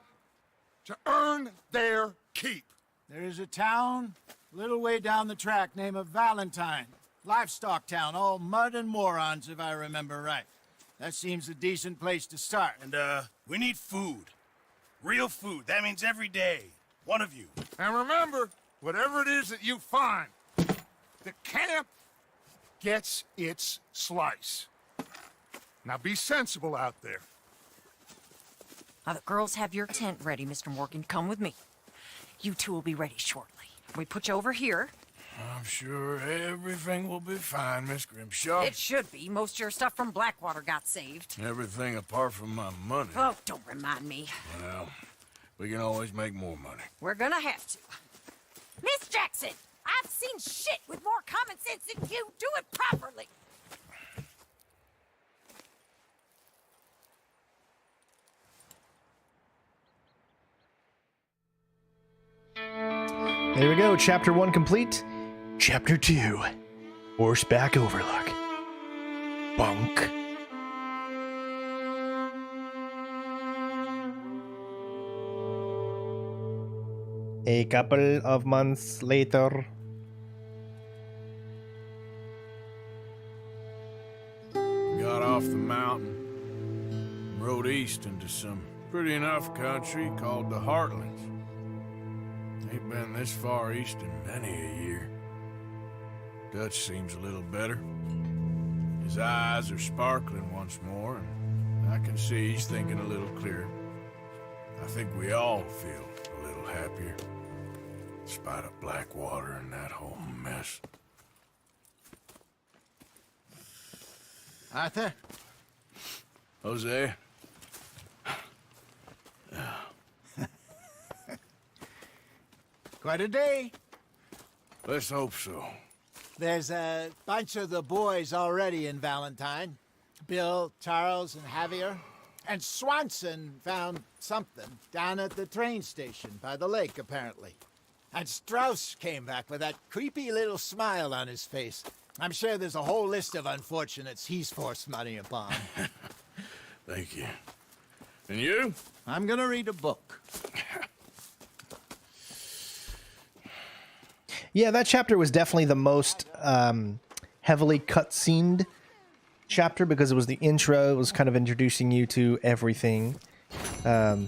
to earn their keep. There is a town Little way down the track, name of Valentine. Livestock town, all mud and morons, if I remember right. That seems a decent place to start. And, we need food. Real food. That means every day. One of you. And remember, whatever it is that you find, the camp gets its slice. Now be sensible out there. Now the girls have your tent ready, Mr. Morgan. Come with me. You two will be ready shortly. We put you over here. I'm sure everything will be fine, Miss Grimshaw. It should be. Most of your stuff from Blackwater got saved. Everything apart from my money. Oh, don't remind me. Well, we can always make more money. We're gonna have to. Miss Jackson, I've seen shit with more common sense than you. Do it properly. There we go. Chapter 1 complete. Chapter 2. Horseback Overlook. Bunk. A couple of months later. Got off the mountain, rode east into some pretty enough country called the Heartlands. Ain't been this far east in many a year. Dutch seems a little better. His eyes are sparkling once more, and I can see he's thinking a little clearer. I think we all feel a little happier, in spite of Blackwater and that whole mess. Arthur? Jose? Quite a day. Let's hope so. There's a bunch of the boys already in Valentine. Bill, Charles, and Javier. And Swanson found something down at the train station by the lake, apparently. And Strauss came back with that creepy little smile on his face. I'm sure there's a whole list of unfortunates he's forced money upon. Thank you. And you? I'm gonna read a book. Yeah, that chapter was definitely the most heavily cutscened chapter because it was the intro. It was kind of introducing you to everything. Oh,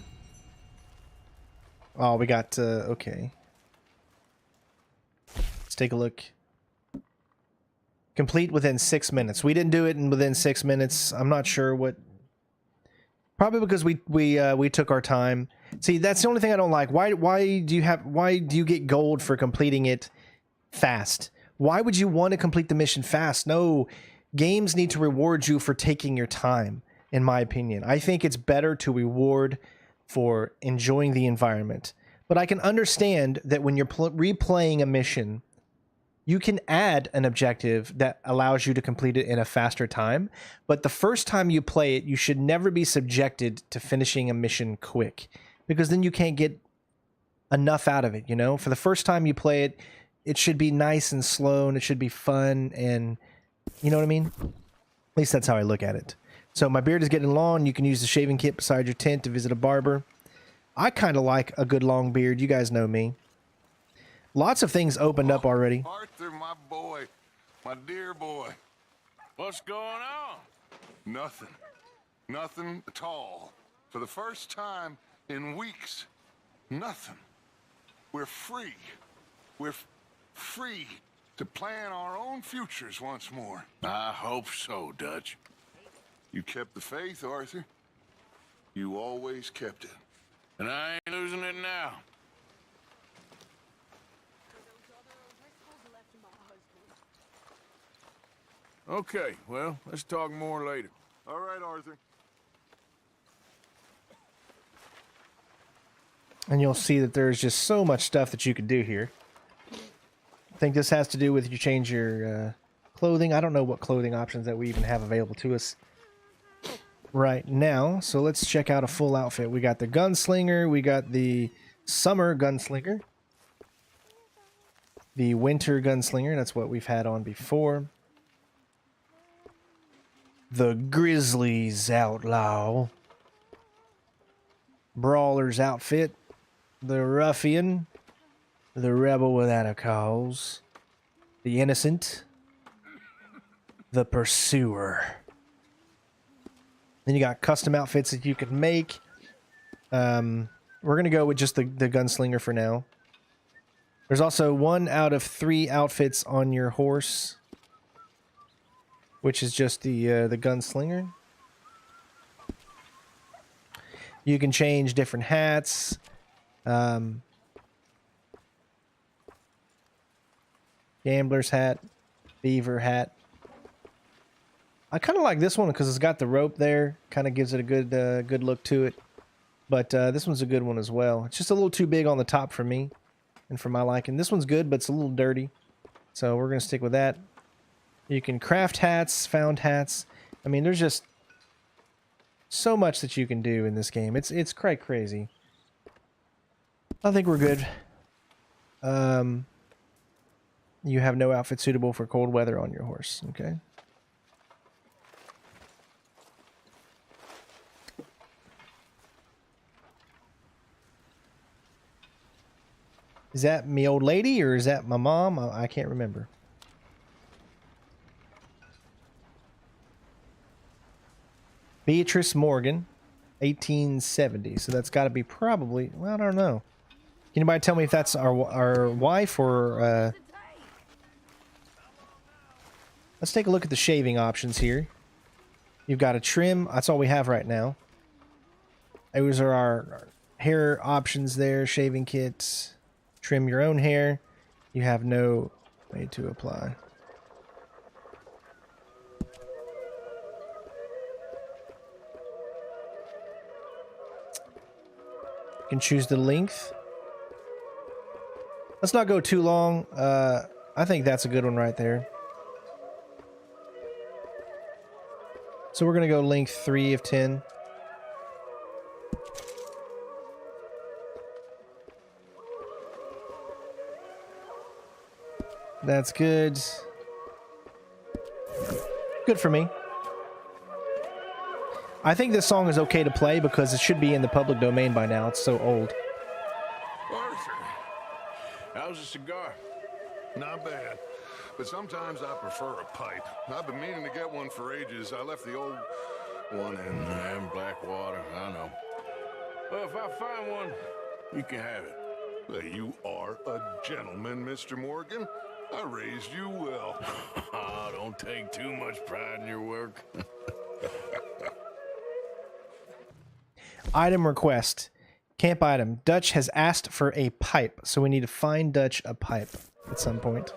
we got... okay. Let's take a look. Complete within 6 minutes. We didn't do it within 6 minutes. I'm not sure what... Probably because we took our time. See, that's the only thing I don't like. Why do you get gold for completing it fast? Why would you want to complete the mission fast? No, games need to reward you for taking your time, in my opinion. I think it's better to reward for enjoying the environment. But I can understand that when you're replaying a mission, you can add an objective that allows you to complete it in a faster time. But the first time you play it, you should never be subjected to finishing a mission quick, because then you can't get enough out of it, you know? For the first time you play it, it should be nice and slow, and it should be fun, and you know what I mean? At least that's how I look at it. So my beard is getting long. You can use the shaving kit beside your tent to visit a barber. I kind of like a good long beard. You guys know me. Lots of things opened up already. Arthur, my boy. My dear boy. What's going on? Nothing. Nothing at all. For the first time in weeks, nothing. We're free. We're free to plan our own futures once more. I hope so, Dutch. You kept the faith, Arthur. You always kept it. And I ain't losing it now. Okay, well, let's talk more later. All right, Arthur. And you'll see that there's just so much stuff that you can do here. I think this has to do with you change your clothing. I don't know what clothing options that we even have available to us right now. So let's check out a full outfit. We got the gunslinger. We got the summer gunslinger. The winter gunslinger. That's what we've had on before. The Grizzlies outlaw. Brawler's outfit. The ruffian. The rebel without a cause. The innocent. The pursuer. Then you got custom outfits that you can make. We're going to go with just the gunslinger for now. There's also 1 out of 3 outfits on your horse, which is just the gunslinger. You can change different hats. Gambler's hat, beaver hat. I kind of like this one because it's got the rope there. Kind of gives it a good look to it. But this one's a good one as well. It's just a little too big on the top for me and for my liking. This one's good, but it's a little dirty. So we're going to stick with that. You can craft hats, found hats. I mean, there's just so much that you can do in this game. It's quite crazy. I think we're good. You have no outfit suitable for cold weather on your horse. Okay. Is that me old lady or is that my mom? I can't remember. Beatrice Morgan, 1870. So that's got to be probably, well, I don't know. Can anybody tell me if that's our wife or... Let's take a look at the shaving options here. You've got a trim. That's all we have right now. Those are our hair options there. Shaving kits. Trim your own hair. You have no way to apply. You can choose the length. Let's not go too long. I think that's a good one right there. So we're going to go length 3 of 10. That's good. Good for me. I think this song is okay to play because it should be in the public domain by now. It's so old. Arthur, how's a cigar? Not bad, but sometimes I prefer a pipe. I've been meaning to get one for ages. I left the old one in Blackwater. I know. Well, if I find one, you can have it. Well, you are a gentleman, Mr. Morgan. I raised you well. Don't take too much pride in your work. Item request. Camp item. Dutch has asked for a pipe, so we need to find Dutch a pipe at some point.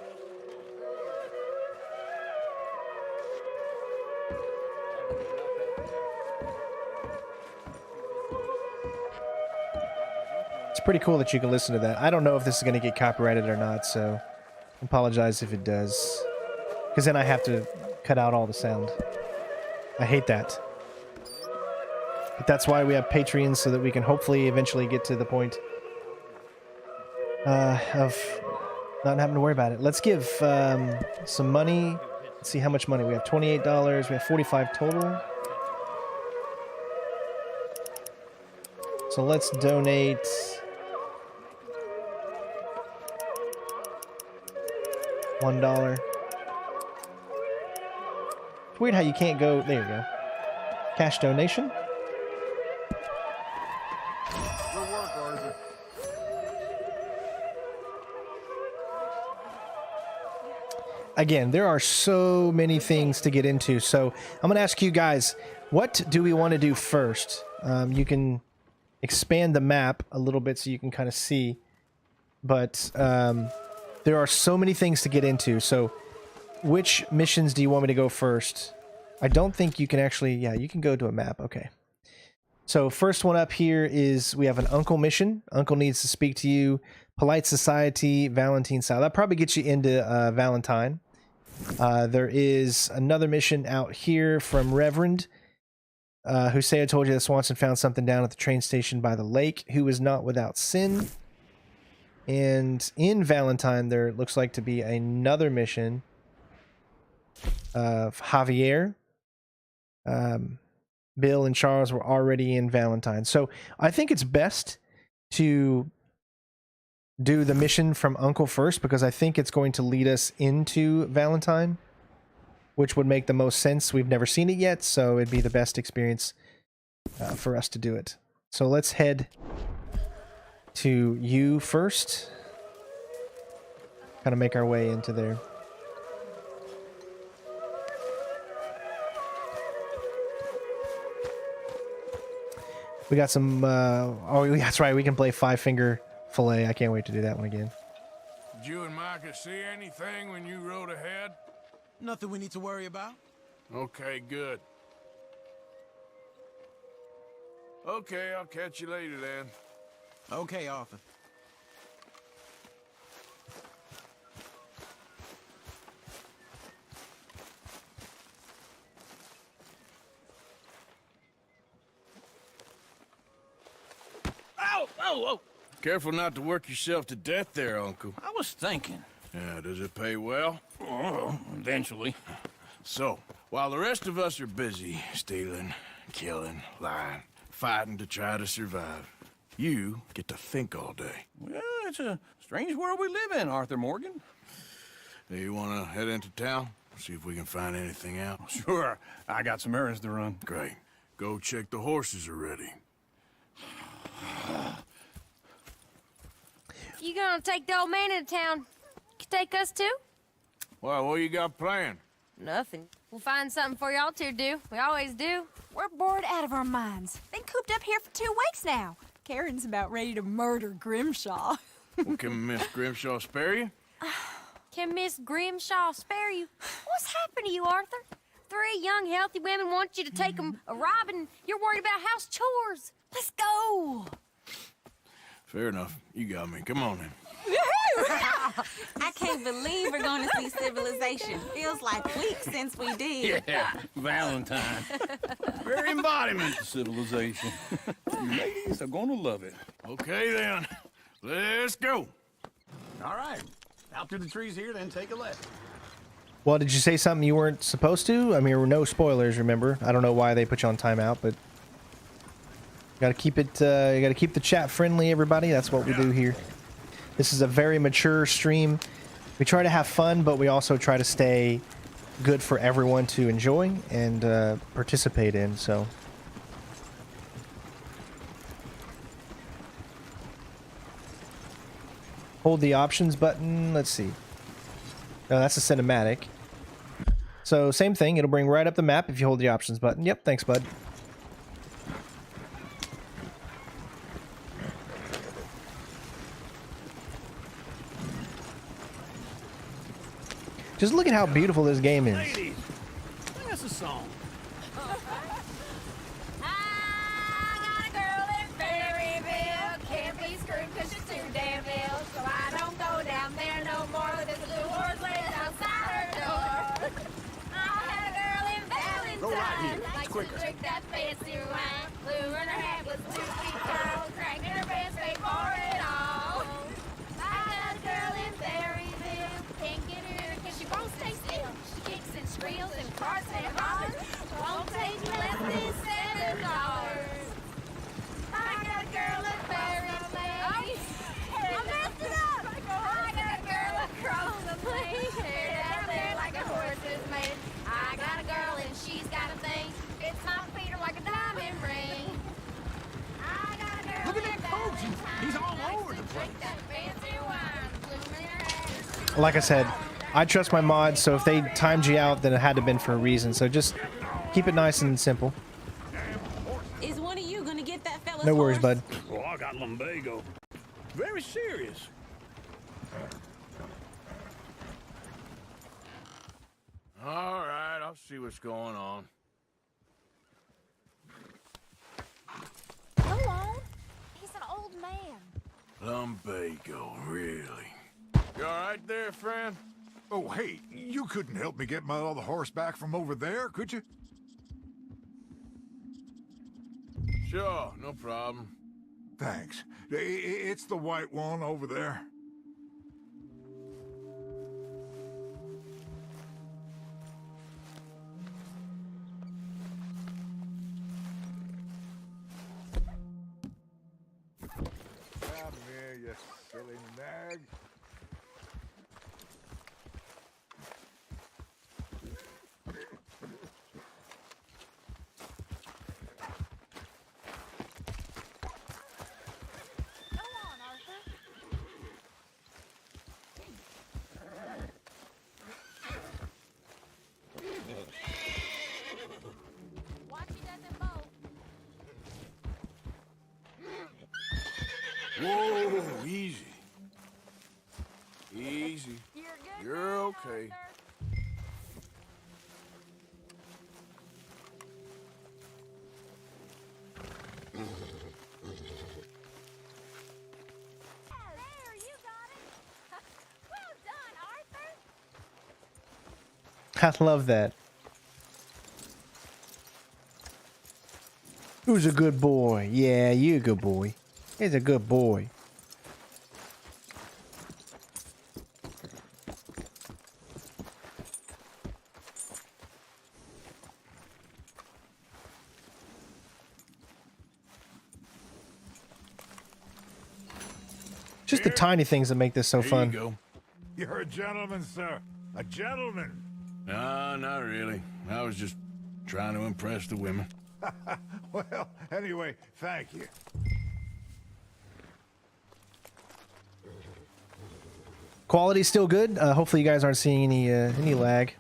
It's pretty cool that you can listen to that. I don't know if this is going to get copyrighted or not, so I apologize if it does. Because then I have to cut out all the sound. I hate that. But that's why we have Patreons, so that we can hopefully eventually get to the point of not having to worry about it. Let's give some money. Let's see how much money. We have $28. We have 45 total. So let's donate... $1. It's weird how you can't go... There you go. Cash donation. Good work, Arthur. Again, there are so many things to get into, so I'm going to ask you guys, what do we want to do first? You can expand the map a little bit so you can kind of see, but there are so many things to get into, so which missions do you want me to go first? I don't think you can actually... Yeah, you can go to a map. Okay. So first one up here is we have an uncle mission. Uncle needs to speak to you. Polite society, Valentine style. That probably gets you into Valentine. There is another mission out here from Reverend, who say I told you that Swanson found something down at the train station by the lake. Who is not without sin. And in Valentine, there looks like to be another mission of Javier. Bill and Charles were already in Valentine. So I think it's best to do the mission from Uncle first, because I think it's going to lead us into Valentine, which would make the most sense. We've never seen it yet, so it'd be the best experience for us to do it. So let's head to you first. Kind of make our way into there. We got some, oh, that's right, we can play Five Finger Fillet. I can't wait to do that one again. Did you and Micah see anything when you rode ahead? Nothing we need to worry about. Okay, good. Okay, I'll catch you later then. Okay, Arthur. Ow! Oh, oh! Careful not to work yourself to death there, Uncle. I was thinking. Yeah, does it pay well? Oh, eventually. So, while the rest of us are busy stealing, killing, lying, fighting to try to survive, you get to think all day. Well, it's a strange world we live in, Arthur Morgan. Hey, you want to head into town? See if we can find anything out? Sure. I got some errands to run. Great. Go check the horses are ready. You gonna take the old man into town? You take us too? Well, what you got planned? Nothing. We'll find something for y'all to do. We always do. We're bored out of our minds. Been cooped up here for 2 weeks now. Karen's about ready to murder Grimshaw. Well, can Miss Grimshaw spare you? Can Miss Grimshaw spare you? What's happened to you, Arthur? 3 young, healthy women want you to take them a robbing. You're worried about house chores. Let's go. Fair enough. You got me. Come on then. I can't believe we're going to see civilization. Feels like weeks since we did. Yeah, Valentine. Very embodiment of civilization. Ladies are gonna love it. Okay then. Let's go. All right. Out through the trees here, then take a left. Well, did you say something you weren't supposed to? I mean, there were no spoilers, remember? I don't know why they put you on timeout, but gotta keep it, you gotta keep the chat friendly, everybody. That's what we do here. This is a very mature stream. We try to have fun, but we also try to stay good for everyone to enjoy and participate in, so. Hold the options button. Let's see. No, that's a cinematic. So same thing. It'll bring right up the map if you hold the options button. Yep, thanks, bud. Just look at how beautiful this game is. Ladies, that's a song. I got a girl in Berryville. Can't be screwed because she's too damn ill. So I don't go down there no more. There's a blue horse laying outside her door. I had a girl in Valentine. Go right here. It's Likes quicker. to drink that fancy wine. Blue in her hat was 2 feet tall. Cranking her pants, paid for it all. I got a girl in Berryville. Can't get her because she won't stay still. She kicks and squeals and farts and hollers. Won't take less than $7. I got a girl in Berryville. I messed it up. I got a girl across the plain. Hair down there like a horse is made. I got a girl and she's got a thing. It's my feet are like a diamond ring. I got a girl. Look at that coach. He's all over the place. Drink that fancy wine. Blue in her hair. Like I said, I trust my mods, so if they timed you out, then it had to have been for a reason. So just keep it nice and simple. Is one of you going to get that fella's No worries, horse? bud. Oh, I got lumbago. Very serious. All right, I'll see what's going on. Go on. He's an old man. Lumbago, really? You all right there, friend? Oh, hey, you couldn't help me get my other horse back from over there, could you? Sure, no problem. Thanks. It's the white one over there. Come here, you silly nag. Whoa, easy. Easy. You're okay. I love that. Who's a good boy? Yeah, you a good boy. He's a good boy. Just the tiny things that make this so fun. You go. You're a gentleman, sir. A gentleman. No, not really. I was just trying to impress the women. Well, anyway, thank you. Quality's still good. Hopefully you guys aren't seeing any lag.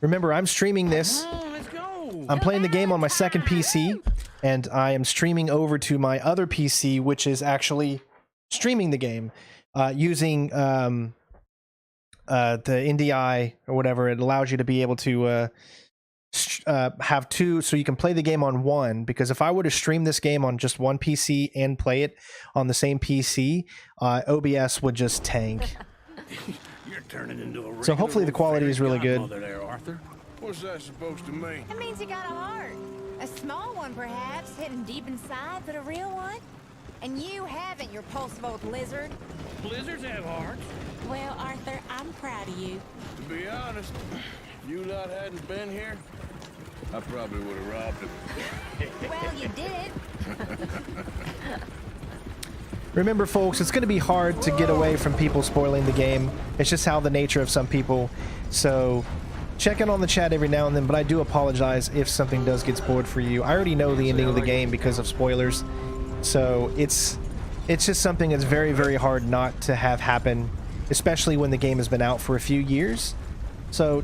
Remember, I'm streaming this. I'm playing the game on my second PC, and I am streaming over to my other PC, which is actually streaming the game using the NDI or whatever. It allows you to be able to have two, so you can play the game on one. Because if I were to stream this game on just one PC and play it on the same PC, OBS would just tank. You're turning into a So hopefully the quality is really good. there, Arthur. What's that supposed to mean? It means you got a heart. A small one, perhaps, hidden deep inside, but a real one. And you haven't, you repulsive old lizard. Blizzards have hearts. Well, Arthur, I'm proud of you. To be honest, if you lot hadn't been here, I probably would have robbed him. Well, you did. Remember, folks, it's going to be hard to get away from people spoiling the game. It's just how the nature of some people. So check in on the chat every now and then, but I do apologize if something does get spoiled for you. I already know the ending of the game because of spoilers. So it's just something that's very, very hard not to have happen, especially when the game has been out for a few years. So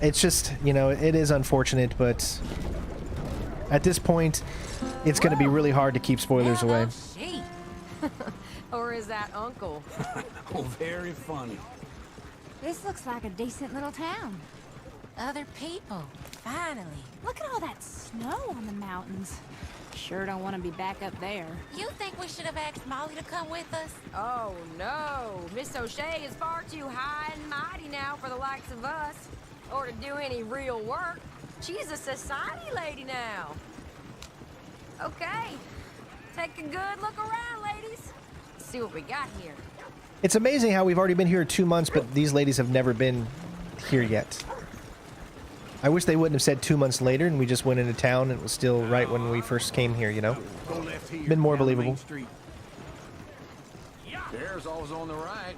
it's just, you know, it is unfortunate, but at this point, it's going to be really hard to keep spoilers away. Or is that Uncle? Oh, very funny. This looks like a decent little town. Other people, finally. Look at all that snow on the mountains. Sure don't want to be back up there. You think we should have asked Molly to come with us? Oh, no. Miss O'Shea is far too high and mighty now for the likes of us. Or to do any real work. She's a society lady now. Okay. Take a good look around, ladies. See what we got here. It's amazing how we've already been here 2 months, but these ladies have never been here yet. I wish they wouldn't have said 2 months later and we just went into town and it was still right when we first came here, you know? Been more believable. There's always on the right.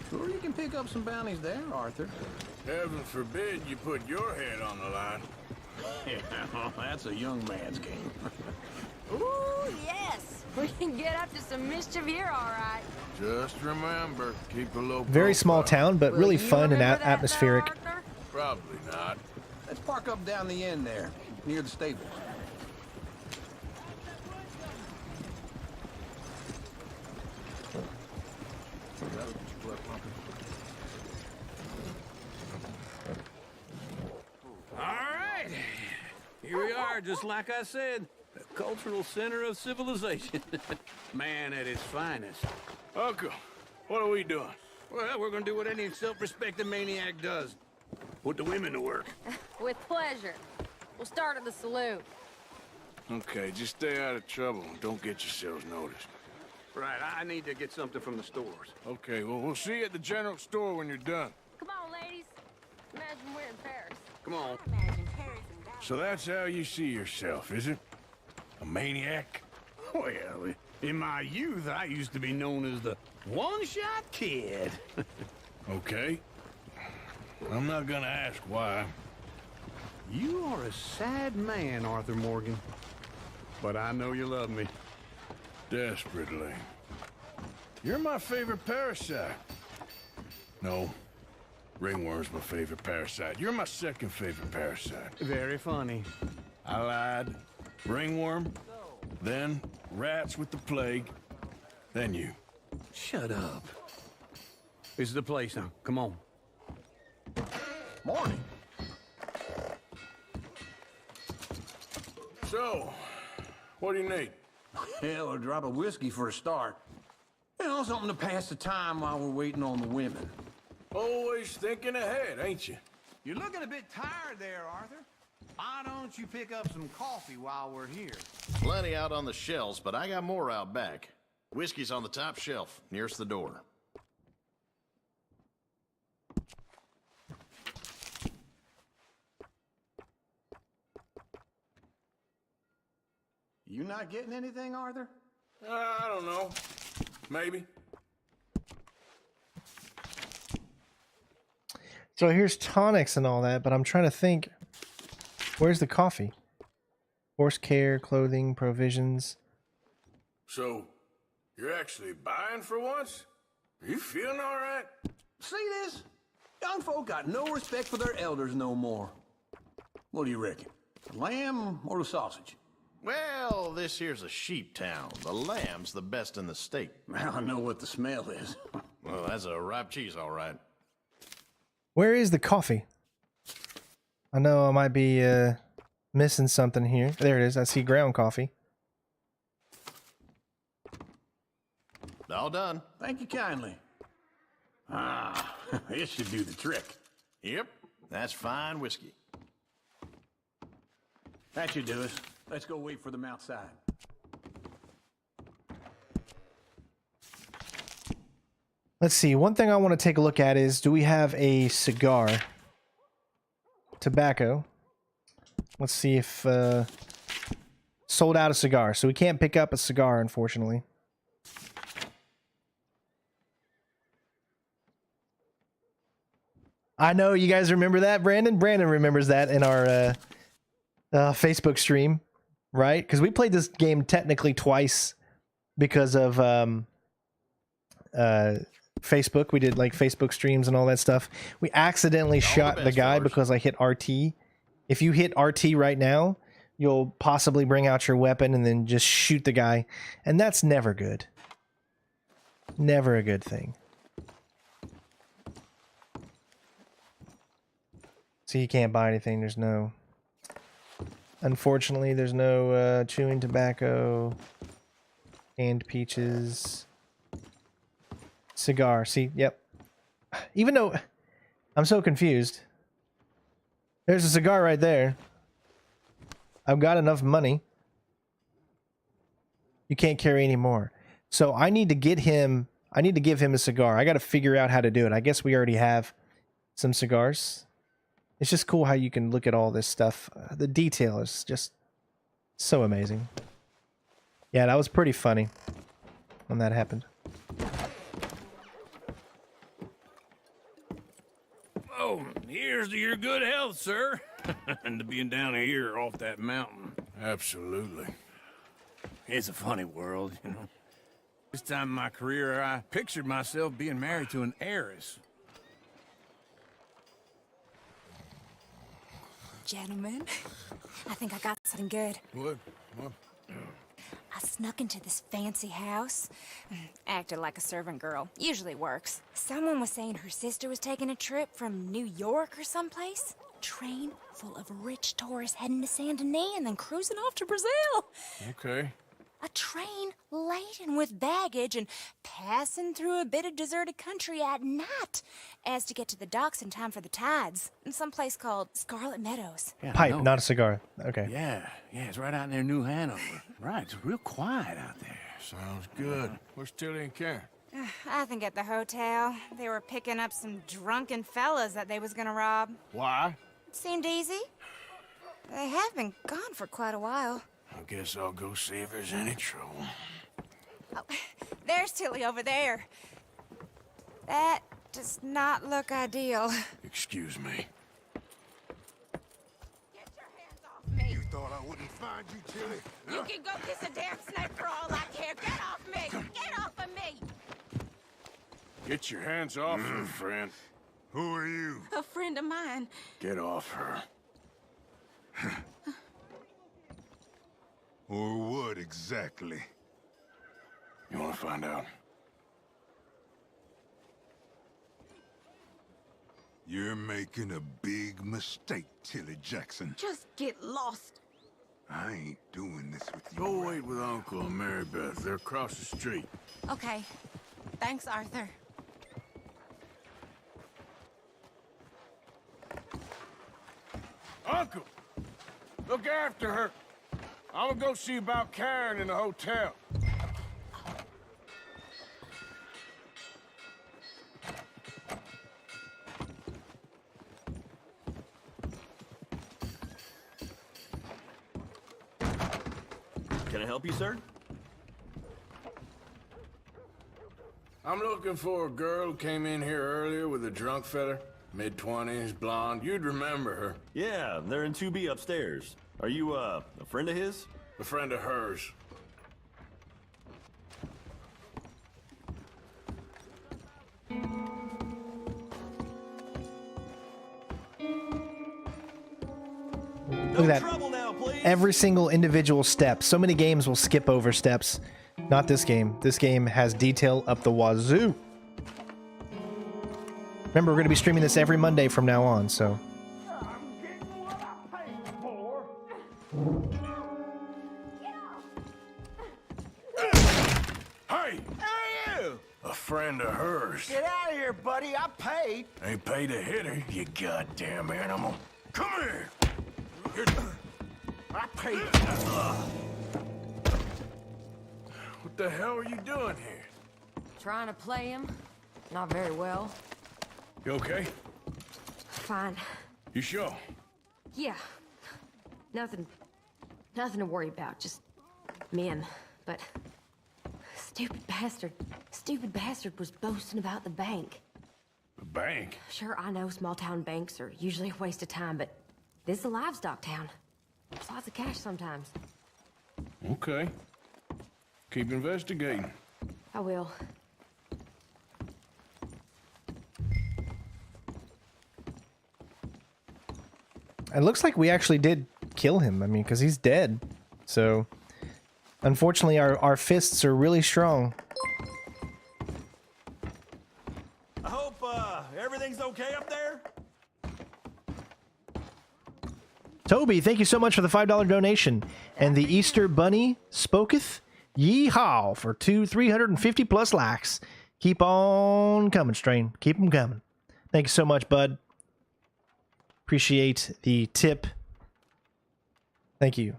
Sure, you can pick up some bounties there, Arthur. Heaven forbid you put your head on the line. Yeah, well, that's a young man's game. Ooh, yes. We can get up to some mischief here, all right. Just remember, keep a low Very small profile. town, but really fun and atmospheric. Probably not. Let's park up down the end there, near the stables. All right. Here we are, just like I said. The cultural center of civilization. Man at its finest. Uncle, what are we doing? Well, we're gonna do what any self-respecting maniac does. Put the women to work. With pleasure. We'll start at the saloon. Okay, just stay out of trouble and don't get yourselves noticed. Right, I need to get something from the stores. Okay, well, we'll see you at the general store when you're done. Come on, ladies. Imagine we're in Paris. Come on. So that's how you see yourself, is it? A maniac? Well, in my youth, I used to be known as the one-shot kid. Okay. I'm not gonna ask why. You are a sad man, Arthur Morgan. But I know you love me. Desperately. You're my favorite parasite. No. Ringworm's my favorite parasite. You're my second favorite parasite. Very funny. I lied. Ringworm, then rats with the plague, then you. Shut up. This is the place now. Come on. Morning. So, what do you need? Hell, a drop of whiskey for a start. You know, something to pass the time while we're waiting on the women. Always thinking ahead, ain't you? You're looking a bit tired there, Arthur. Why don't you pick up some coffee while we're here? Plenty out on the shelves, but I got more out back. Whiskey's on the top shelf, nearest the door. You not getting anything, Arthur? I don't know. Maybe. So here's tonics and all that, but I'm trying to think, where's the coffee? Horse care, clothing, provisions. So, you're actually buying for once? Are you feeling all right? See this? Young folk got no respect for their elders no more. What do you reckon? The lamb or the sausage? Well, this here's a sheep town. The lamb's the best in the state. I know what the smell is. Well, that's a ripe cheese, all right. Where is the coffee? I know I might be missing something here. There it is. I see ground coffee. All done. Thank you kindly. Ah, this should do the trick. Yep, that's fine whiskey. That should do us. Let's go wait for them outside. Let's see. One thing I want to take a look at is, do we have a cigar? Tobacco. Let's see if sold out a cigar. So we can't pick up a cigar, unfortunately. I know you guys remember that, Brandon. Brandon remembers that in our Facebook stream, right? Because we played this game technically twice because of Facebook. We did like Facebook streams and all that stuff. We accidentally shot the guy because I hit RT. If you hit RT right now, you'll possibly bring out your weapon and then just shoot the guy. And that's never good. Never a good thing. So you can't buy anything. There's no... Unfortunately, there's no chewing tobacco, canned peaches, cigar. See, yep. Even though I'm so confused. There's a cigar right there. I've got enough money. You can't carry any more. So I need to get him, I need to give him a cigar. I got to figure out how to do it. I guess we already have some cigars. It's just cool how you can look at all this stuff. The detail is just so amazing. Yeah, that was pretty funny when that happened. Oh, here's to your good health, sir. And to being down here off that mountain. Absolutely. It's a funny world, you know. This time in my career, I pictured myself being married to an heiress. Gentlemen, I think I got something good. What? I snuck into this fancy house. Acted like a servant girl. Usually works. Someone was saying her sister was taking a trip from New York or someplace. Train full of rich tourists heading to Saint Denis and then cruising off to Brazil. Okay. A train laden with baggage and passing through a bit of deserted country at night as to get to the docks in time for the tides in some place called Scarlet Meadows. Yeah, Pipe, not a cigar. Okay. Yeah, it's right out near New Hanover. Right, it's real quiet out there. Sounds good. Where's Tilly and Kieran? I think at the hotel. They were picking up some drunken fellas that they was gonna rob. Why? It seemed easy. They have been gone for quite a while. I guess I'll go see if there's any trouble. Oh, there's Tilly over there. That does not look ideal. Excuse me. You thought I wouldn't find you, Tilly? You can go kiss a damn snake for all I care. Get off me! Get off of me! Get your hands off her, friend. Who are you? A friend of mine. Get off her. Or what exactly? You want to find out? You're making a big mistake, Tilly Jackson. Just get lost. I ain't doing this with you. Go wait with Uncle and Mary Beth. They're across the street. Okay. Thanks, Arthur. Uncle! Look after her. I'm gonna go see about Kieran in the hotel. Can I help you, sir? I'm looking for a girl who came in here earlier with a drunk fella. Mid-20s, blonde. You'd remember her. Yeah, they're in 2B upstairs. Are you, a friend of his? A friend of hers. Look at that. Every single individual step. So many games will skip over steps. Not this game. This game has detail up the wazoo. Remember, we're going to be streaming this every Monday from now on, so... Hey! Hey, you! A friend of hers. Get out of here, buddy. I paid. Ain't paid to hit her, you goddamn animal. Come here! I paid. What the hell are you doing here? Trying to play him. Not very well. You okay? Fine. You sure? Yeah. Nothing to worry about. Just men. But stupid bastard was boasting about the bank. The bank? Sure, I know small town banks are usually a waste of time, but this is a livestock town. There's lots of cash sometimes. Okay. Keep investigating. I will. It looks like we actually did kill him. I mean, because he's dead. So, unfortunately, our fists are really strong. I hope, everything's okay up there? Toby, thank you so much for the $5 donation. And the Easter Bunny spoketh, yeehaw, for 350 plus likes. Keep on coming, Strain. Keep them coming. Thank you so much, bud. Appreciate the tip. Thank you.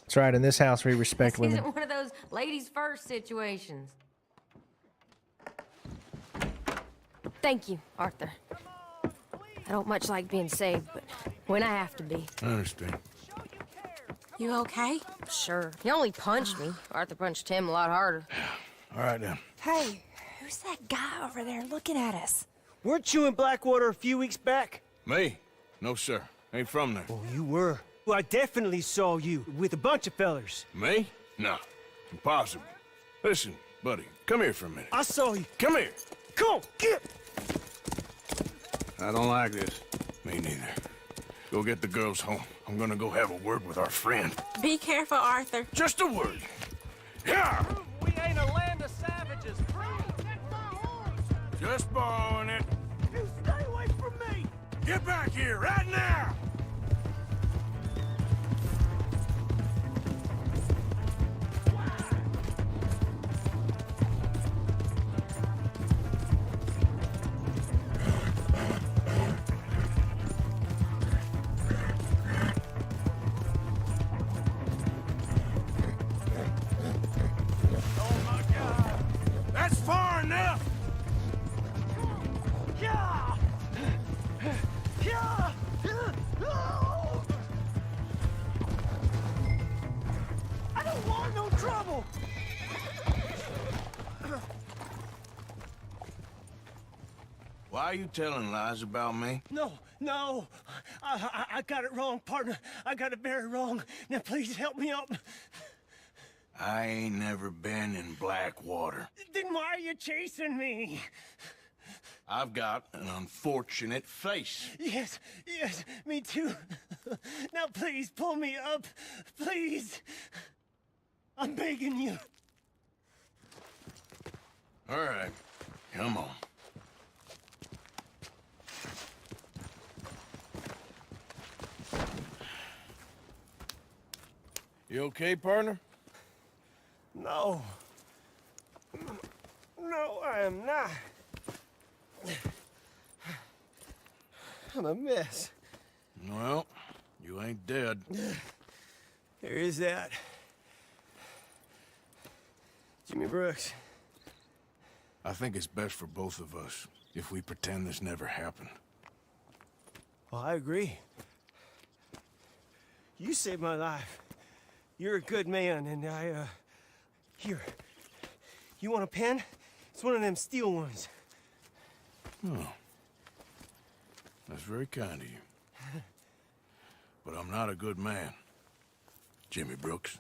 That's right. In this house, we respect This women. isn't one of those ladies first situations. Thank you, Arthur. I don't much like being saved, but when I have to be. I understand. You okay? Sure. He only punched me. Arthur punched him a lot harder. All right, then. Hey, who's that guy over there looking at us? Weren't you in Blackwater a few weeks back? Me? No, sir. Ain't from there. Oh, you were. Well, I definitely saw you with a bunch of fellers. Me? No. Impossible. Listen, buddy, come here for a minute. I saw you. Come here. Come on, get! I don't like this. Me neither. Go get the girls home. I'm gonna go have a word with our friend. Be careful, Arthur. Just a word. Yeah! We ain't a land of savages. Just borrowing it. You stay away from me! Get back here right now! Oh my God! That's far enough! I don't want no trouble. Why are you telling lies about me? No. I got it wrong, partner. I got it very wrong. Now please help me up. I ain't never been in Blackwater. Then why are you chasing me? I've got an unfortunate face. Yes, me too. Now please pull me up. Please. I'm begging you. All right, come on. You okay, partner? No, I am not. I'm a mess. Well, you ain't dead. There is that. Jimmy Brooks. I think it's best for both of us if we pretend this never happened. Well, I agree. You saved my life. You're a good man, and here. You want a pen? It's one of them steel ones. Oh. That's very kind of you. But I'm not a good man, Jimmy Brooks.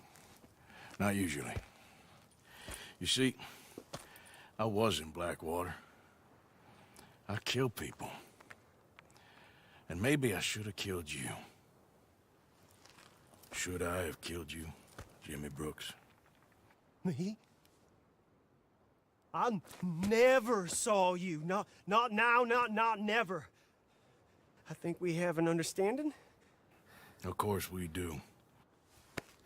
Not usually. You see, I was in Blackwater. I killed people. And maybe I should have killed you. Should I have killed you, Jimmy Brooks? Me? I never saw you. Not now, not never. I think we have an understanding. Of course we do.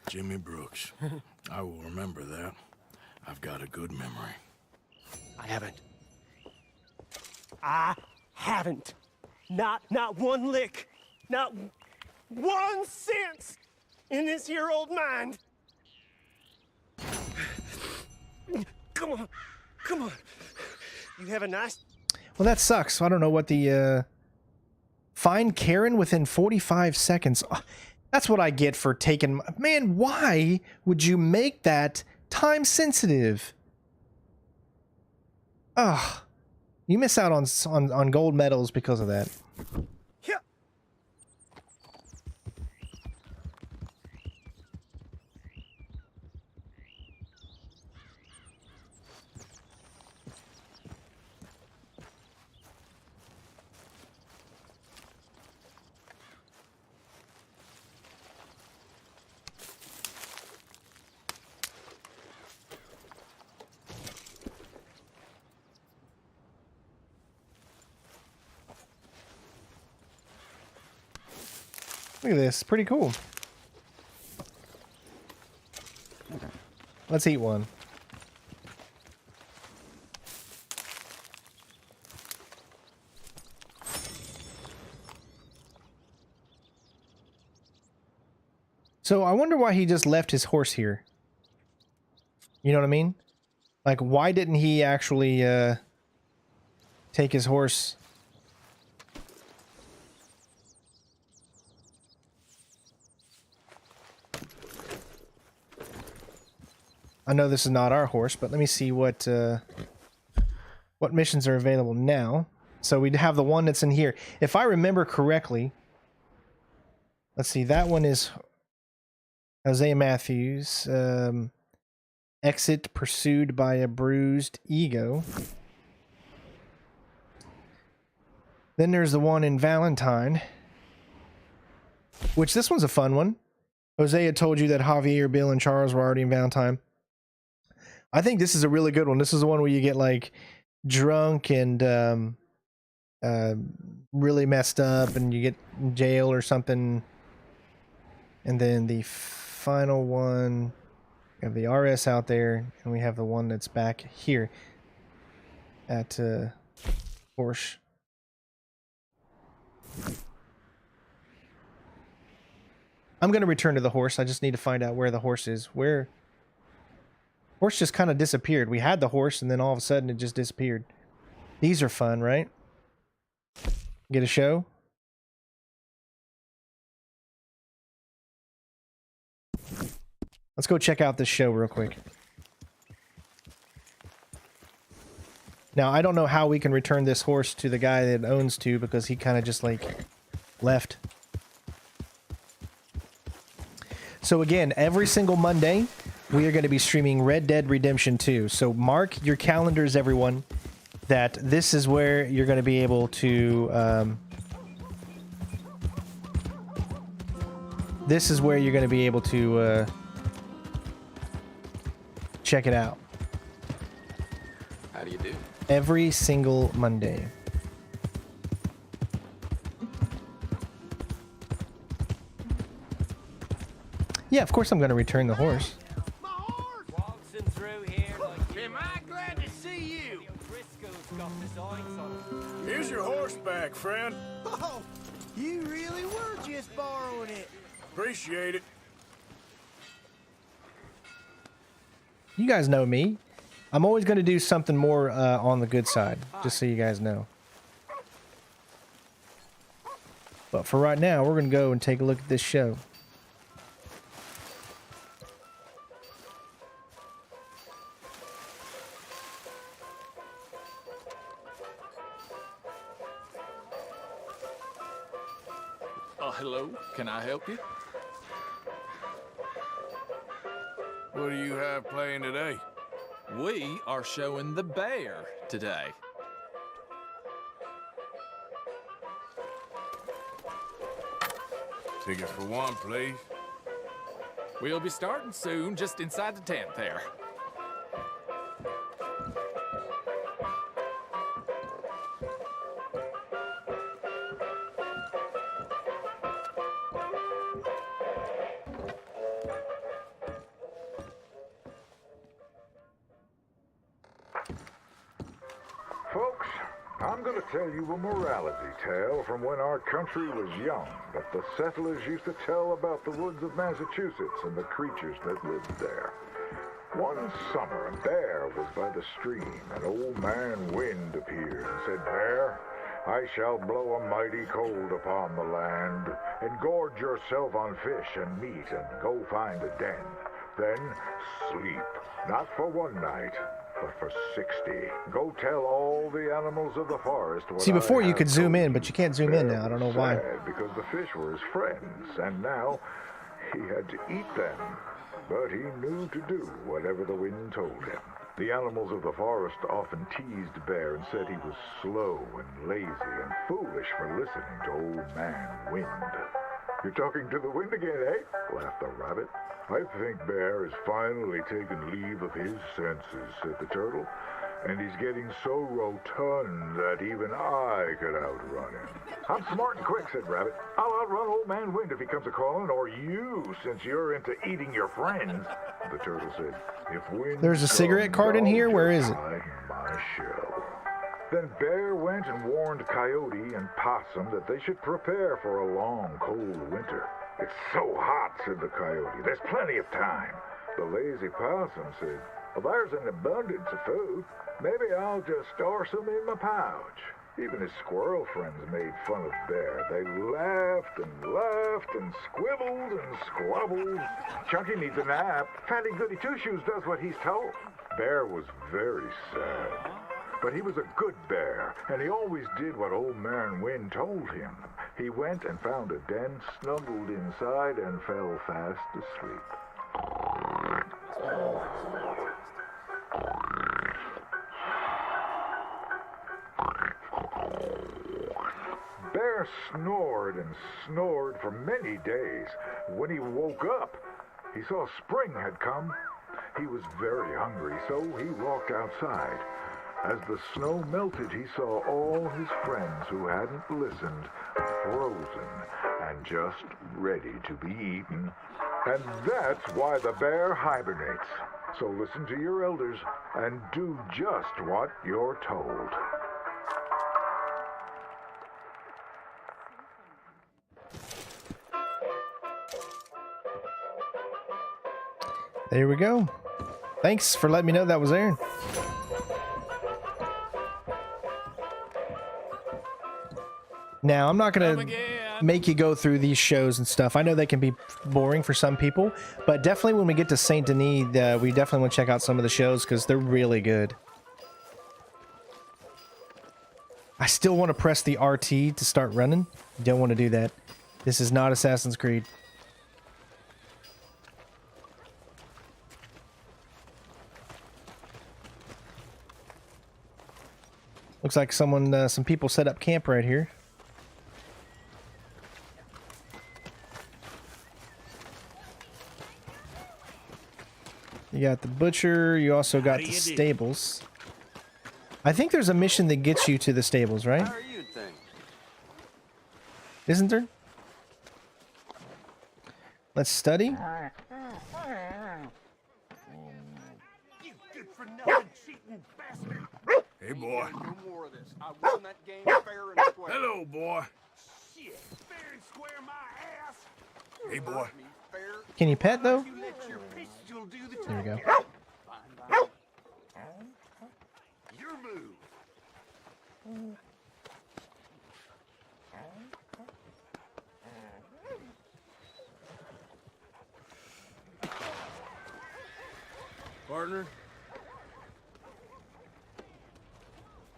Jimmy Brooks. I will remember that. I've got a good memory. I haven't. Not one lick. Not 1 cent in this here old mind. Come on. You have a nice... Well, that sucks. I don't know what the, Find Kieran within 45 seconds. Oh, that's what I get for taking... Man, why would you make that time sensitive? Ugh. You miss out on gold medals because of that. Yeah. Look at this. Pretty cool. Let's eat one. So I wonder why he just left his horse here. You know what I mean? Like, why didn't he actually take his horse? I know this is not our horse, but let me see what missions are available now. So we'd have the one that's in here. If I remember correctly, let's see, that one is Hosea Matthews. Exit pursued by a bruised ego. Then there's the one in Valentine, which this one's a fun one. Hosea told you that Javier, Bill, and Charles were already in Valentine. I think this is a really good one. This is the one where you get like drunk and really messed up and you get in jail or something. And then the final one, we have the RS out there, and we have the one that's back here at Horseshoe. I'm going to return to the horse. I just need to find out where the horse is. Where? Horse just kind of disappeared. We had the horse, and then all of a sudden it just disappeared. These are fun, right? Get a show? Let's go check out this show real quick. Now, I don't know how we can return this horse to the guy that owns to, because he kind of just, like, left. So again, every single Monday, we are going to be streaming Red Dead Redemption 2. So mark your calendars, everyone, that this is where you're going to be able to... this is where you're going to be able to check it out. How do you do? Every single Monday. Yeah, of course I'm going to return the horse. Waltzing through here like Am I glad to see you? O'Driscoll's got his eyes on. Here's your horse back, friend. Oh, you really were just borrowing it. Appreciate it. You guys know me. I'm always going to do something more on the good side, just so you guys know. But for right now, we're going to go and take a look at this show. Hello, can I help you? What do you have playing today? We are showing The Bear today. Tickets for one, please. We'll be starting soon, just inside the tent there. Folks, I'm going to tell you a morality tale from when our country was young that the settlers used to tell about the woods of Massachusetts and the creatures that lived there. One summer, a bear was by the stream. An old man Wind appeared and said, "Bear, I shall blow a mighty cold upon the land, and gorge yourself on fish and meat, and go find a den. Then sleep, not for one night, but for 60. Go tell all the animals of the forest what See, before I you have could zoom told in, but you can't zoom in now. I don't know why. sad because the fish were his friends, and now he had to eat them. But he knew to do whatever the wind told him. The animals of the forest often teased Bear and said he was slow and lazy and foolish for listening to Old Man Wind. "You're talking to the wind again, eh?" laughed the rabbit. "I think Bear has finally taken leave of his senses," said the turtle. "And he's getting so rotund that even I could outrun him." "I'm smart and quick," said Rabbit. "I'll outrun Old Man Wind if he comes a-calling, or you, since you're into eating your friends." The turtle said, "If Wind There's a cigarette cart in here? Where is it? My shell." Then Bear went and warned Coyote and Possum that they should prepare for a long, cold winter. "It's so hot," said the Coyote. "There's plenty of time." The lazy Possum said, "Well, there's an abundance of food. Maybe I'll just store some in my pouch." Even his squirrel friends made fun of Bear. They laughed and laughed and squibbled and squabbled. "Chunky needs a nap. Fatty Goody Two-Shoes does what he's told." Bear was very sad. But he was a good bear, and he always did what Old Man Wind told him. He went and found a den, snuggled inside, and fell fast asleep. Bear snored and snored for many days. When he woke up, he saw spring had come. He was very hungry, so he walked outside. As the snow melted, he saw all his friends who hadn't listened, frozen and just ready to be eaten. And that's why the bear hibernates. So listen to your elders and do just what you're told. There we go. Thanks for letting me know that was Aaron. Now, I'm not going to make you go through these shows and stuff. I know they can be boring for some people, but definitely when we get to Saint Denis, we definitely want to check out some of the shows because they're really good. I still want to press the RT to start running. Don't want to do that. This is not Assassin's Creed. Looks like some people set up camp right here. You got the butcher. You also got the stables. I think there's a mission that gets you to the stables, right? Isn't there? Let's study. Hey, boy. Hello, boy. Hey, boy. Can you pet, though? There we go. Your move. Partner?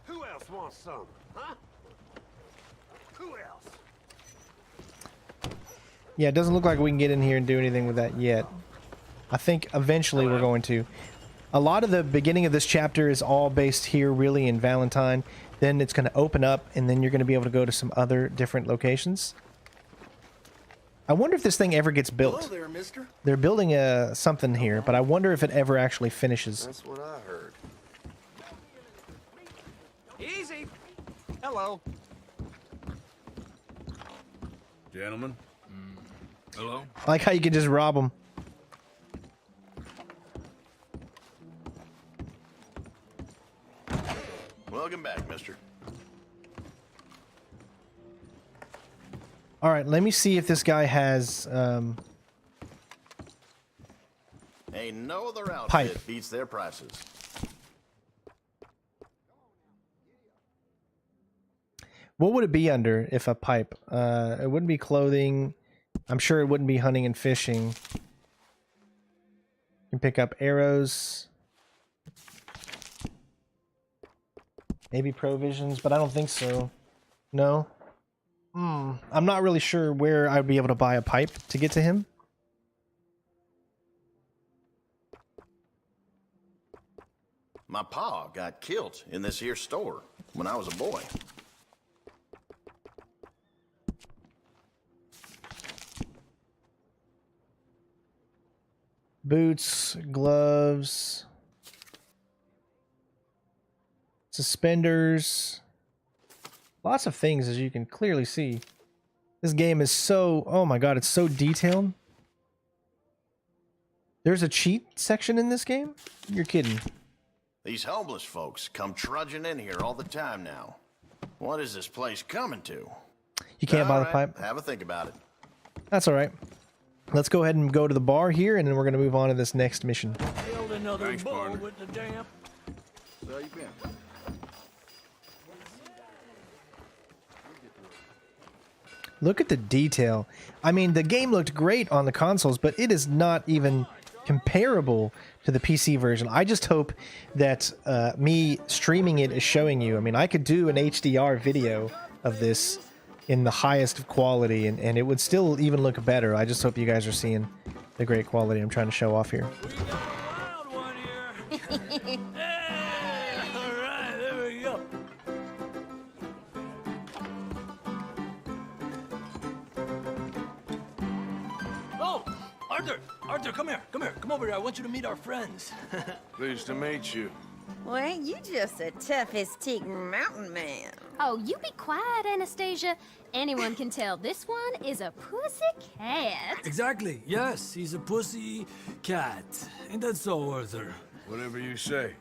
Who else wants some, huh? Who else? Yeah, it doesn't look like we can get in here and do anything with that yet. I think eventually we're going to. A lot of the beginning of this chapter is all based here really in Valentine. Then it's going to open up and then you're going to be able to go to some other different locations. I wonder if this thing ever gets built. Hello there, mister. They're building something here, but I wonder if it ever actually finishes. That's what I heard. Easy. Hello. Gentlemen. Hello? I like how you can just rob them. Welcome back, mister. All right, let me see if this guy has Ain't no other outfit pipe. beats their prices. What would it be under if a pipe? It wouldn't be clothing. I'm sure it wouldn't be hunting and fishing. You can pick up arrows. Maybe provisions, but I don't think so. No. I'm not really sure where I'd be able to buy a pipe to get to him. My pa got killed in this here store when I was a boy. Boots, gloves, suspenders, lots of things as you can clearly see. This game is so, oh my god, it's so detailed. There's a cheat section in this game? You're kidding. These homeless folks come trudging in here all the time now. What is this place coming to? You can't buy the All pipe? right, have a think about it. That's alright. Let's go ahead and go to the bar here, and then we're going to move on to this next mission. Killed another bull with the damn. So you been? Look at the detail. I mean, the game looked great on the consoles, but it is not even comparable to the PC version. I just hope that me streaming it is showing you. I mean, I could do an HDR video of this in the highest of quality, and it would still even look better. I just hope you guys are seeing the great quality I'm trying to show off here. Alright, there we go. Oh, Arthur, come here, come over here. I want you to meet our friends. Pleased to meet you. Well, ain't you just the toughest teak mountain man? Oh, you be quiet, Anastasia. Anyone can tell this one is a pussy cat. Exactly, yes, he's a pussy cat. Ain't that so, Arthur? Whatever you say.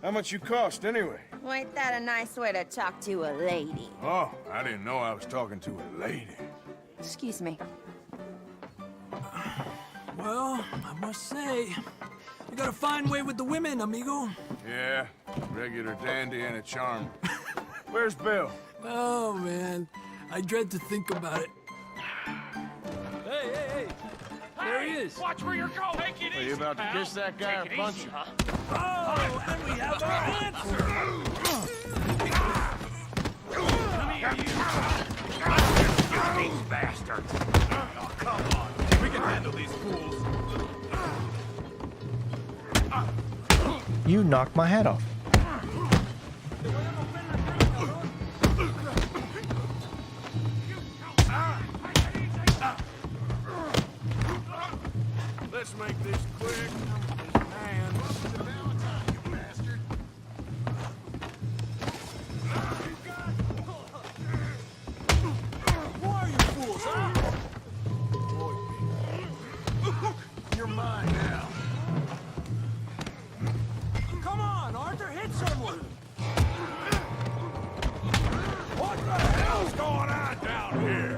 How much you cost, anyway? Well, ain't that a nice way to talk to a lady? Oh, I didn't know I was talking to a lady. Excuse me. Well, I must say, you got a fine way with the women, amigo. Yeah, regular dandy and a charm. Where's Bill? Oh, man. I dread to think about it. Hey! There he is! Watch where you're going! Take it Are you about to kiss that guy or punch him? Oh, and we have our answer! Come here, you! These bastards! Oh, come on! We can handle these fools! You knocked my hat off. Let's make this quick. Man, welcome to Valentine, you bastard. Who are you fools, huh? you're mine now. Come on, Arthur, hit someone! What the hell's going on down here?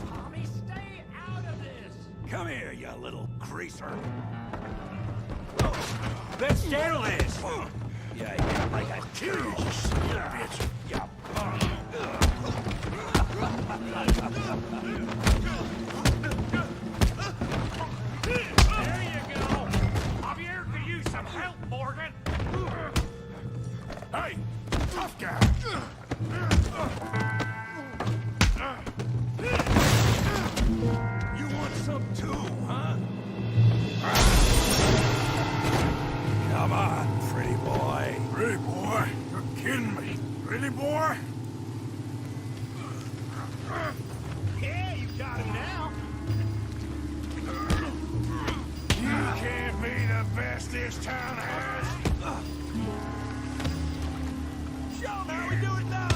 Tommy, stay out of this! Come here, you little greaser. Let's settle this! Yeah, like I kill you, son of a bitch. Yeah. There you go! Javier could use some help, Morgan! Hey, tough guy. You want some too, huh? Come on, pretty boy. Pretty boy? You're kidding me. Pretty boy? Yeah, you got him now! You can't be the best this town has. Show me how we do it now!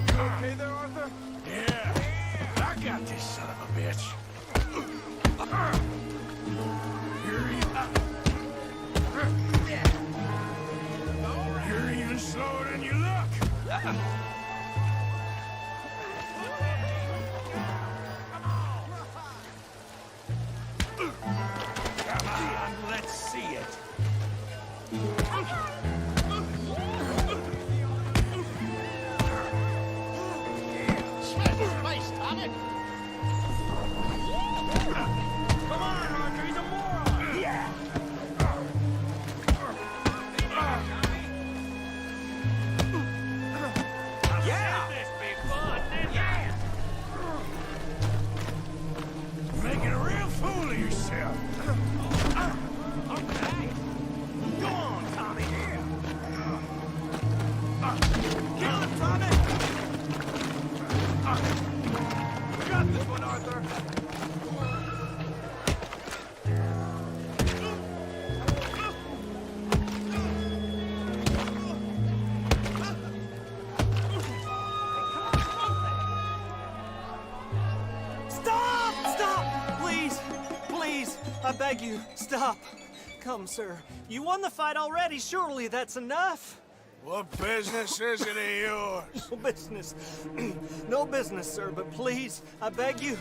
You okay there, Arthur? Yeah. I got this son of a bitch. You're even slower than you look. Come on, let's see it. Face, Tommy! Come on, Arthur, he's a moron! Yeah. Yeah! This be fun, didn't Making a real fool of yourself. Okay! Go on, Tommy! Kill him, Tommy! We got this one, Arthur! Stop! Please, I beg you, stop. Come, sir. You won the fight already. Surely that's enough. What business is it of yours? No business. No business, sir, but please, I beg you.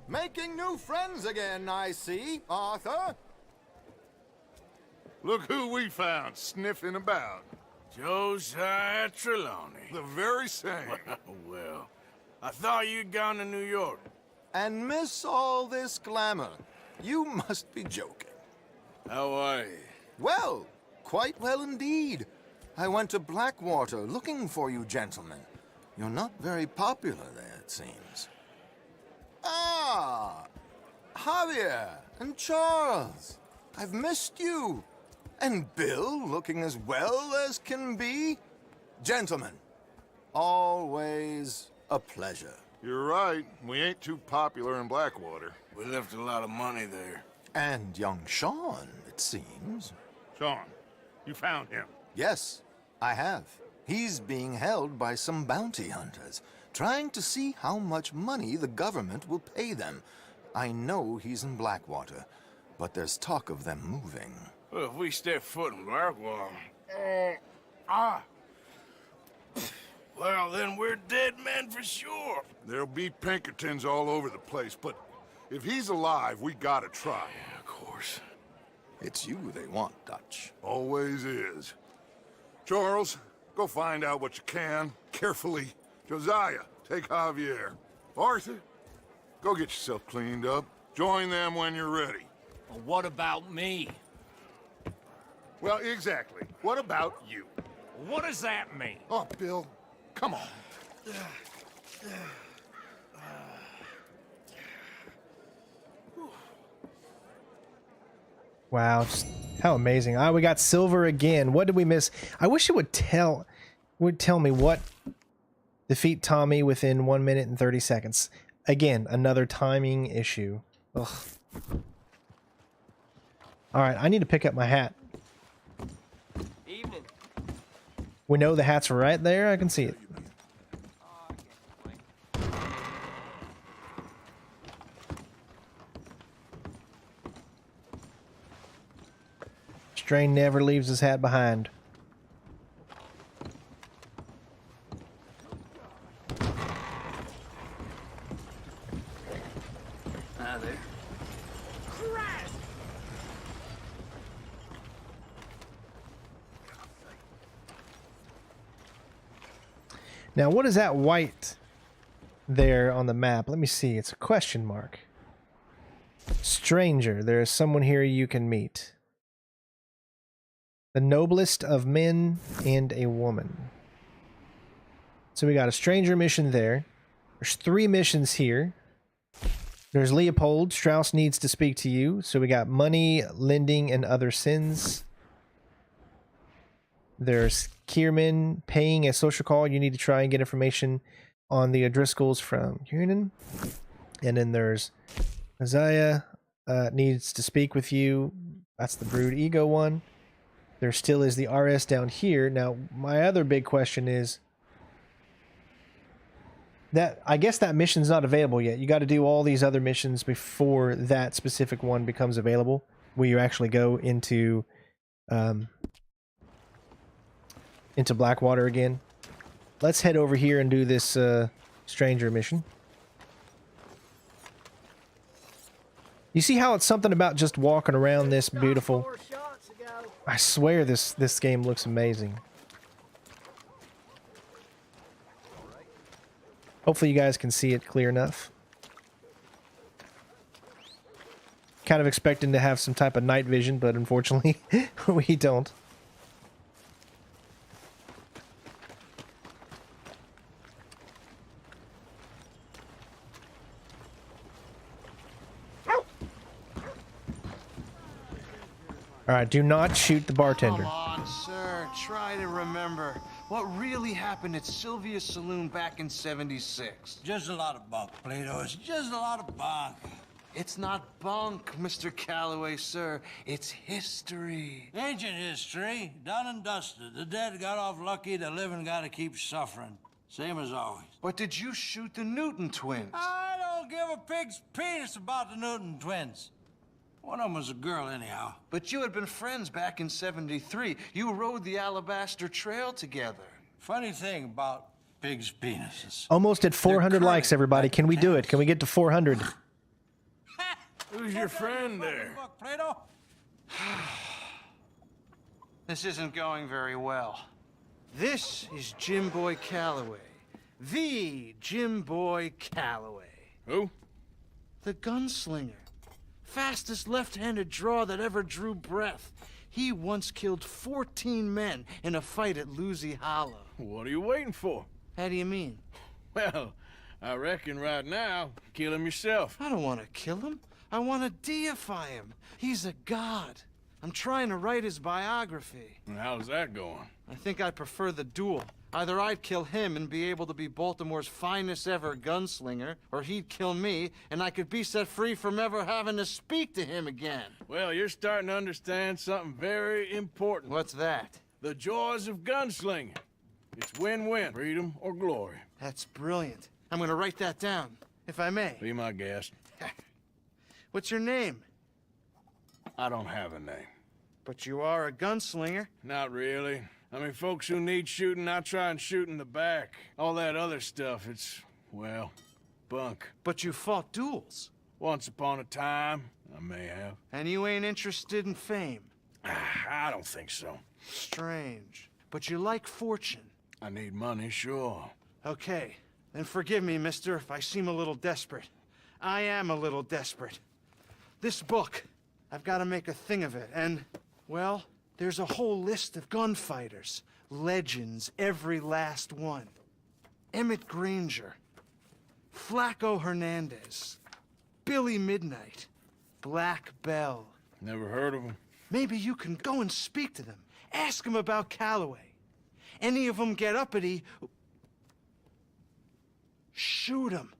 Making new friends again, I see, Arthur. Look who we found sniffing about. Josiah Trelawney. The very same. Well, I thought you'd gone to New York. And miss all this glamour. You must be joking. How are you? Well, quite well indeed. I went to Blackwater looking for you gentlemen. You're not very popular there, it seems. Ah! Javier and Charles. I've missed you. And Bill looking as well as can be. Gentlemen, always a pleasure. You're right. We ain't too popular in Blackwater. We left a lot of money there. And young Sean, it seems. Sean, you found him? Yes, I have. He's being held by some bounty hunters, trying to see how much money the government will pay them. I know he's in Blackwater, but there's talk of them moving. Well, if we step foot in Blackwater... Well, then we're dead men for sure. There'll be Pinkertons all over the place, but if he's alive, we gotta try. Yeah, of course. It's you they want, Dutch. Always is. Charles, go find out what you can, carefully. Josiah, take Javier. Arthur, go get yourself cleaned up. Join them when you're ready. Well, what about me? Well, exactly. What about you? What does that mean? Oh, Bill, come on. Wow, just how amazing. Ah, we got silver again. What did we miss? I wish it would tell me what defeat Tommy within 1 minute and 30 seconds. Again, another timing issue. Ugh. All right, I need to pick up my hat. Evening. We know the hat's right there. I can see it. Strain never leaves his hat behind. Hi there. Christ! Now, what is that white there on the map? Let me see. It's a question mark. Stranger. There is someone here you can meet. The noblest of men and a woman. So we got a stranger mission there. There's 3 missions here. There's Leopold. Strauss needs to speak to you. So we got money, lending, and other sins. There's Kieran, paying a social call. You need to try and get information on the O'Driscolls from Kieran. And then there's Isaiah, needs to speak with you. That's the Brood Ego one. There still is the RS down here. Now, my other big question is that I guess that mission's not available yet. You got to do all these other missions before that specific one becomes available, where you actually go into Blackwater again. Let's head over here and do this stranger mission. You see how it's something about just walking around this beautiful... I swear this game looks amazing. Hopefully you guys can see it clear enough. Kind of expecting to have some type of night vision, but unfortunately we don't. Alright, do not shoot the bartender. Come on, sir. Try to remember what really happened at Sylvia's Saloon back in '76. Just a lot of bunk, Plato. It's just a lot of bunk. It's not bunk, Mr. Calloway, sir. It's history. Ancient history. Done and dusted. The dead got off lucky. The living gotta keep suffering. Same as always. But did you shoot the Newton twins? I don't give a pig's penis about the Newton twins. One of them was a girl, anyhow. But you had been friends back in '73. You rode the Alabaster Trail together. Funny thing about pigs' penises. Almost at 400 likes, everybody. Can we do it? Can we get to 400? Who's your friend there? Plato? This isn't going very well. This is Jim Boy Calloway. The Jim Boy Calloway. Who? The gunslinger. Fastest left-handed draw that ever drew breath. He once killed 14 men in a fight at Lucy Hollow. What are you waiting for? How do you mean? Well, I reckon right now, kill him yourself. I don't want to kill him. I want to deify him. He's a god. I'm trying to write his biography. And how's that going? I think I prefer the duel. Either I'd kill him and be able to be Baltimore's finest ever gunslinger, or he'd kill me and I could be set free from ever having to speak to him again. Well, you're starting to understand something very important. What's that? The joys of gunslinging. It's win-win, freedom or glory. That's brilliant. I'm gonna write that down, if I may. Be my guest. What's your name? I don't have a name. But you are a gunslinger. Not really. I mean, folks who need shooting, I try and shoot in the back. All that other stuff, it's, well, bunk. But you fought duels. Once upon a time, I may have. And you ain't interested in fame? I don't think so. Strange. But you like fortune? I need money, sure. Okay. Then forgive me, mister, if I seem a little desperate. I am a little desperate. This book, I've got to make a thing of it, and, well, there's a whole list of gunfighters. Legends, every last one. Emmett Granger, Flaco Hernandez, Billy Midnight, Black Bell. Never heard of them. Maybe you can go and speak to them. Ask them about Calloway. Any of them get uppity, shoot them.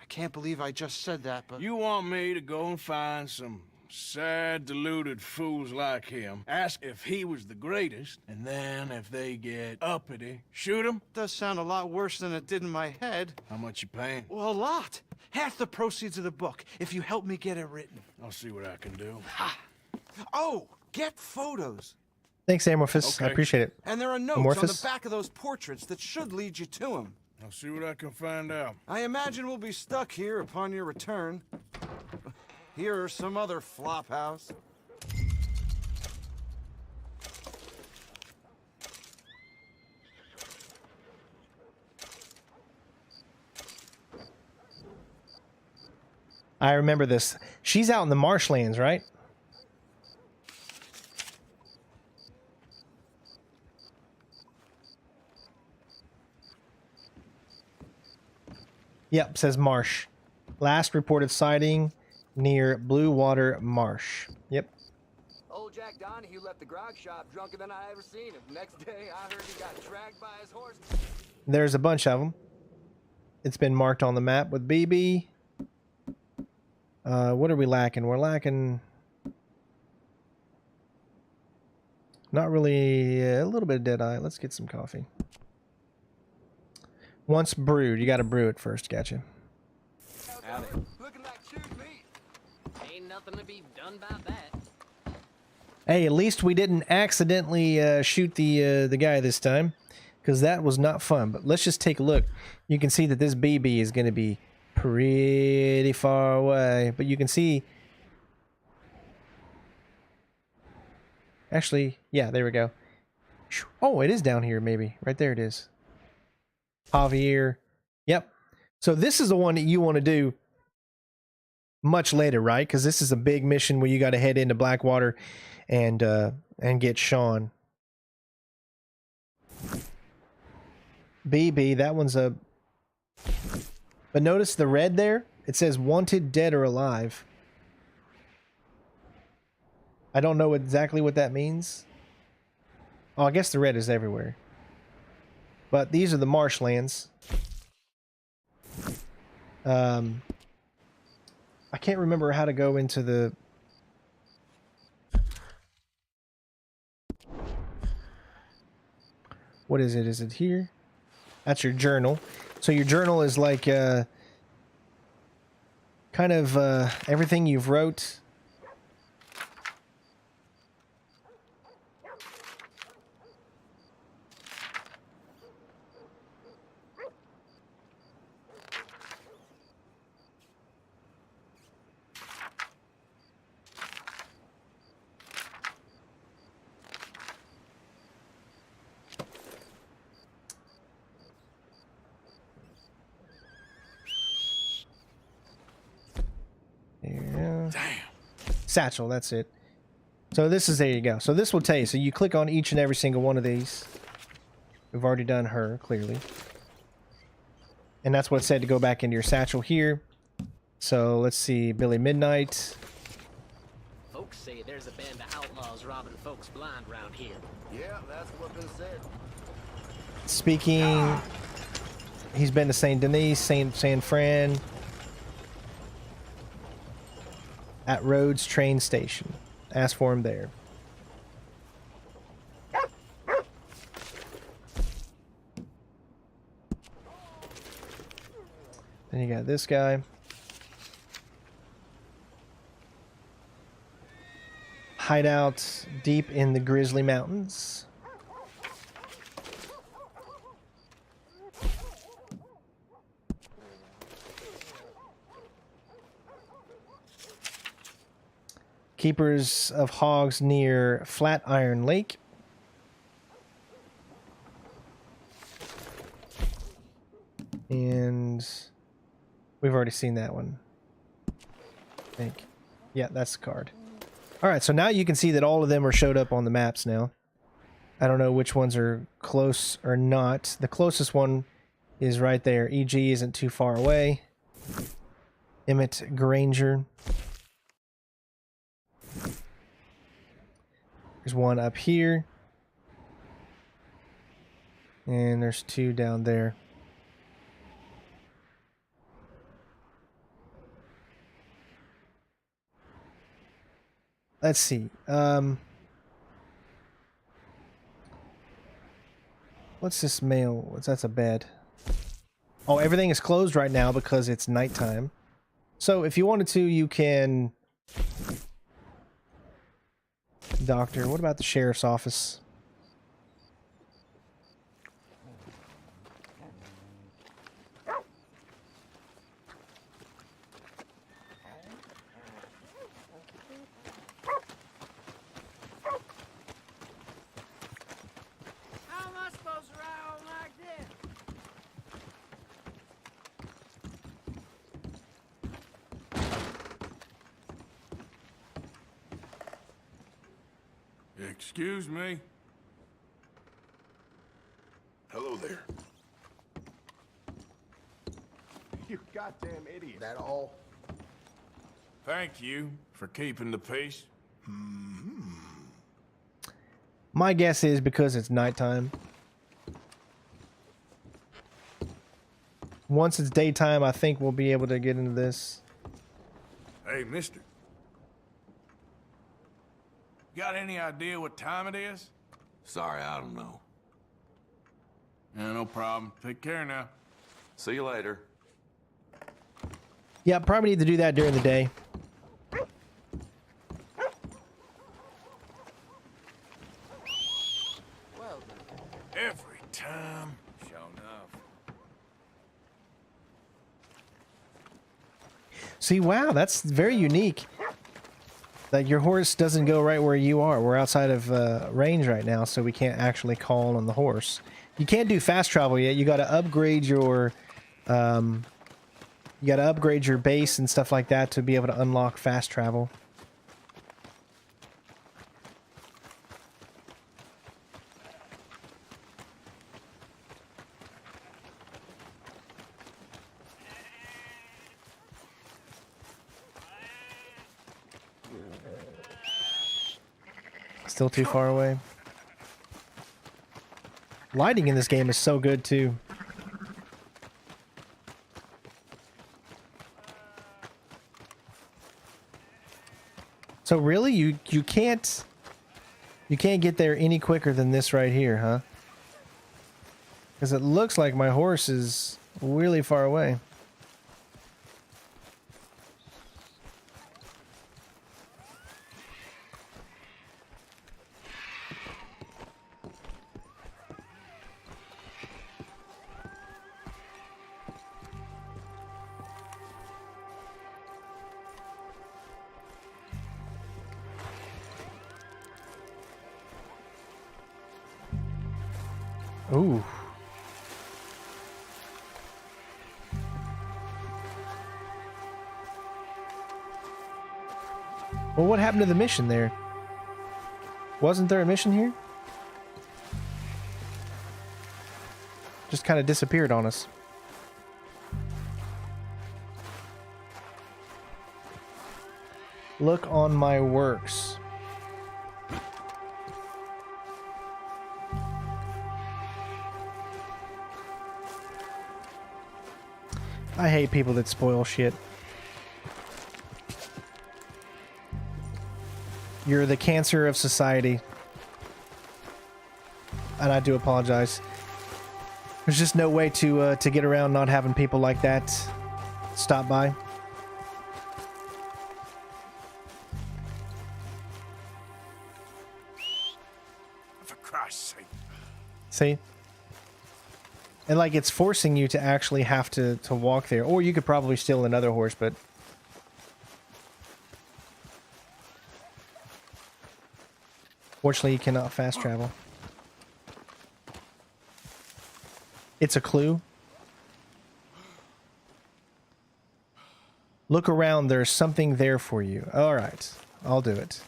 I can't believe I just said that, but... You want me to go and find some sad, deluded fools like him, ask if he was the greatest, and then if they get uppity, shoot him? Does sound a lot worse than it did in my head. How much you paying? Well, a lot. Half the proceeds of the book, if you help me get it written. I'll see what I can do. Ha! Oh, get photos. Thanks, Amorphous. Okay. I appreciate it. And there are notes Amorphous? on the back of those portraits that should lead you to him. I'll see what I can find out. I imagine we'll be stuck here upon your return. Here are some other flophouse. I remember this. She's out in the marshlands, right? Yep, says marsh. Last reported sighting near Blue Water Marsh. Yep. Old Jack Donahue left the grog shop drunker than I ever seen him. Next day, I heard he got dragged by his horse. There's a bunch of them. It's been marked on the map with BB. What are we lacking? We're lacking... Not really... a little bit of Deadeye. Let's get some coffee. Once brewed. You gotta brew it first. Gotcha. Looking like chewed meat. Ain't nothing to be done about that. Hey, at least we didn't accidentally shoot the guy this time, because that was not fun. But let's just take a look. You can see that this BB is going to be pretty far away, but you can see... Actually, yeah, there we go. Oh, it is down here, maybe. Right there it is. Javier. Yep. So this is the one that you want to do much later, right? Because this is a big mission where you got to head into Blackwater and get Sean. BB, that one's a... But notice the red there? It says wanted, dead, or alive. I don't know exactly what that means. Oh, I guess the red is everywhere. But these are the marshlands. I can't remember how to go into the... What is it? Is it here? That's your journal. So your journal is like kind of everything you've wrote. Satchel, that's it. So this is, there you go. So this will tell you. So you click on each and every single one of these. We've already done her, clearly. And that's what it said to go back into your satchel here. So let's see, Billy Midnight. Folks say there's a band of outlaws robbing folks blind around here. Yeah, that's what's been said. Speaking, he's been to St. Denis, San Fran. At Rhodes train station. Ask for him there. Then you got this guy. Hideout deep in the Grizzly Mountains. Keepers of hogs near Flatiron Lake. And we've already seen that one, I think. Yeah, that's the card. All right, so now you can see that all of them are showed up on the maps now. I don't know which ones are close or not. The closest one is right there. EG isn't too far away. Emmett Granger. There's one up here. And there's two down there. Let's see. What's this mail? That's a bed. Oh, everything is closed right now because it's nighttime. So if you wanted to, you can... Doctor, what about the sheriff's office? How am I supposed to ride on like this? Excuse me? Hello there. You goddamn idiot. That all? Thank you for keeping the peace. My guess is because it's nighttime. Once it's daytime, I think we'll be able to get into this. Hey, mister. Got any idea what time it is? Sorry, I don't know. Yeah, no problem. Take care now. See you later. Yeah, probably need to do that during the day. Every time. Sure enough. See, wow, that's very unique. Like, your horse doesn't go right where you are. We're outside of range right now, so we can't actually call on the horse. You can't do fast travel yet. You got to upgrade your, base and stuff like that to be able to unlock fast travel. Still too far away. Lighting in this game is so good too. So really, you can't get there any quicker than this right here, huh? Because it looks like my horse is really far away. Ooh. Well, what happened to the mission there? Wasn't there a mission here? Just kind of disappeared on us. Look on my works. I hate people that spoil shit. You're the cancer of society. And I do apologize. There's just no way to get around not having people like that stop by. For Christ's sake. See? And like it's forcing you to actually have to walk there. Or you could probably steal another horse, but Fortunately, you cannot fast travel. It's a clue. Look around, there's something there for you. Alright, I'll do it.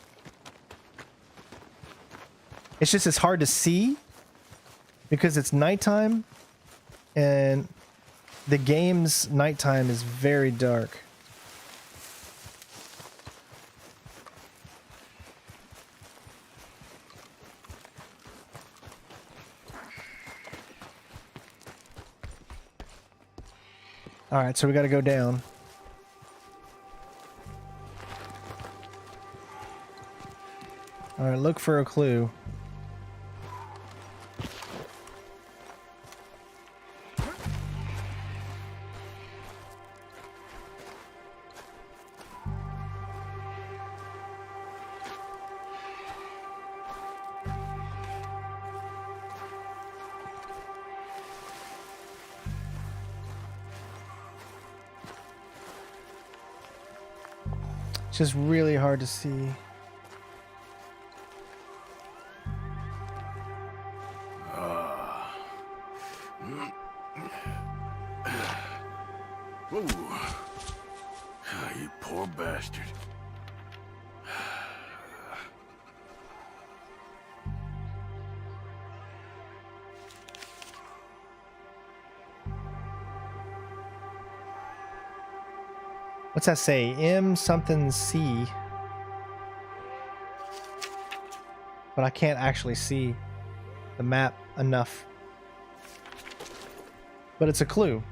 It's just it's hard to see because it's nighttime and the game's nighttime is very dark. Alright, so we gotta go down. Alright, look for a clue. It's just really hard to see. Whoa. You poor bastard. What's that say? M something C. But I can't actually see the map enough. But it's a clue.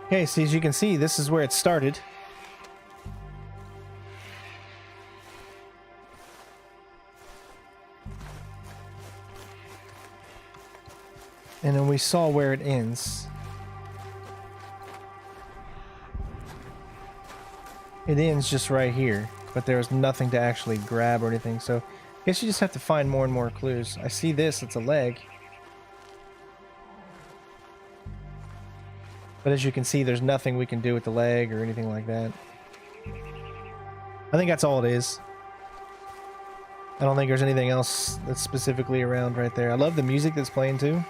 Okay, so as you can see, this is where it started. And then we saw where it ends. It ends just right here, but there's nothing to actually grab or anything, so I guess you just have to find more and more clues. I see this, it's a leg. But as you can see, there's nothing we can do with the leg or anything like that. I think that's all it is. I don't think there's anything else that's specifically around right there. I love the music that's playing too.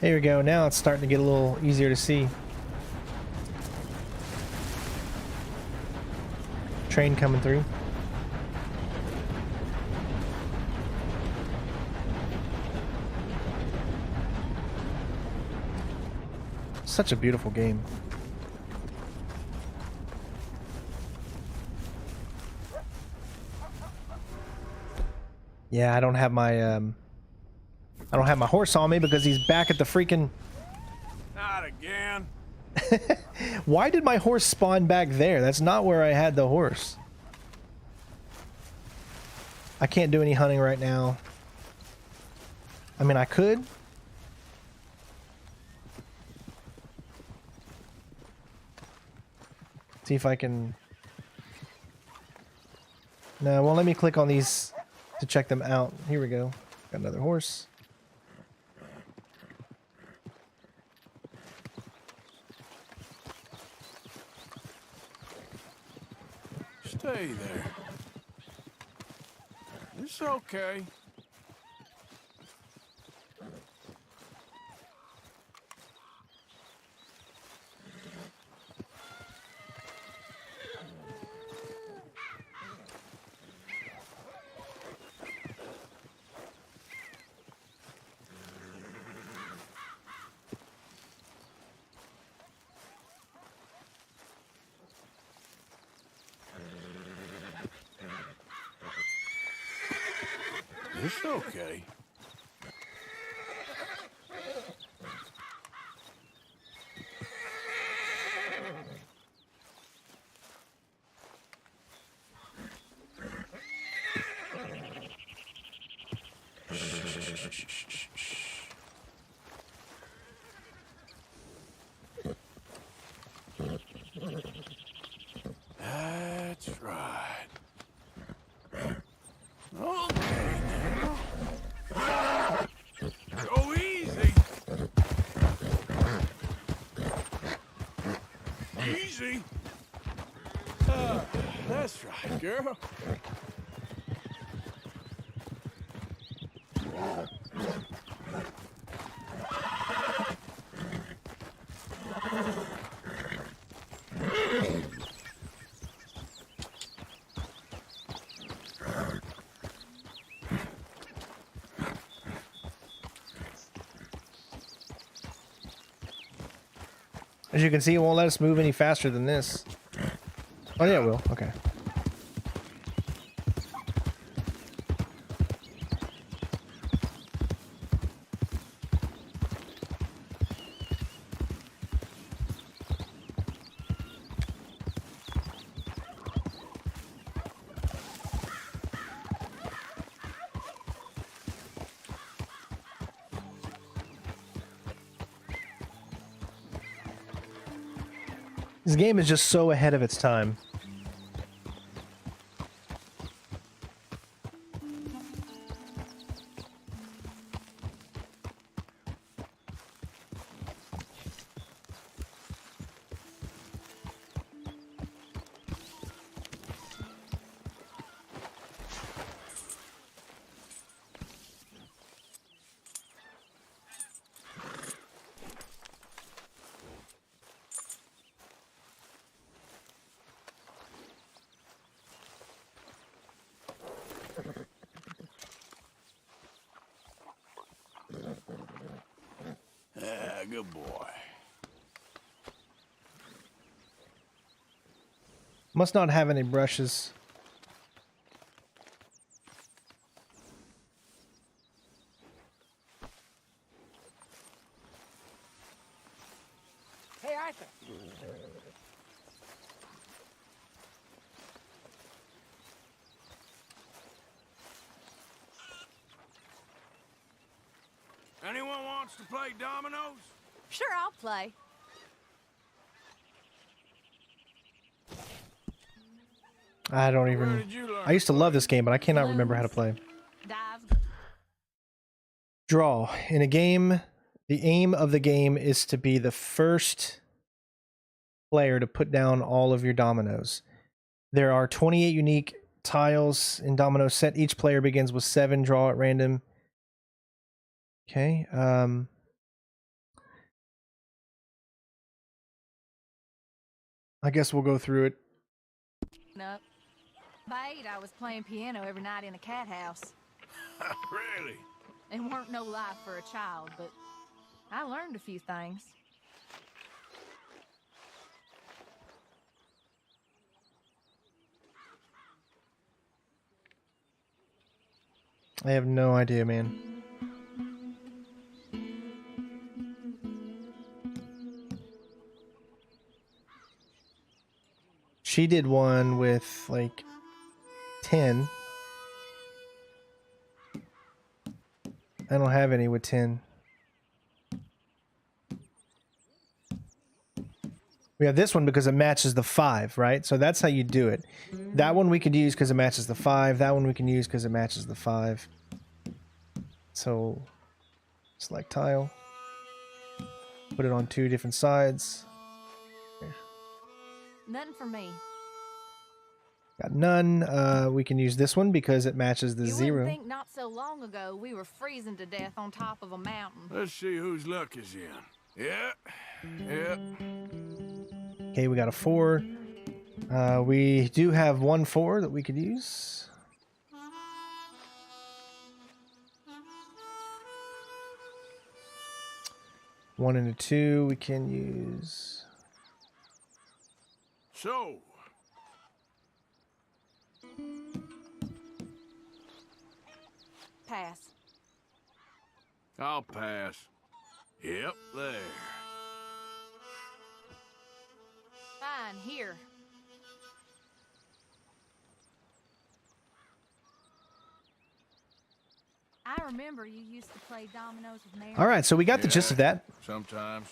There we go. Now it's starting to get a little easier to see. Train coming through. Such a beautiful game. Yeah, I don't have my horse on me because he's back at the freaking... Not again. Why did my horse spawn back there? That's not where I had the horse. I can't do any hunting right now. I mean, I could. See if I can No, well, let me click on these to check them out. Here we go. Got another horse. Stay there. It's okay. It's okay. That's right. Okay now. Go easy. Easy. That's right, girl. As you can see, it won't let us move any faster than this. Oh yeah, it will. Okay. This game is just so ahead of its time. Good boy. Must not have any brushes. Hey, Arthur. Anyone wants to play dominoes? Sure, I'll play. I don't even... I used to love this game, but I cannot remember how to play. Draw. In a game, the aim of the game is to be the first player to put down all of your dominoes. There are 28 unique tiles in domino set. Each player begins with 7. Draw at random. Okay. I guess we'll go through it. Up. By 8, I was playing piano every night in a cat house. Really? It weren't no life for a child, but I learned a few things. I have no idea, man. She did one with like 10. I don't have any with 10. We have this one because it matches the 5, right? So that's how you do it. That one we could use because it matches the 5. That one we can use because it matches the 5. So select tile. Put it on 2 different sides. There. Nothing for me. Got none. We can use this one because it matches the 0. You wouldn't think not so long ago we were freezing to death on top of a mountain. Let's see whose luck is in. Yeah. Yeah. Okay, we got a 4. We do have 1 4 that we could use. One and a 2 we can use. So. Pass. I'll pass. Yep, there. Fine, here. I remember you used to play dominoes with Mary. All right, so we got the gist of that. Sometimes.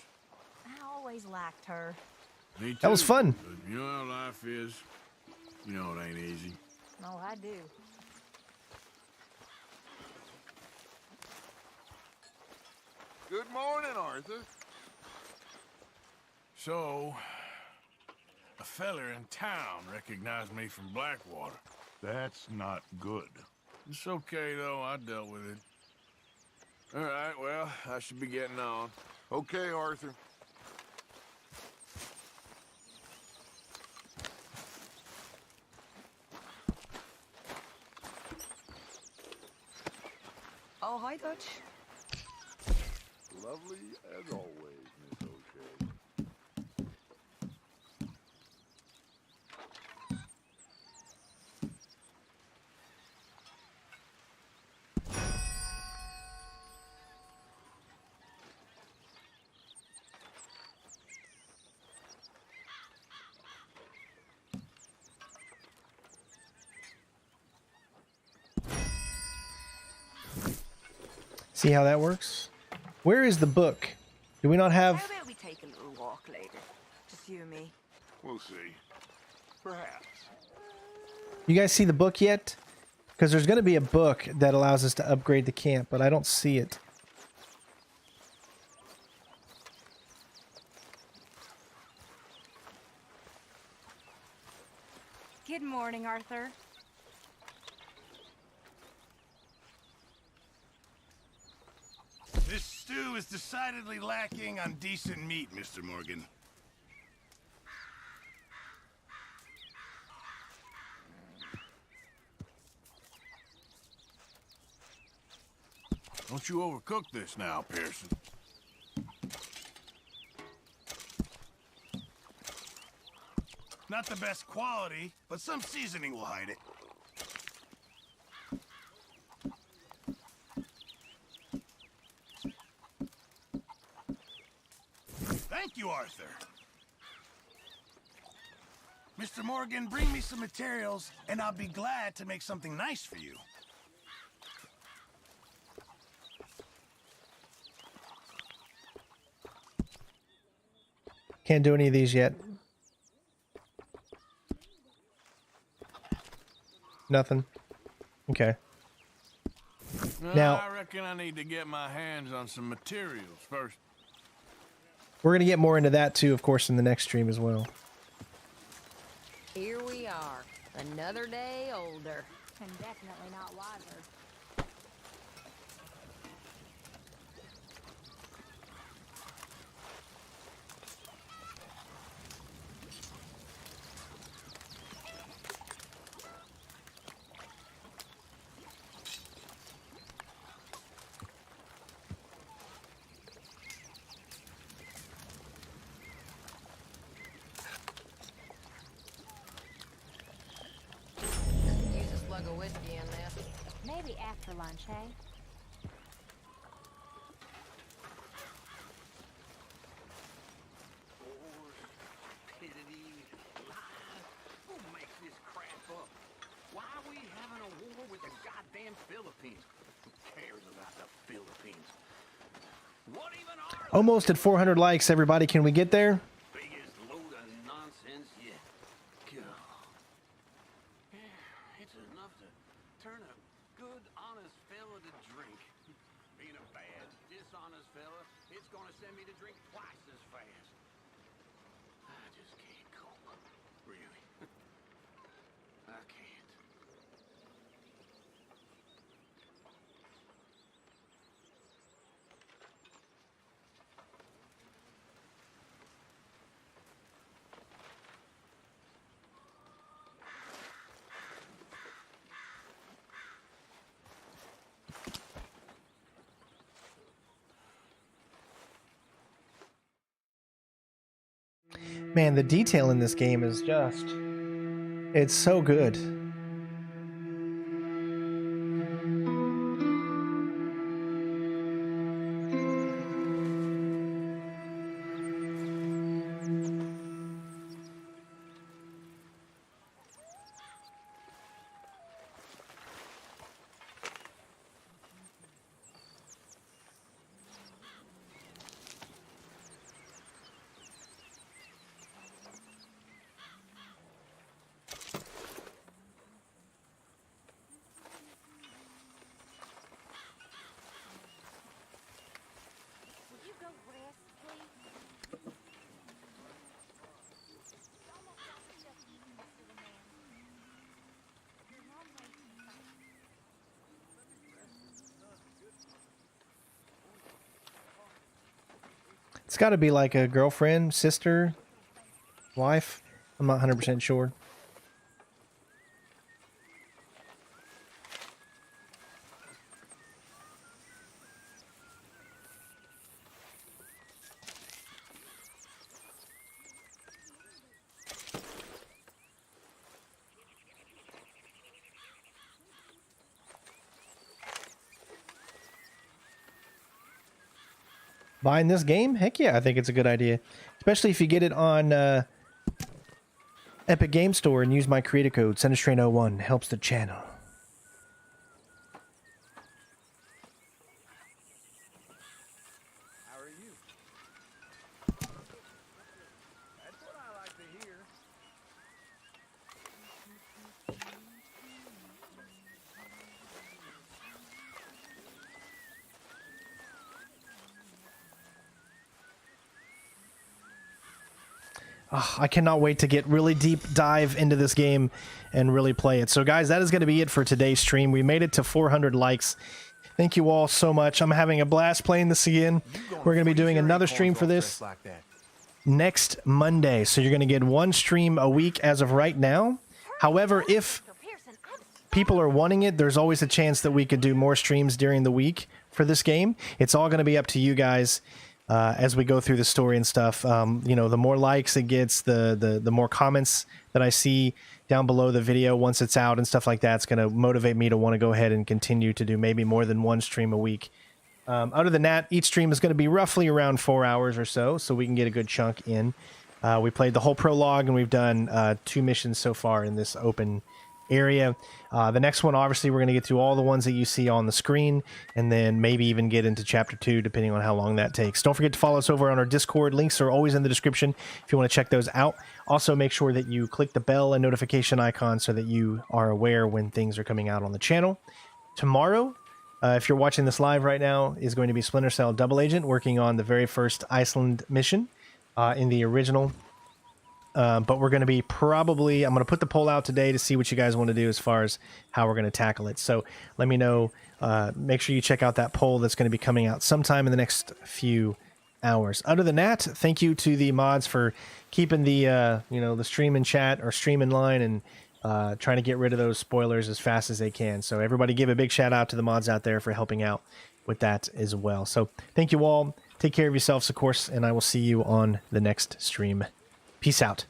I always liked her. Me too. That was fun. But you know how life is. You know it ain't easy. No, I do. Good morning, Arthur. So, a feller in town recognized me from Blackwater. That's not good. It's okay, though. I dealt with it. All right, well, I should be getting on. Okay, Arthur. Oh, hi, Dutch. Lovely as always, Miss O'Shea. See how that works? Where is the book? Do we not have... How about we take a little walk later? Just you and me. We'll see. Perhaps. You guys see the book yet? Because there's going to be a book that allows us to upgrade the camp, but I don't see it. Good morning, Arthur. This stew is decidedly lacking on decent meat, Mr. Morgan. Don't you overcook this now, Pearson. Not the best quality, but some seasoning will hide it. Thank you, Arthur. Mr. Morgan, bring me some materials, and I'll be glad to make something nice for you. Can't do any of these yet. Nothing. Okay. Now, I reckon I need to get my hands on some materials first. we're going to get more into that too, of course, in the next stream as well. Here we are, another day older. And definitely not wiser. Use a slug of whiskey in there. Maybe after lunch, hey? Who makes this crap up? Why are we having a war with the goddamn Philippines? Who cares about the Philippines? What even are Almost at 400 likes, everybody. Can we get there? biggest load of enough to turn a good, honest fella to drink. Being a bad, dishonest fella, it's gonna send me to drink twice as fast. I just can't cope. Really. I can't. Man, the detail in this game is just... it's so good. It's got to be like a girlfriend, sister, wife. I'm not 100% sure. Buying this game? Heck yeah, I think it's a good idea. Especially if you get it on Epic Game Store and use my creator code, SenderStrain01. Helps the channel. How are you? That's what I like to hear. Oh, I cannot wait to get really deep dive into this game and really play it. So guys, that is going to be it for today's stream. We made it to 400 likes. Thank you all so much. I'm having a blast playing this again. We're going to be doing another stream for this next Monday. So you're going to get one stream a week as of right now. However, if people are wanting it, there's always a chance that we could do more streams during the week for this game. It's all going to be up to you guys. As we go through the story and stuff, you know, the more likes it gets, the more comments that I see down below the video once it's out and stuff like that, it's going to motivate me to want to go ahead and continue to do maybe more than one stream a week. Other than that, each stream is going to be roughly around 4 hours or so we can get a good chunk in. We played the whole prologue and we've done 2 missions so far in this open area. The next one, obviously, we're going to get through all the ones that you see on the screen and then maybe even get into chapter 2 depending on how long that takes. Don't forget to follow us over on our Discord. Links are always in the description if you want to check those out. Also, make sure that you click the bell and notification icon so that you are aware when things are coming out on the channel. Tomorrow, if you're watching this live right now, is going to be Splinter Cell Double Agent working on the very first Iceland mission in the original. But we're going to be probably... I'm going to put the poll out today to see what you guys want to do as far as how we're going to tackle it. So let me know. Make sure you check out that poll that's going to be coming out sometime in the next few hours. Other than that, thank you to the mods for keeping the you know, the stream in chat or stream in line and trying to get rid of those spoilers as fast as they can. So everybody give a big shout out to the mods out there for helping out with that as well. So thank you all. Take care of yourselves, of course, and I will see you on the next stream. Peace out.